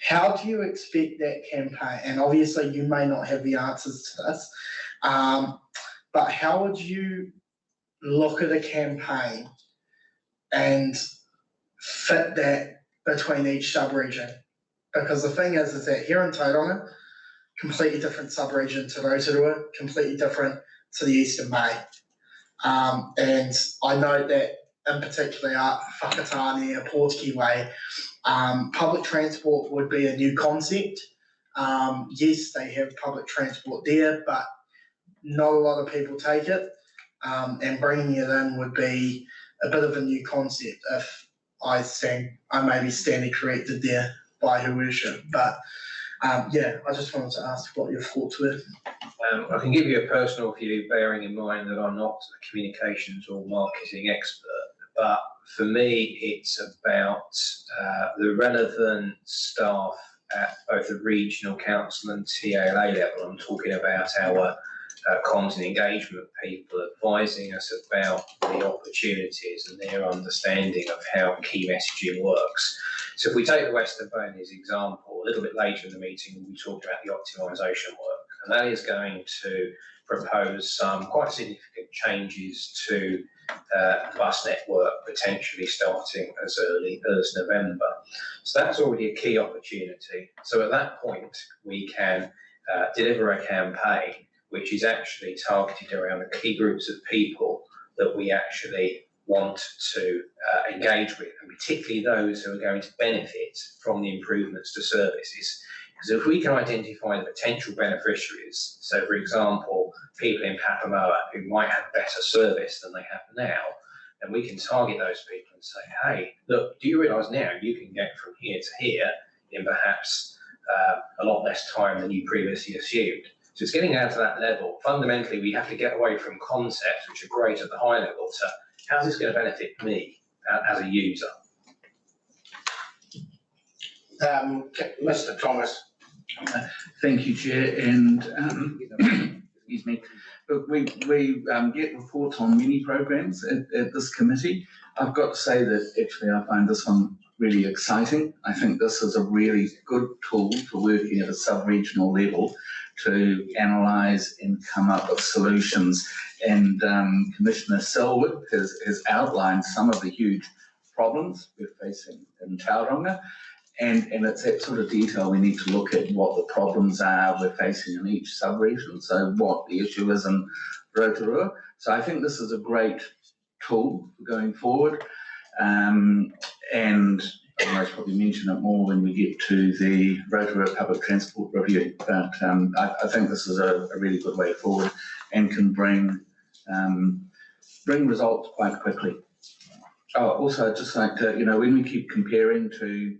How do you expect that campaign, and obviously you may not have the answers to this, but how would you look at a campaign and fit that between each sub-region? Because the thing is that here in Tauranga, completely different sub-region to Rotorua, completely different to the Eastern Bay. And I know that in particular Whakatane, Portki Way, public transport would be a new concept. Yes, they have public transport there, but not a lot of people take it. And bringing it in would be a bit of a new concept if I may be standing corrected there by her worship. But I just wanted to ask what your thoughts were. I can give you a personal view, bearing in mind that I'm not a communications or marketing expert, but for me, it's about the relevant staff at both the regional council and TALA level. I'm talking about our content engagement people advising us about the opportunities and their understanding of how key messaging works. So if we take the Western Bay as an example, a little bit later in the meeting, we talked about the optimisation work, and that is going to propose some quite significant changes to the bus network, potentially starting as early as November. So that's already a key opportunity. So at that point, we can deliver a campaign which is actually targeted around the key groups of people that we actually want to engage with, and particularly those who are going to benefit from the improvements to services. Because if we can identify the potential beneficiaries, so for example, people in Papamoa who might have better service than they have now, then we can target those people and say, hey, look, do you realise now you can get from here to here in perhaps a lot less time than you previously assumed? So it's getting down to that level. Fundamentally, we have to get away from concepts which are great at the high level to how's this going to benefit me as a user? Mr. Thomas. Thank you, Chair, and excuse me. But we get reports on many programs at this committee. I've got to say that actually I find this one really exciting. I think this is a really good tool for working at a sub-regional level to analyse and come up with solutions. And Commissioner Selwood has outlined some of the huge problems we're facing in Tauranga. And it's that sort of detail we need to look at what the problems are we're facing in each sub-region, so what the issue is in Rotorua. So I think this is a great tool for going forward. And I'll most probably mention it more when we get to the Rotorua Public Transport Review. But I think this is a really good way forward and can bring results quite quickly. Oh, also, I'd just like to, when we keep comparing to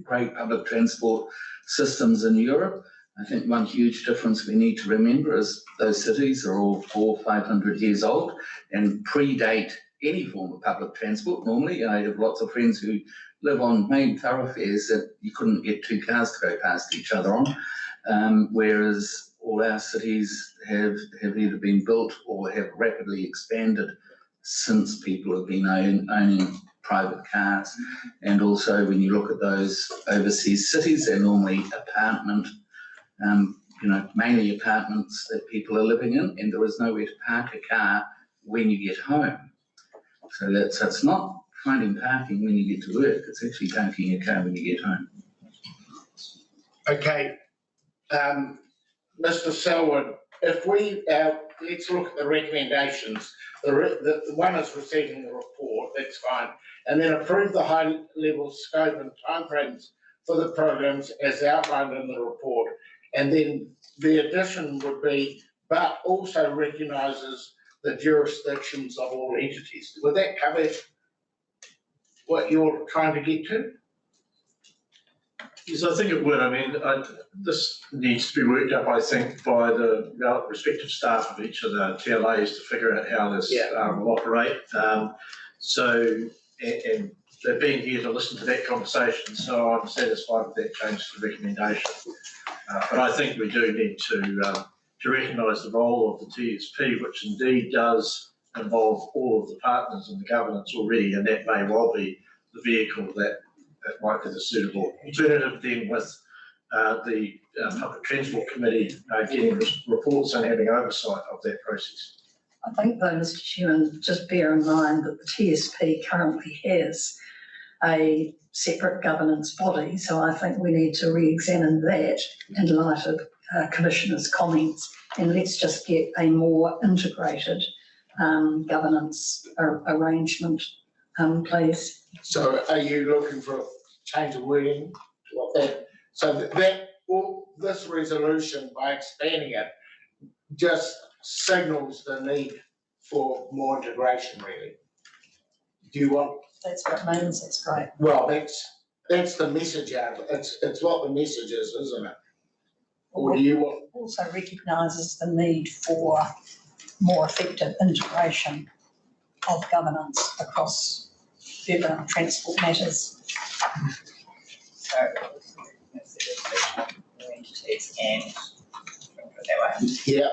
great public transport systems in Europe, I think one huge difference we need to remember is those cities are all 400, 500 years old and predate any form of public transport. Normally, I have lots of friends who live on main thoroughfares that you couldn't get two cars to go past each other on, whereas all our cities have either been built or have rapidly expanded since people have been owning private cars. And also when you look at those overseas cities, they're normally apartment, mainly apartments that people are living in, and there is nowhere to park a car when you get home. So it's not finding parking when you get to work, it's actually parking your car when you get home. Okay, Mr. Selwood, if we, let's look at the recommendations. The one is receiving the report, that's fine, and then approve the high-level scope and timeframes for the programs as outlined in the report. And then the addition would be, but also recognises the jurisdictions of all entities. Would that cover what you're trying to get to? Yes, I think it would. I mean, this needs to be worked up, I think, by the respective staff of each of the TLAs to figure out how this will operate. And they've been here to listen to that conversation, so I'm satisfied with that change to the recommendation. But I think we do need to recognise the role of the TSP, which indeed does involve all of the partners in the governance already, and that may well be the vehicle that might be the suitable alternative then with the Public Transport Committee getting reports and having oversight of that process. I think though, Mr Chairman, just bear in mind that the TSP currently has a separate governance body, so I think we need to re-examine that in light of Commissioner's comments, and let's just get a more integrated governance arrangement, please. So are you looking for a change of wording to what that, so this resolution, by expanding it, just signals the need for more integration, really? Do you want? That's what it means, that's great. Well, that's the message out of it. It's what the message is, isn't it? Or do you want? Also recognises the need for more effective integration of governance across federal transport matters. So, entities and put it that way. Yeah.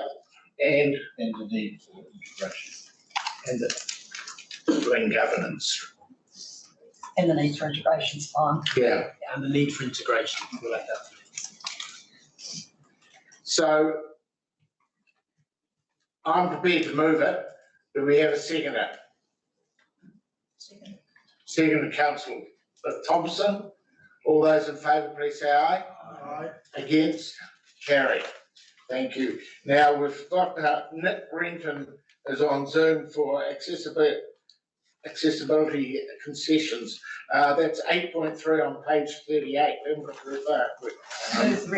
And the need for integration. And doing governance. And the need for integration is fine. Yeah. And the need for integration, we'll let that. So I'm prepared to move it. Do we have a seconder? Second to Councillor Thompson. All those in favour, please say aye. Aye. Against? Carried. Thank you. Now we've got Nick Brenton is on Zoom for accessibility concessions. That's 8.3 on page 38.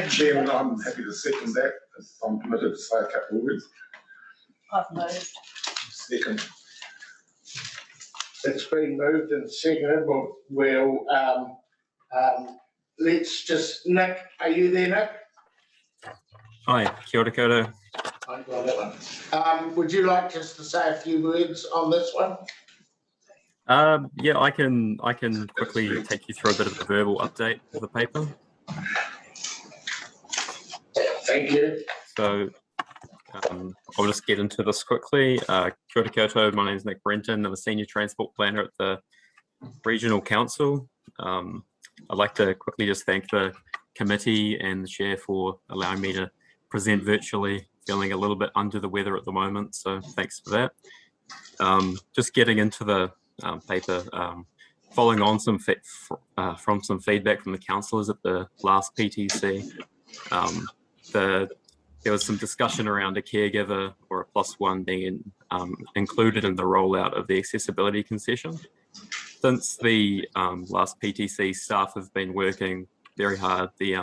Chairman, I'm happy to second that, if I'm permitted to say a couple of words. I've moved. Second. It's been moved and seconded. We'll let's just, Nick, are you there, Nick? Hi, kia ora koutou. I got that one. Would you like just to say a few words on this one? Yeah, I can quickly take you through a bit of a verbal update of the paper. Thank you. So I'll just get into this quickly. Kia ora koutou, my name is Nick Brenton. I'm a Senior Transport Planner at the Regional Council. I'd like to quickly just thank the committee and the chair for allowing me to present virtually. Feeling a little bit under the weather at the moment, so thanks for that. Just getting into the paper, following on from some feedback from the councillors at the last PTC. There was some discussion around a caregiver or a +1 being included in the rollout of the accessibility concession. Since the last PTC, staff have been working very hard. The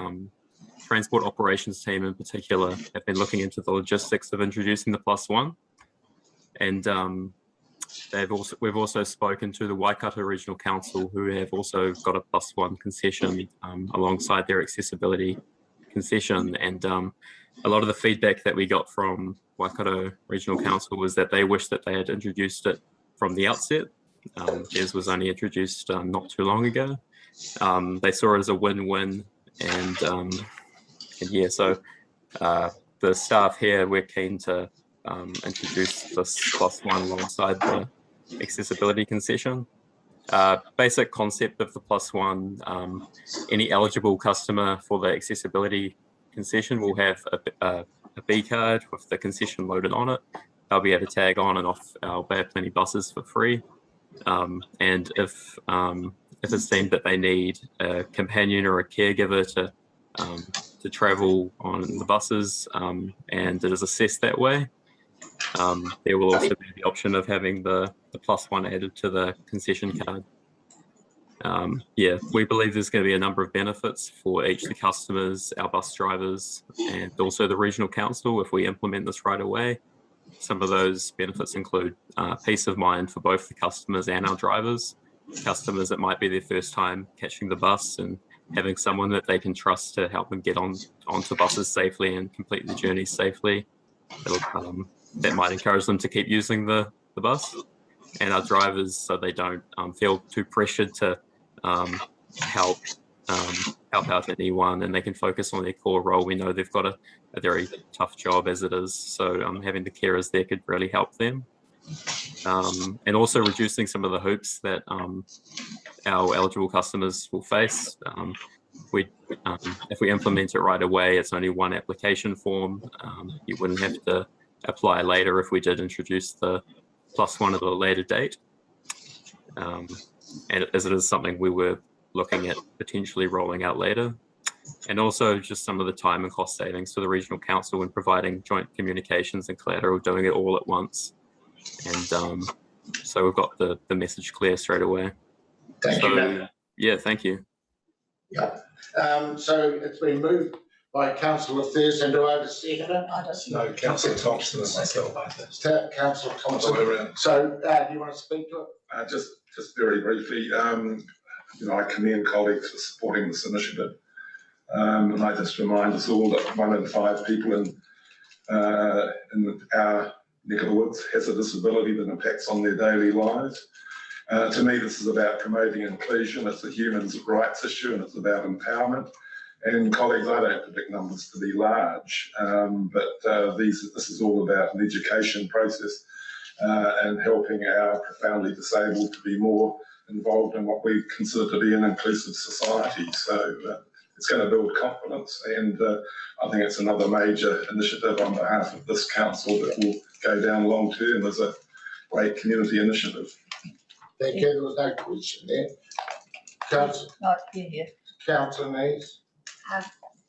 transport operations team in particular have been looking into the logistics of introducing the +1. And we've also spoken to the Waikato Regional Council, who have also got a +1 concession alongside their accessibility concession. And a lot of the feedback that we got from Waikato Regional Council was that they wish that they had introduced it from the outset. Theirs was only introduced not too long ago. They saw it as a win-win, and yeah, so the staff here, we're keen to introduce this +1 alongside the accessibility concession. Basic concept of the +1, any eligible customer for the accessibility concession will have a B card with the concession loaded on it. They'll be able to tag on and off our Bay of Plenty buses for free. And if it's deemed that they need a companion or a caregiver to travel on the buses, and it is assessed that way, there will also be the option of having the +1 added to the concession card. Yeah, we believe there's going to be a number of benefits for each of the customers, our bus drivers, and also the regional council if we implement this right away. Some of those benefits include peace of mind for both the customers and our drivers. Customers, it might be their first time catching the bus, and having someone that they can trust to help them get onto buses safely and complete the journey safely. That might encourage them to keep using the bus. and our drivers, so they don't feel too pressured to help out anyone, and they can focus on their core role. We know they've got a very tough job as it is, so having the carers there could really help them. And also reducing some of the hoops that our eligible customers will face. If we implement it right away, it's only one application form. You wouldn't have to apply later if we did introduce the +1 at a later date. And as it is something we were looking at potentially rolling out later. And also just some of the time and cost savings to the regional council when providing joint communications and collateral, doing it all at once. And so we've got the message clear straight away. Thank you. Yeah, thank you. Yeah. So it's been moved by Councillor Thurston. Do I have a seconder? No, Councillor Thompson and myself. Councillor Thompson. So do you want to speak to it? Just very briefly, I commend colleagues for supporting this initiative. And I just remind us all that 1 in 5 people in our neck of the woods has a disability that impacts on their daily lives. To me, this is about promoting inclusion. It's a human rights issue, and it's about empowerment. And colleagues, I don't predict numbers to be large, but this is all about an education process and helping our profoundly disabled to be more involved in what we consider to be an inclusive society. So it's going to build confidence, and I think it's another major initiative on behalf of this council that will go down long term as a great community initiative. Thank you. There was no question there. Councillor Nees.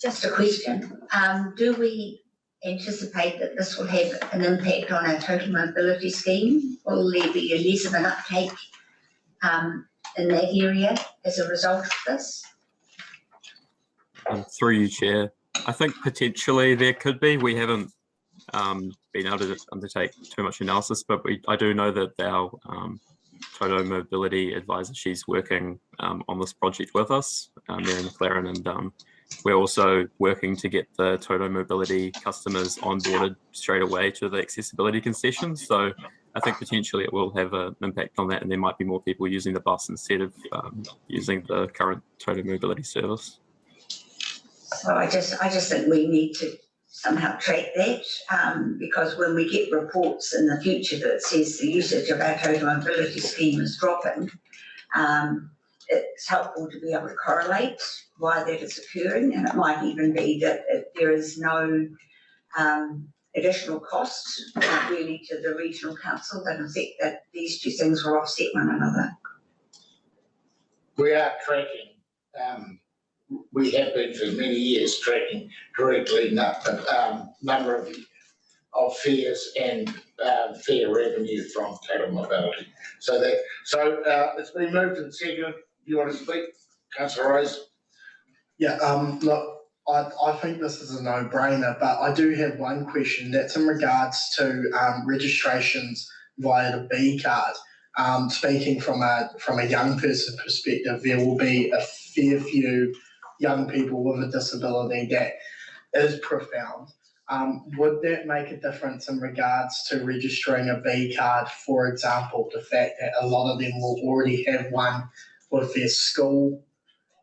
Just a question. Do we anticipate that this will have an impact on our total mobility scheme? Will there be a less of an uptake in that area as a result of this? Through you, Chair. I think potentially there could be. We haven't been able to undertake too much analysis, but I do know that our Toto Mobility advisor, she's working on this project with us, Mary McLaren, and we're also working to get the Toto Mobility customers onboarded straight away to the accessibility concession. So I think potentially it will have an impact on that, and there might be more people using the bus instead of using the current Toto Mobility service. So I just think we need to somehow track that, because when we get reports in the future that says the usage of our total mobility scheme is dropping, it's helpful to be able to correlate why that is occurring, and it might even be that if there is no additional cost really to the regional council, then I think that these two things will offset one another. We are tracking. We have been for many years tracking directly number of fares and fare revenue from total mobility. So it's been moved and seconded. Do you want to speak, Councillor Rose? Yeah. Look, I think this is a no-brainer, but I do have one question. That's in regards to registrations via the B card. Speaking from a young person perspective, there will be a fair few young people with a disability that is profound. Would that make a difference in regards to registering a B card? For example, the fact that a lot of them will already have one with their school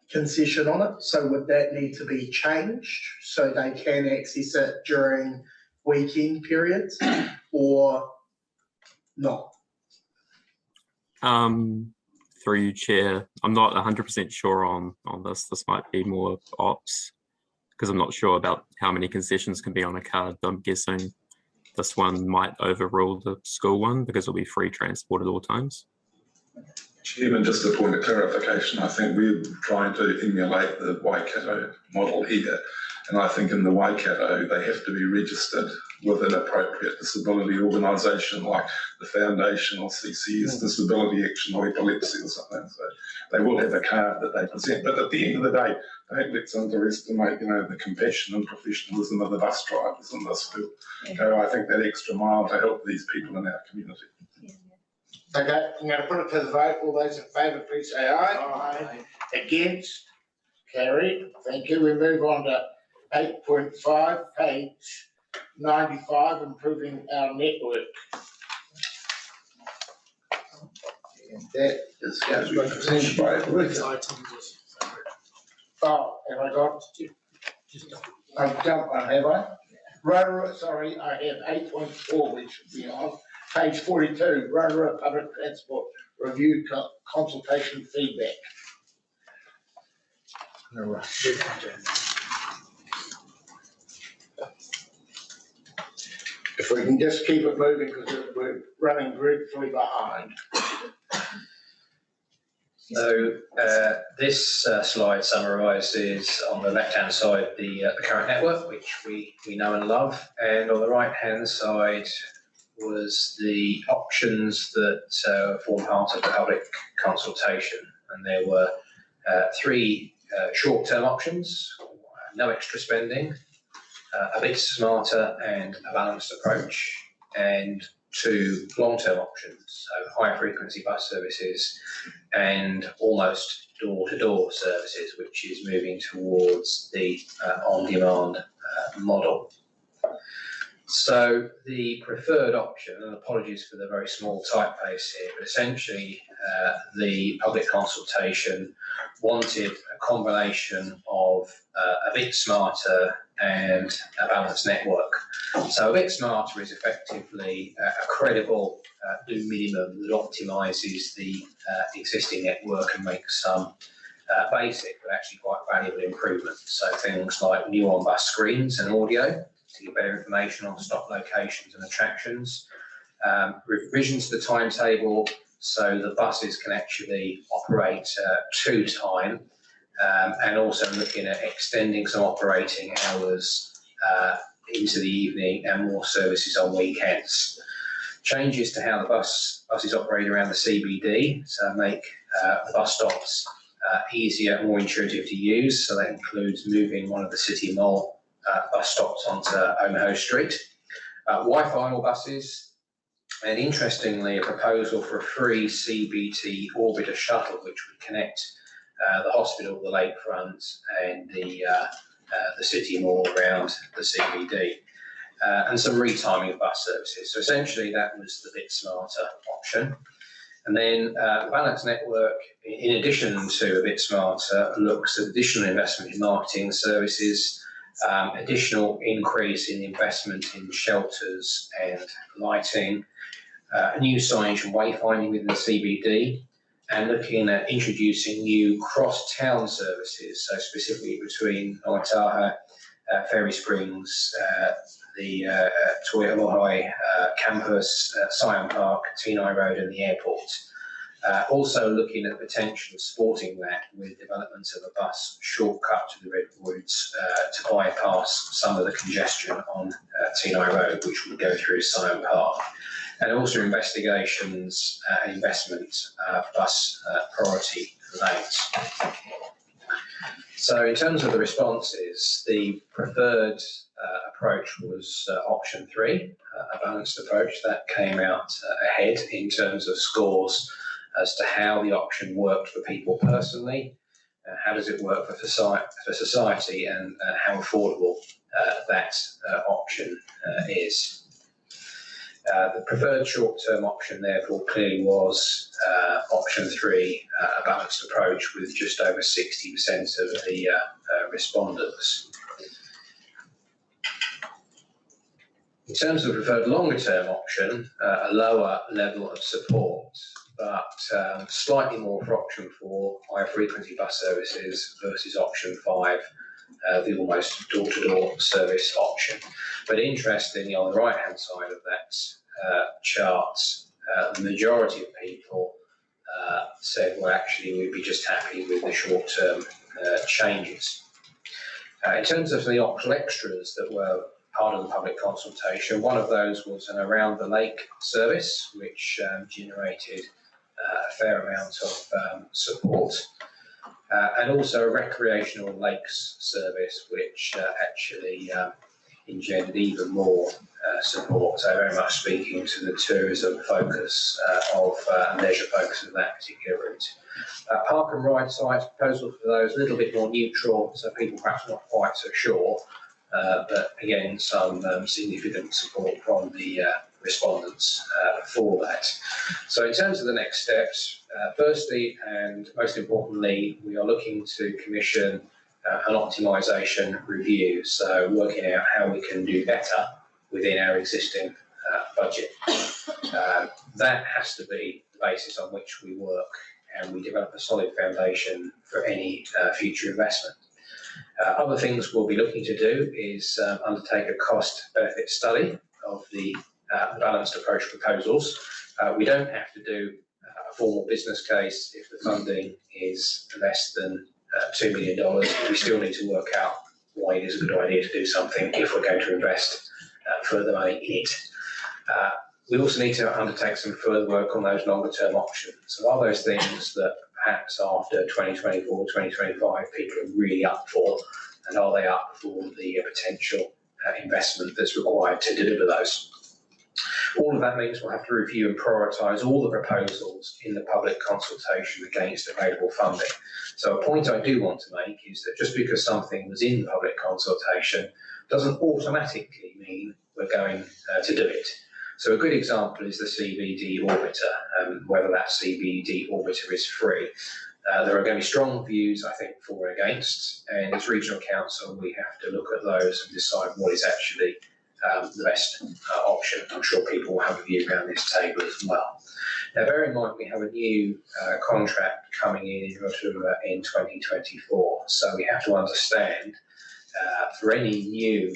concession on it. So would that need to be changed so they can access it during weekend periods or not? Through you, Chair. I'm not 100% sure on this. This might be more ops, because I'm not sure about how many concessions can be on a card. I'm guessing this one might overrule the school one because it'll be free transport at all times. Chairman, just a point of clarification. I think we're trying to emulate the Waikato model here. And I think in the Waikato, they have to be registered with an appropriate disability organisation like the Foundation or CCS, Disability Action or Epilepsy or something. So they will have a card that they present. But at the end of the day, don't let's underestimate, the compassion and professionalism of the bus drivers in this who go, I think, that extra mile to help these people in our community. Okay, I'm going to put it to the vote. All those in favour, please say aye. Aye. Against? Carried. Thank you. We move on to 8.5, page 95, improving our network. And that is going to be presented by Ruth. Oh, have I got? I've jumped one, have I? Rotorua, sorry, I have 8.4, which should be on page 42, Rotorua Public Transport Review Consultation Feedback. All right. If we can just keep it moving because we're running dreadfully behind. So this slide summarises on the left-hand side the current network, which we know and love, and on the right-hand side was the options that form part of the public consultation. And there were three short-term options: no extra spending, a bit smarter and a balanced approach, and two long-term options, so high-frequency bus services and almost door-to-door services, which is moving towards the on-demand model. So the preferred option, and apologies for the very small typeface here, but essentially the public consultation wanted a combination of a bit smarter and a balanced network. So a bit smarter is effectively a credible new minimum that optimises the existing network and makes some basic but actually quite valuable improvements. So things like new on-bus screens and audio to get better information on stop locations and attractions, revisions to the timetable so the buses can actually operate to time, and also looking at extending some operating hours into the evening and more services on weekends. Changes to how the buses operate around the CBD, so make the bus stops easier, more intuitive to use. So that includes moving one of the City Mall bus stops onto Omaha Street. Wi-Fi on all buses, and interestingly, a proposal for a free CBT orbiter shuttle, which would connect the hospital, the lakefront, and the City Mall around the CBD, and some retiming of bus services. So essentially, that was the bit smarter option. And then the balanced network, in addition to a bit smarter, looks at additional investment in marketing services, additional increase in investment in shelters and lighting, new signage and wayfinding within the CBD, and looking at introducing new cross-town services, so specifically between Waitaha, Ferry Springs, the Tuihalohai campus, Sion Park, Tenai Road and the airport. Also looking at the potential of supporting that with development of a bus shortcut to the Redwoods to bypass some of the congestion on Tenai Road, which would go through Sion Park. And also investigations and investment bus priority lanes. So in terms of the responses, the preferred approach was option 3, a balanced approach. That came out ahead in terms of scores as to how the option worked for people personally, how does it work for society, and how affordable that option is. The preferred short-term option, therefore, clearly was option 3, a balanced approach, with just over 60% of the respondents. In terms of the preferred longer-term option, a lower level of support, but slightly more for option 4, high-frequency bus services, versus option 5, the almost door-to-door service option. But interestingly, on the right-hand side of that chart, the majority of people said, well, actually, we'd be just happy with the short-term changes. In terms of the optional extras that were part of the public consultation, one of those was an around the lake service, which generated a fair amount of support. And also a recreational lakes service, which actually engendered even more support. So very much speaking to the tourism focus leisure focus of that particular route. Park and ride sites, proposal for those a little bit more neutral, so people perhaps not quite so sure, but again some significant support from the respondents for that. So in terms of the next steps, firstly and most importantly, we are looking to commission an optimisation review, so working out how we can do better within our existing budget. That has to be the basis on which we work and we develop a solid foundation for any future investment. Other things we'll be looking to do is undertake a cost-benefit study of the balanced approach proposals. We don't have to do a formal business case if the funding is less than $2 million. We still need to work out why it is a good idea to do something if we're going to invest further money in it. We also need to undertake some further work on those longer term options. So are those things that perhaps after 2024, 2025 people are really up for, and are they up for the potential investment that's required to deliver those? All of that means we'll have to review and prioritise all the proposals in the public consultation against available funding. So a point I do want to make is that just because something was in the public consultation doesn't automatically mean we're going to do it. So a good example is the CBD orbiter, whether that CBD orbiter is free. There are going to be strong views, I think, for and against, and as regional council we have to look at those and decide what is actually the best option. I'm sure people will have a view around this table as well. Now bear in mind we have a new contract coming in Rotorua in 2024, so we have to understand for any new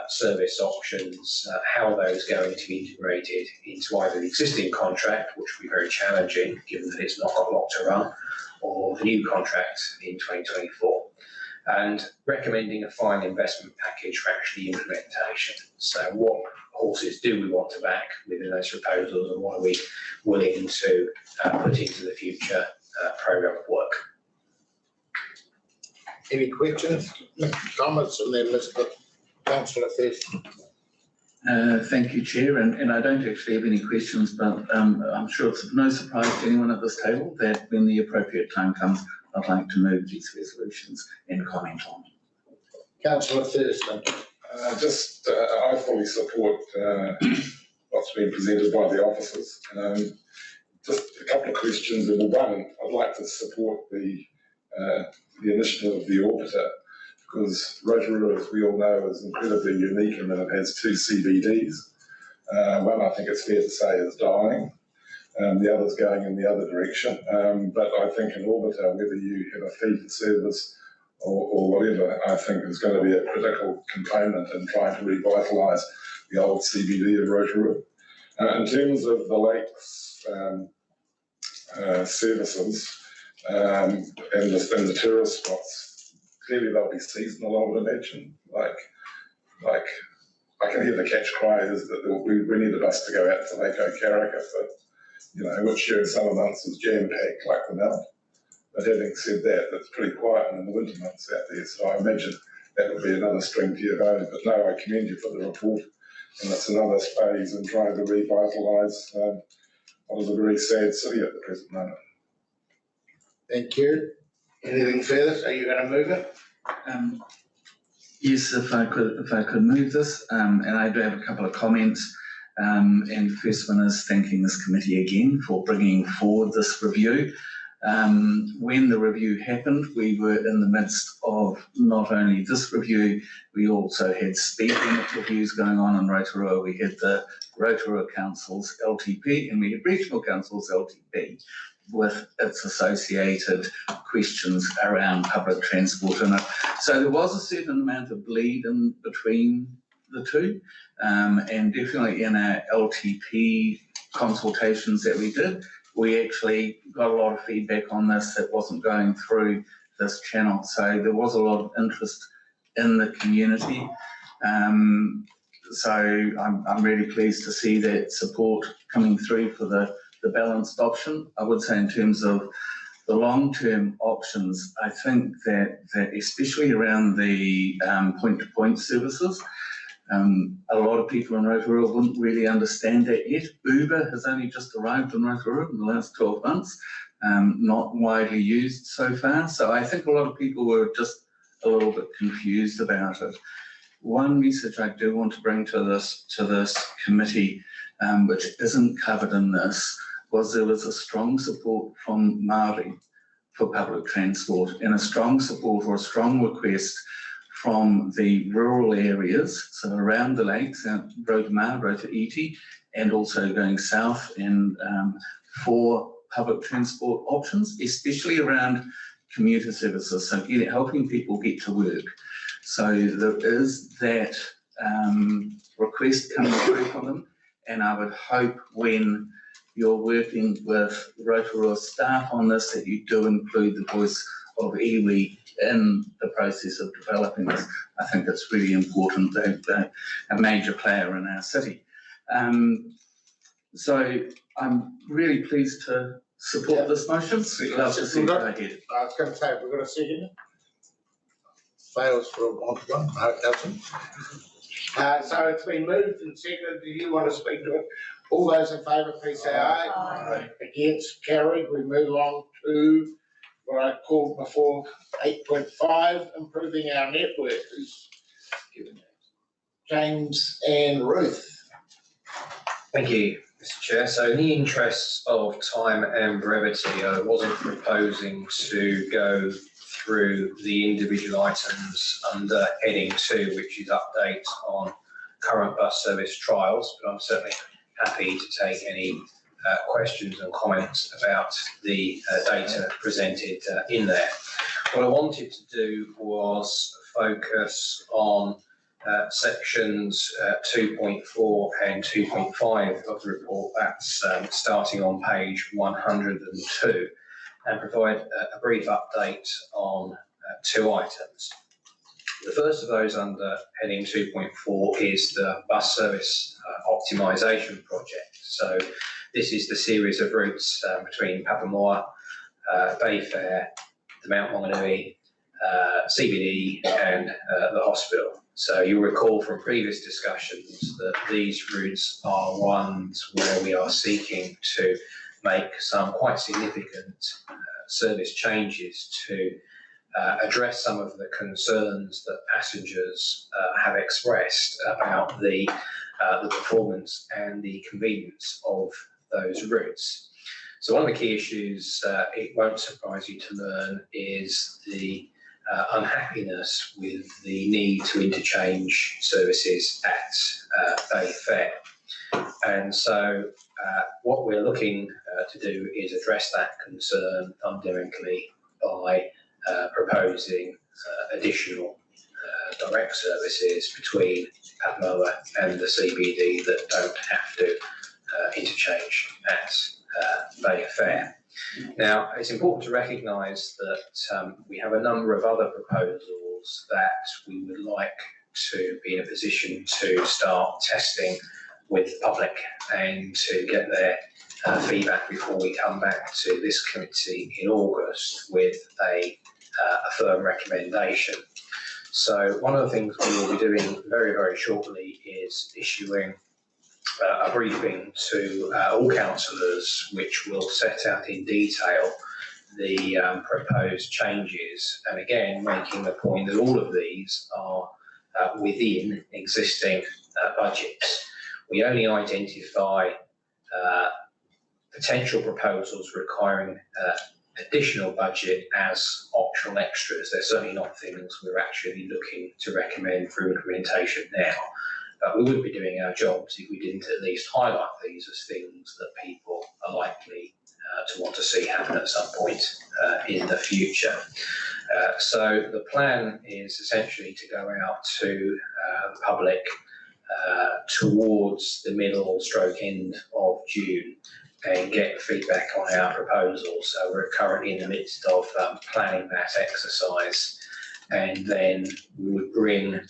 service options, how are those going to be integrated into either the existing contract, which will be very challenging given that it's not got a lot to run, or the new contract in 2024, and recommending a final investment package for actually implementation. So what horses do we want to back within those proposals, and what are we willing to put into the future programme of work? Any questions, comments, and then Mr. Councillor Thurston. Thank you, Chair, and I don't actually have any questions, but I'm sure it's of no surprise to anyone at this table that when the appropriate time comes, I'd like to move these resolutions and comment on them. Councillor Thurston. I fully support what's been presented by the officers. Just a couple of questions. And one, I'd like to support the initiative of the orbiter, because Rotorua, as we all know, is incredibly unique in that it has two CBDs. One, I think it's fair to say, is dying. The other's going in the other direction. But I think an orbiter, whether you have a fee for service or whatever, I think is going to be a critical component in trying to revitalise the old CBD of Rotorua. In terms of the lakes services and the tourist spots, clearly they'll be seasonal, I would imagine. Like I can hear the catch cry is that we need a bus to go out to Lake Okaraka for, which during summer months is jam-packed like the Mount. But having said that, it's pretty quiet in the winter months out there, so I imagine that would be another string to your bow. But no, I commend you for the report, and it's another phase in trying to revitalise what is a very sad city at the present moment. Thank you. Anything further? So you're going to move it? Yes, if I could move this, and I do have a couple of comments. And the first one is thanking this committee again for bringing forward this review. When the review happened, we were in the midst of not only this review, we also had speed limit reviews going on in Rotorua. We had the Rotorua Council's LTP and we had Regional Council's LTP with its associated questions around public transport in it. So there was a certain amount of bleed in between the two, and definitely in our LTP consultations that we did, we actually got a lot of feedback on this that wasn't going through this channel. So there was a lot of interest in the community. So I'm really pleased to see that support coming through for the balanced option. I would say in terms of the long-term options, I think that especially around the point-to-point services, a lot of people in Rotorua wouldn't really understand that yet. Uber has only just arrived in Rotorua in the last 12 months, not widely used so far. So I think a lot of people were just a little bit confused about it. one message I do want to bring to this committee, which isn't covered in this, was there was a strong support from Māori for public transport, and a strong support or a strong request from the rural areas, so around the lakes, Rotomā, Rota Iti, and also going south, and for public transport options, especially around commuter services, so helping people get to work. So there is that request coming through from them, and I would hope when you're working with Rotorua staff on this that you do include the voice of iwi in the process of developing this. I think it's really important. They're a major player in our city. So I'm really pleased to support this motion. Love to see it go ahead. I was going to say, we've got a second. Fails for one. So it's been moved and seconded. Do you want to speak to it? All those in favour, please say aye. Aye. Against, carried. We move on to what I called before 8.5, improving our networks. James and Ruth. Thank you, Mr. Chair. So in the interests of time and brevity, I wasn't proposing to go through the individual items under heading 2, which is update on current bus service trials, but I'm certainly happy to take any questions and comments about the data presented in there. What I wanted to do was focus on sections 2.4 and 2.5 of the report. That's starting on page 102, and provide a brief update on 2 items. The first of those under heading 2.4 is the bus service optimisation project. So this is the series of routes between Papamoa, Bayfair, the Mount Maunganui, CBD and the hospital. So you'll recall from previous discussions that these routes are ones where we are seeking to make some quite significant service changes to address some of the concerns that passengers have expressed about the performance and the convenience of those routes. So one of the key issues, it won't surprise you to learn, is the unhappiness with the need to interchange services at Bayfair. And so what we're looking to do is address that concern fundamentally by proposing additional direct services between Papamoa and the CBD that don't have to interchange at Bayfair. Now, it's important to recognise that we have a number of other proposals that we would like to be in a position to start testing with the public and to get their feedback before we come back to this committee in August with a firm recommendation. So one of the things we will be doing very, very shortly is issuing a briefing to all councillors, which will set out in detail the proposed changes, and again making the point that all of these are within existing budgets. We only identify potential proposals requiring additional budget as optional extras. They're certainly not things we're actually looking to recommend for implementation now. But we wouldn't be doing our jobs if we didn't at least highlight these as things that people are likely to want to see happen at some point in the future. So the plan is essentially to go out to the public towards the middle stroke end of June and get feedback on our proposals. So we're currently in the midst of planning that exercise, and then we would bring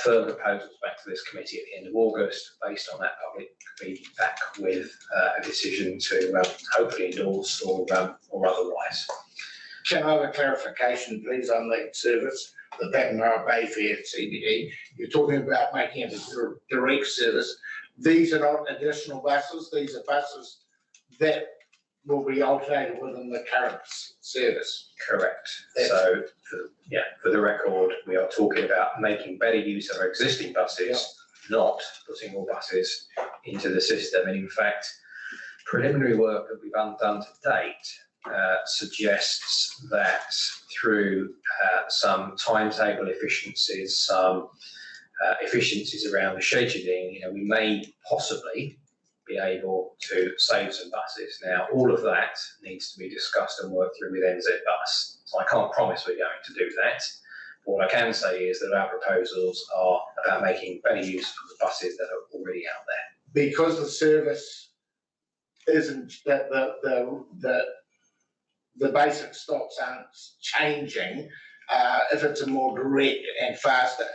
further proposals back to this committee at the end of August based on that public feedback with a decision to hopefully endorse or otherwise. Can I have a clarification, please, on that service, the Papamoa Bayfair CBD? You're talking about making it a direct service. These are not additional buses. These are buses that will be alternated within the current service. Correct. So, for the record, we are talking about making better use of our existing buses, not putting more buses into the system. And in fact, preliminary work that we've done to date suggests that through some timetable efficiencies, some efficiencies around the scheduling, we may possibly be able to save some buses. Now, all of that needs to be discussed and worked through with NZ Bus. So I can't promise we're going to do that. But what I can say is that our proposals are about making better use of the buses that are already out there. Because the service isn't, that the basic stops aren't changing, if it's a more direct and faster,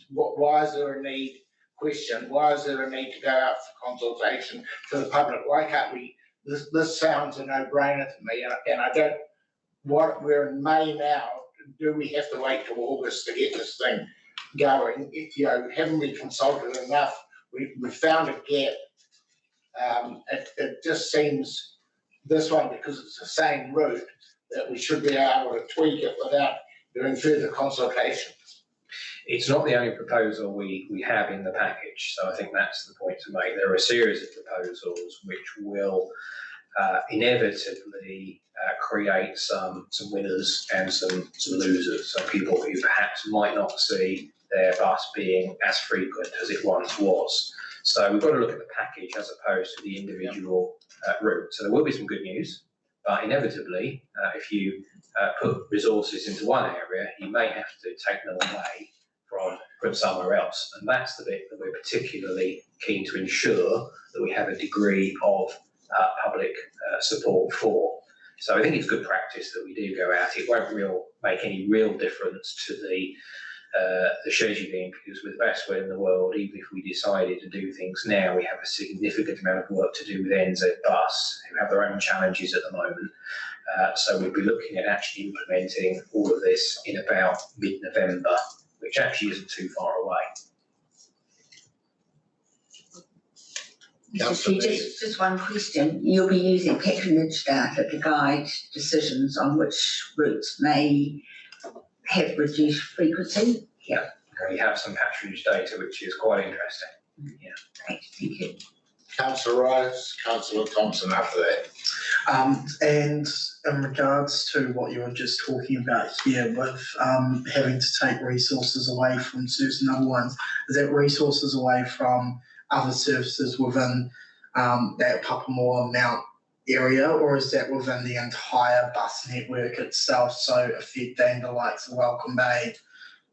why is there a need? Question, why is there a need to go out for consultation to the public? Why can't we, this sounds a no-brainer to me, and I don't, we're in May now, do we have to wait till August to get this thing going? Haven't we consulted enough? We found a gap. It just seems, this one, because it's the same route, that we should be able to tweak it without doing further consultation. It's not the only proposal we have in the package, so I think that's the point to make. There are a series of proposals which will inevitably create some winners and some losers, so people who perhaps might not see their bus being as frequent as it once was. So we've got to look at the package as opposed to the individual route. So there will be some good news, but inevitably, if you put resources into one area, you may have to take them away from somewhere else. And that's the bit that we're particularly keen to ensure that we have a degree of public support for. So I think it's good practice that we do go out. It won't make any real difference to the scheduling, because with the best will in the world, even if we decided to do things now, we have a significant amount of work to do with NZ Bus, who have their own challenges at the moment. So we'll be looking at actually implementing all of this in about mid-November, which actually isn't too far away. Just one question. You'll be using patronage data to guide decisions on which routes may have reduced frequency? Yeah. We have some patronage data, which is quite interesting. Yeah. Thank you. Councillor Rice, Councillor Thompson after that. And in regards to what you were just talking about here with having to take resources away from certain other ones, is that resources away from other services within that Papamoa Mount area, or is that within the entire bus network itself, so affecting the likes of Welcome Bay,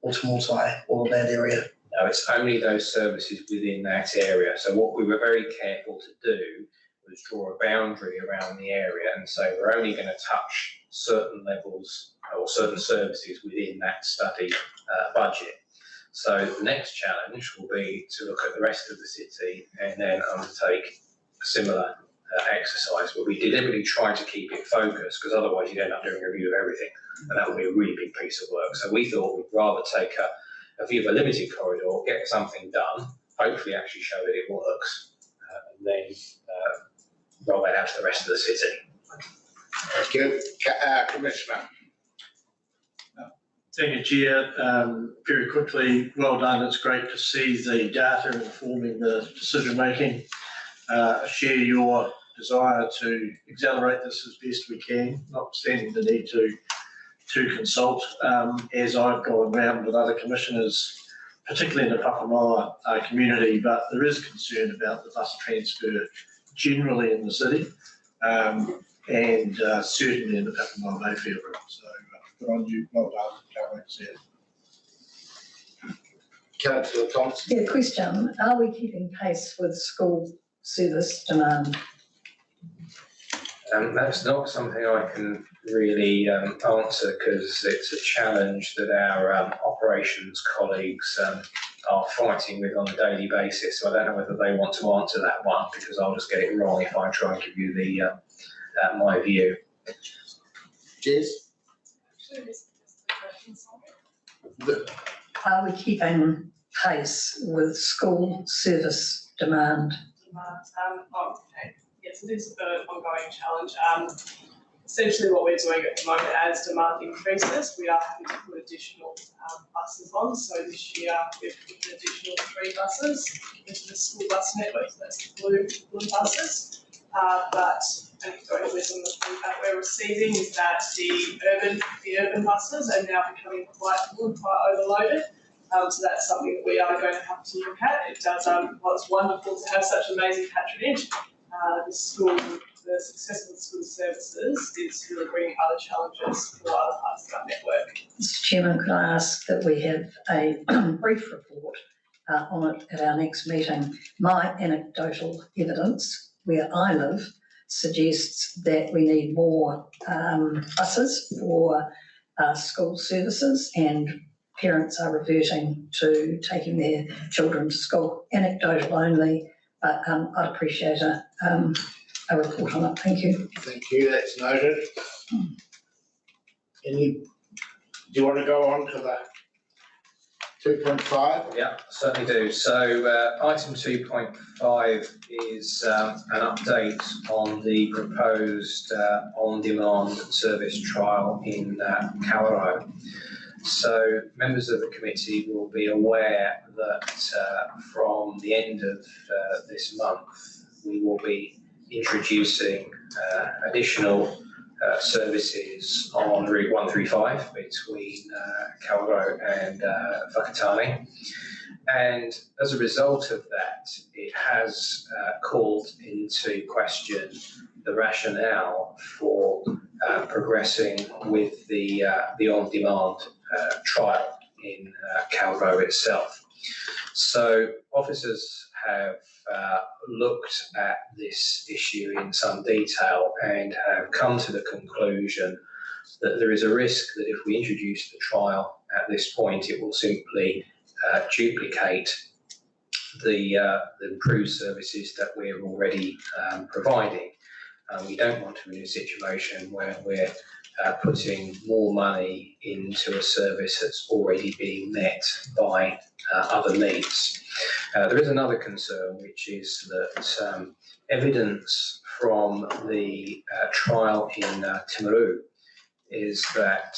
Otamotai, all of that area? No, it's only those services within that area. So what we were very careful to do was draw a boundary around the area and say we're only going to touch certain levels or certain services within that study budget. So the next challenge will be to look at the rest of the city and then undertake a similar exercise, but we deliberately try to keep it focused, because otherwise you'd end up doing a review of everything, and that would be a really big piece of work. So we thought we'd rather take a view of a limited corridor, get something done, hopefully actually show that it works, and then roll that out to the rest of the city. Thank you. Commissioner. Thank you, Chair. Very quickly, well done. It's great to see the data informing the decision making. Share your desire to accelerate this as best we can, notwithstanding the need to consult. As I've gone round with other commissioners, particularly in the Papamoa community, but there is concern about the bus transfer generally in the city, and certainly in the Papamoa Mayfield. So good on you, well done, can't wait to see it. Councillor Thompson. Yeah, question. Are we keeping pace with school service demand? That's not something I can really answer, because it's a challenge that our operations colleagues are fighting with on a daily basis. So I don't know whether they want to answer that one, because I'll just get it wrong if I try and give you the my view. Jess? Are we keeping pace with school service demand? Okay. Yes, yes, it is an ongoing challenge. Essentially what we're doing at the moment, as demand increases, we are having to put additional buses on. So this year we've put an additional 3 buses into the school bus network, so that's the blue buses. But anecdotally, some of the feedback we're receiving is that the urban buses are now becoming quite full and quite overloaded. So that's something that we are going to have to look at. It does, well, it's wonderful to have such amazing patronage. The success of the school services is really bringing other challenges for other parts of our network. Mr. Chairman, could I ask that we have a brief report on it at our next meeting? My anecdotal evidence where I live suggests that we need more buses for school services, and parents are reverting to taking their children to school. Anecdotal only, but I'd appreciate a report on it. Thank you. Thank you, that's noted. Do you want to go on to the 2.5? Yeah, certainly do. So item 2.5 is an update on the proposed on-demand service trial in Kawerau. So members of the committee will be aware that from the end of this month, we will be introducing additional services on Route 135 between Kawerau and Whakatane. And as a result of that, it has called into question the rationale for progressing with the on-demand trial in Kawerau itself. So officers have looked at this issue in some detail and have come to the conclusion that there is a risk that if we introduce the trial at this point, it will simply duplicate the improved services that we're already providing. We don't want to be in a situation where we're putting more money into a service that's already being met by other needs. There is another concern, which is that evidence from the trial in Timaru is that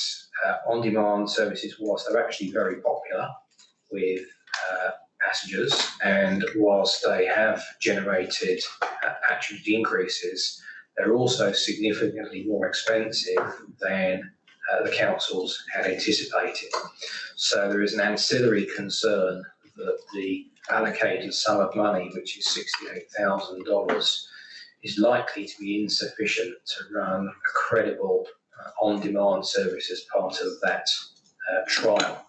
on-demand services, whilst they're actually very popular with passengers, and whilst they have generated patronage increases, they're also significantly more expensive than the councils had anticipated. So there is an ancillary concern that the allocated sum of money, which is $68,000, is likely to be insufficient to run a credible on-demand service as part of that trial.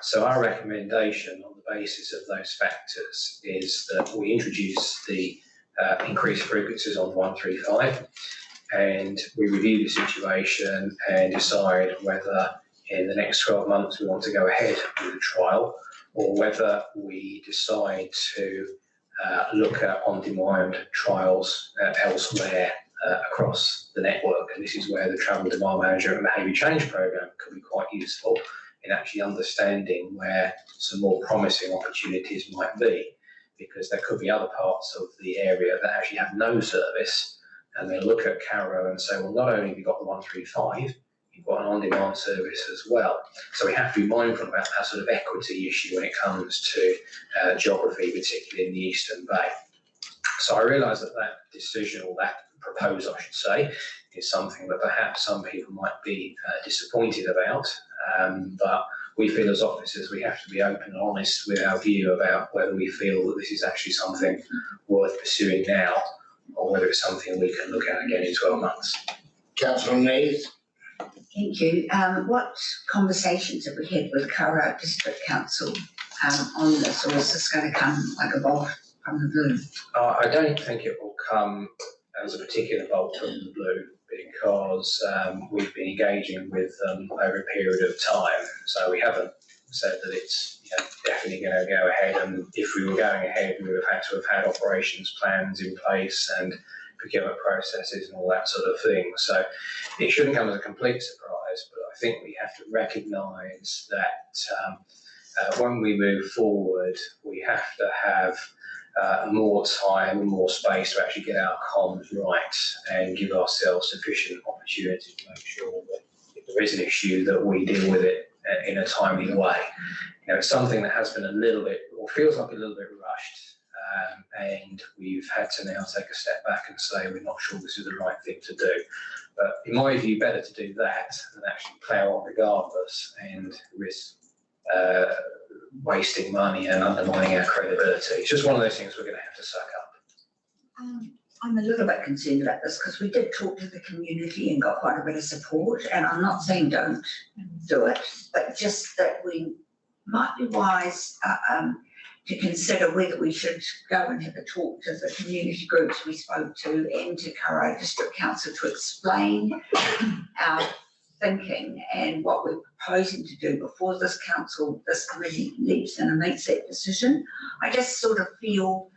So our recommendation on the basis of those factors is that we introduce the increased frequencies on 135, and we review the situation and decide whether in the next 12 months we want to go ahead with the trial, or whether we decide to look at on-demand trials elsewhere across the network. And this is where the Travel Demand Management and Behaviour Change Programme could be quite useful in actually understanding where some more promising opportunities might be, because there could be other parts of the area that actually have no service, and they look at Kawerau and say, well, not only have you got the 135, you've got an on-demand service as well. So we have to be mindful about that sort of equity issue when it comes to geography, particularly in the Eastern Bay. So I realise that that decision, or that proposal, I should say, is something that perhaps some people might be disappointed about, but we feel as officers we have to be open and honest with our view about whether we feel that this is actually something worth pursuing now, or whether it's something we can look at again in 12 months. Councillor Nees. Thank you. What conversations have we had with Kawerau District Council on this, or is this going to come like a bolt from the blue? I don't think it will come as a particular bolt from the blue, because we've been engaging with them over a period of time. So we haven't said that it's definitely going to go ahead, and if we were going ahead, we would have had to have had operations plans in place and procurement processes and all that sort of thing. So it shouldn't come as a complete surprise, but I think we have to recognise that when we move forward, we have to have more time and more space to actually get our comms right and give ourselves sufficient opportunity to make sure that if there is an issue that we deal with it in a timely way. It's something that has been a little bit, or feels like a little bit rushed, and we've had to now take a step back and say we're not sure this is the right thing to do. But in my view, better to do that than actually plough on regardless and risk wasting money and undermining our credibility. It's just one of those things we're going to have to suck up. I'm a little bit concerned about this because we did talk to the community and got quite a bit of support, and I'm not saying don't do it, but just that we might be wise to consider whether we should go and have a talk to the community groups we spoke to and to Curragh District Council to explain our thinking and what we're proposing to do before this committee leaps in and makes that decision. I just sort of feel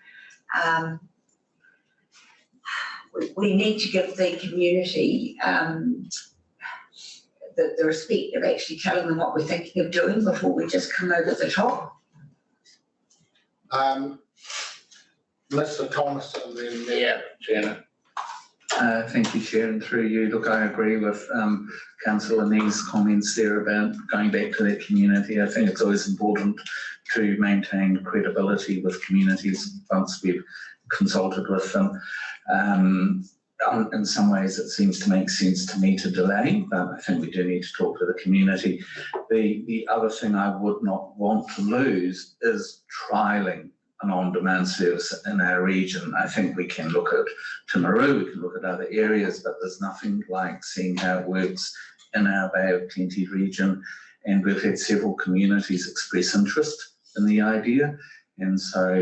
we need to give the community the respect of actually telling them what we're thinking of doing before we just come over the top. Mr. Thomas and then Mayor Janet. Thank you, Chair, and through you. Look, I agree with Councillor Nee's comments there about going back to that community. I think it's always important to maintain credibility with communities once we've consulted with them. In some ways, it seems to make sense to me to delay, but I think we do need to talk to the community. The other thing I would not want to lose is trialling an on-demand service in our region. I think we can look at Timaru, we can look at other areas, but there's nothing like seeing how it works in our Bay of Plenty region. And we've had several communities express interest in the idea. And so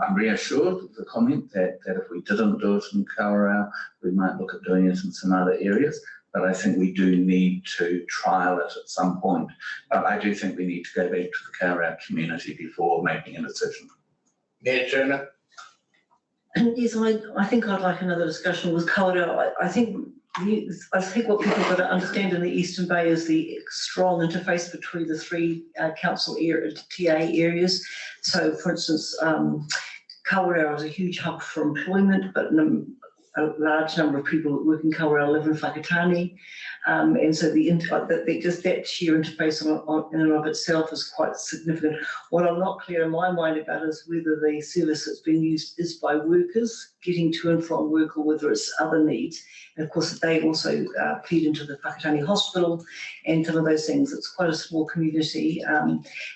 I'm reassured of the comment that if we didn't do it in Kawerau, we might look at doing it in some other areas. But I think we do need to trial it at some point. But I do think we need to go back to the Kawerau community before making a decision. Mayor Turner. Yes, I think I'd like another discussion with Kawerau. I think what people got to understand in the Eastern Bay is the strong interface between the three council TA areas. So, for instance, Kawerau is a huge hub for employment, but a large number of people that work in Kawerau live in Whakatane. And so just that sheer interface in and of itself is quite significant. What I'm not clear in my mind about is whether the service that's being used is by workers getting to and from work or whether it's other needs. And of course, they also feed into the Whakatane Hospital and some of those things. It's quite a small community.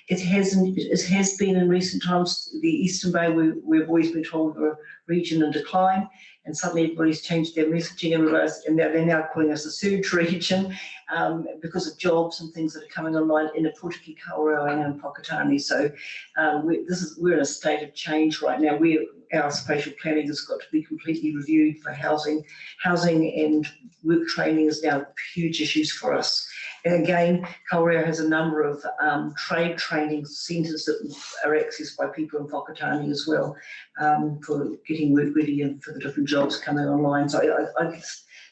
It has been in recent times, the Eastern Bay, we've always been told we're a region in decline. And suddenly everybody's changed their messaging and they're now calling us a surge region because of jobs and things that are coming online in Putiki, Kawerau and Whakatane. So we're in a state of change right now. Our spatial planning has got to be completely reviewed for housing. Housing and work training is now huge issues for us. And again, Kawerau has a number of trade training centres that are accessed by people in Whakatane as well for getting work ready and for the different jobs coming online. So I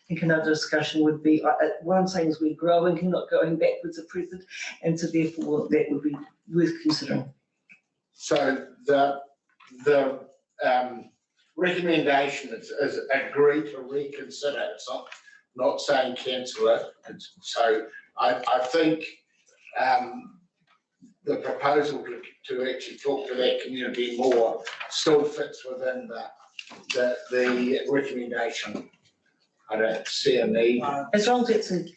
think another discussion would be, what I'm saying is we're growing and not going backwards at present, and so therefore that would be worth considering. So the recommendation is agree to reconsider. It's not saying cancel it. So I think the proposal to actually talk to that community more still fits within the recommendation. I don't see a need. As long as it's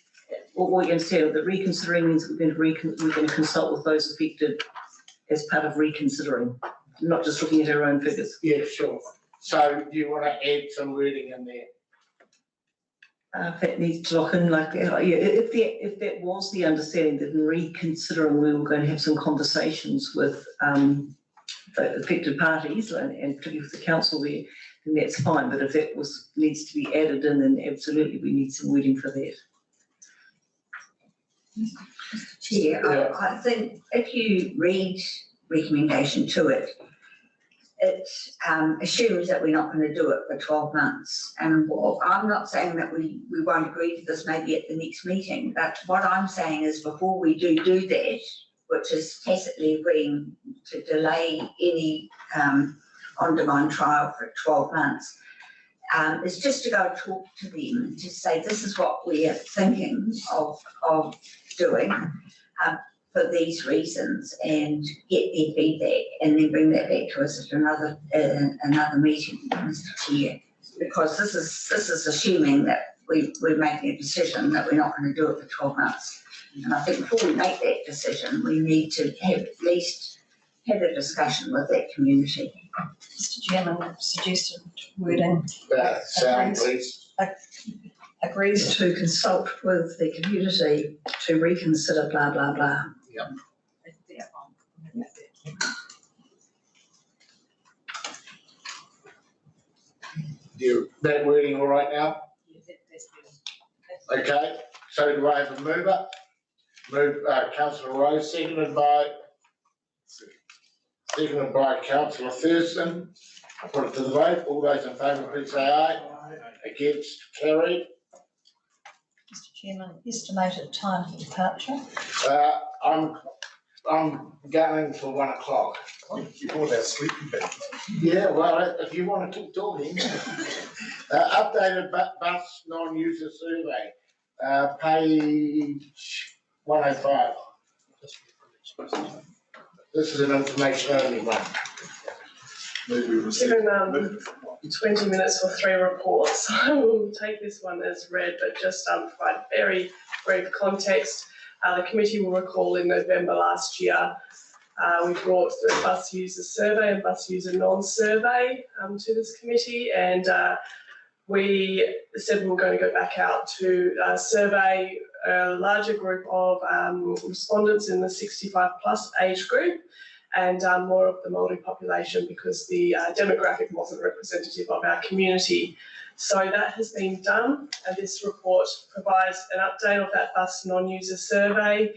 what you're saying, that reconsidering means we're going to consult with those affected as part of reconsidering, not just looking at our own figures. Yeah, sure. So do you want to add some wording in there? If that needs to lock in like that, yeah. If that was the understanding that in reconsidering we were going to have some conversations with the affected parties and particularly with the council there, then that's fine. But if that needs to be added in, then absolutely we need some wording for that. Mr. Chair, I think if you read recommendation to it, it assumes that we're not going to do it for 12 months. And I'm not saying that we won't agree to this maybe at the next meeting, but what I'm saying is before we do that, which is tacitly agreeing to delay any on-demand trial for 12 months. Is just to go talk to them and just say, this is what we are thinking of doing for these reasons, and get their feedback, and then bring that back to us at another meeting, Mr. Chair. Because this is assuming that we're making a decision that we're not going to do it for 12 months. And I think before we make that decision, we need to have at least have a discussion with that community. Mr. Chairman, suggested wording. Sound, please. Agrees to consult with the community to reconsider blah, blah, blah. Yep. That wording all right now? Okay, so do I have a mover? Councillor Rose, seconded by Councillor Thurston. I put it to the vote. All those in favour, please say aye. Against, carried. Mr. Chairman, estimated time for departure. I'm going till 1 o'clock. Before that sleeping bag. Yeah, well, if you want to keep talking. Updated bus non-user survey, page 105. This is an information only one. Given 20 minutes for 3 reports, I will take this one as read, but just provide very brief context. The committee will recall in November last year, we brought the bus user survey and bus user non-survey to this committee, and we said we were going to go back out to survey a larger group of respondents in the 65 plus age group, and more of the Māori population, because the demographic wasn't representative of our community. So that has been done, and this report provides an update of that bus non-user survey.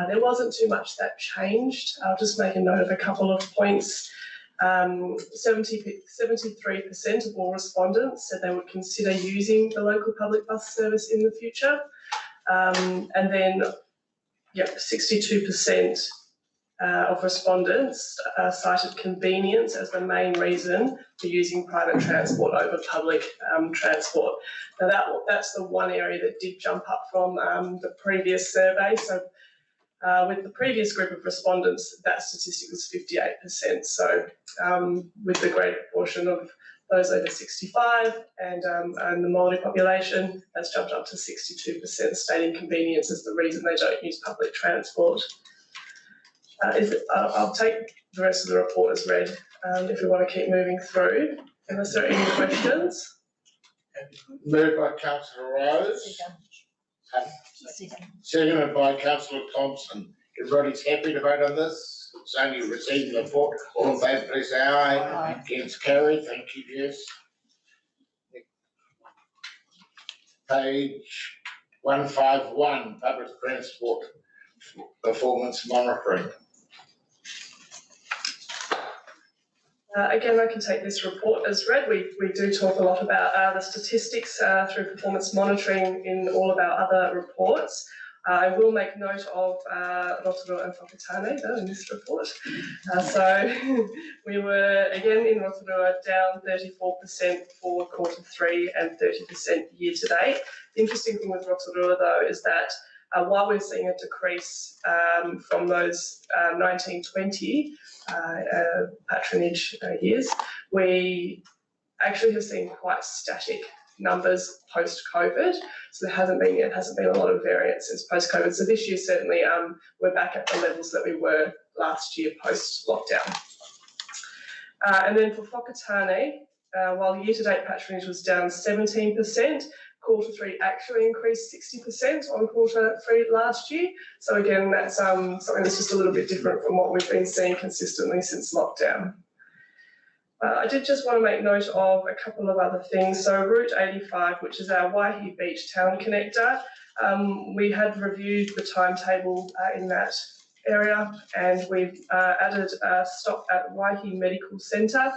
There wasn't too much that changed. I'll just make a note of a couple of points. 73% of all respondents said they would consider using the local public bus service in the future. And then, 62% of respondents cited convenience as the main reason for using private transport over public transport. Now that's the one area that did jump up from the previous survey. So with the previous group of respondents, that statistic was 58%. So with the greater proportion of those over 65 and the Māori population, that's jumped up to 62%, stating convenience as the reason they don't use public transport. I'll take the rest of the report as read if we want to keep moving through. Unless there are any questions? Moved by Councillor Rose. Seconded by Councillor Thompson. Everybody's happy to vote on this? It's only receiving the report. All in favour, please say aye. Aye. Against, carried. Thank you, Jess. Page 151, public transport performance monitoring. Again, I can take this report as read. We do talk a lot about the statistics through performance monitoring in all of our other reports. I will make note of Rotorua and Whakatane though in this report. So we were again in Rotorua down 34% for Q3 and 30% year to date. The interesting thing with Rotorua though is that while we're seeing a decrease from those 1920 patronage years, we actually have seen quite static numbers post-COVID. So there hasn't been a lot of variance since post-COVID. So this year certainly we're back at the levels that we were last year post-lockdown. And then for Whakatane, while year-to-date patronage was down 17%, Q3 actually increased 60% on Q3 last year. So again, that's something that's just a little bit different from what we've been seeing consistently since lockdown. I did just want to make note of a couple of other things. So Route 85, which is our Waihi Beach town connector, we had reviewed the timetable in that area, and we've added a stop at Waihi Medical Centre.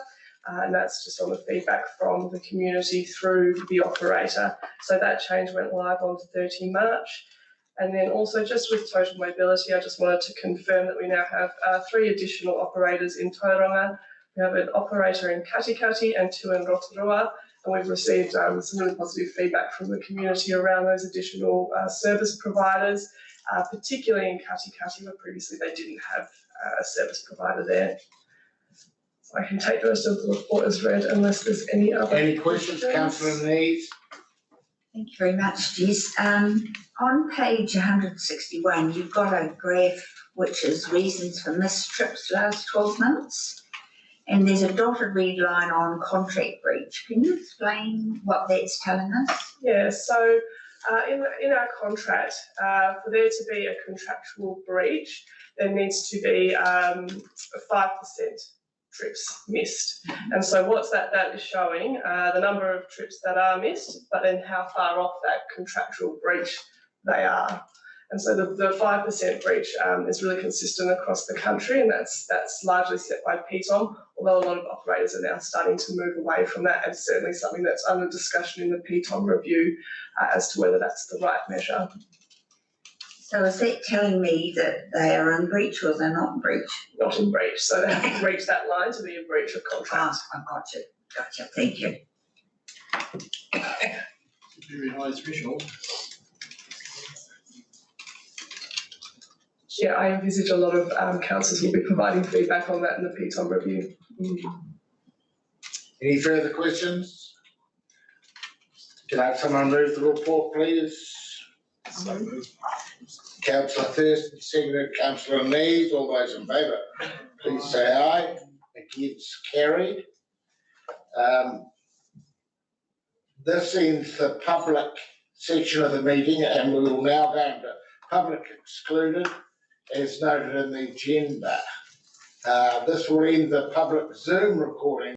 And that's just on the feedback from the community through the operator. So that change went live on 30 March. And then also just with total mobility, I just wanted to confirm that we now have 3 additional operators in Tauranga We have an operator in Katikati and 2 in Rotorua, and we've received some really positive feedback from the community around those additional service providers, particularly in Katikati, where previously they didn't have a service provider there. So I can take the rest of the report as read unless there's any other. Any questions, Councillor Neves? Thank you very much, Jess. On page 161, you've got a graph which is reasons for missed trips last 12 months. And there's a dotted red line on contract breach. Can you explain what that's telling us? Yeah, so in our contract, for there to be a contractual breach, there needs to be 5% trips missed. And so what's that is showing, the number of trips that are missed, but then how far off that contractual breach they are. And so the 5% breach is really consistent across the country, and that's largely set by Vtom, although a lot of operators are now starting to move away from that, and certainly something that's under discussion in the Vtom review as to whether that's the right measure. So is that telling me that they are in breach or they're not in breach? Not in breach, so they have to reach that line to be in breach of contract. Oh, gotcha, thank you. Very high threshold. Yeah, I envisage a lot of councils will be providing feedback on that in the Vtom review. Any further questions? Can I have someone move the report, please? So moved. Councillor Thurston, seconded Councillor Neves. All those in favour, please say aye. Against, carried. This ends the public section of the meeting, and we will now go into public excluded, as noted in the agenda. This will end the public Zoom recording.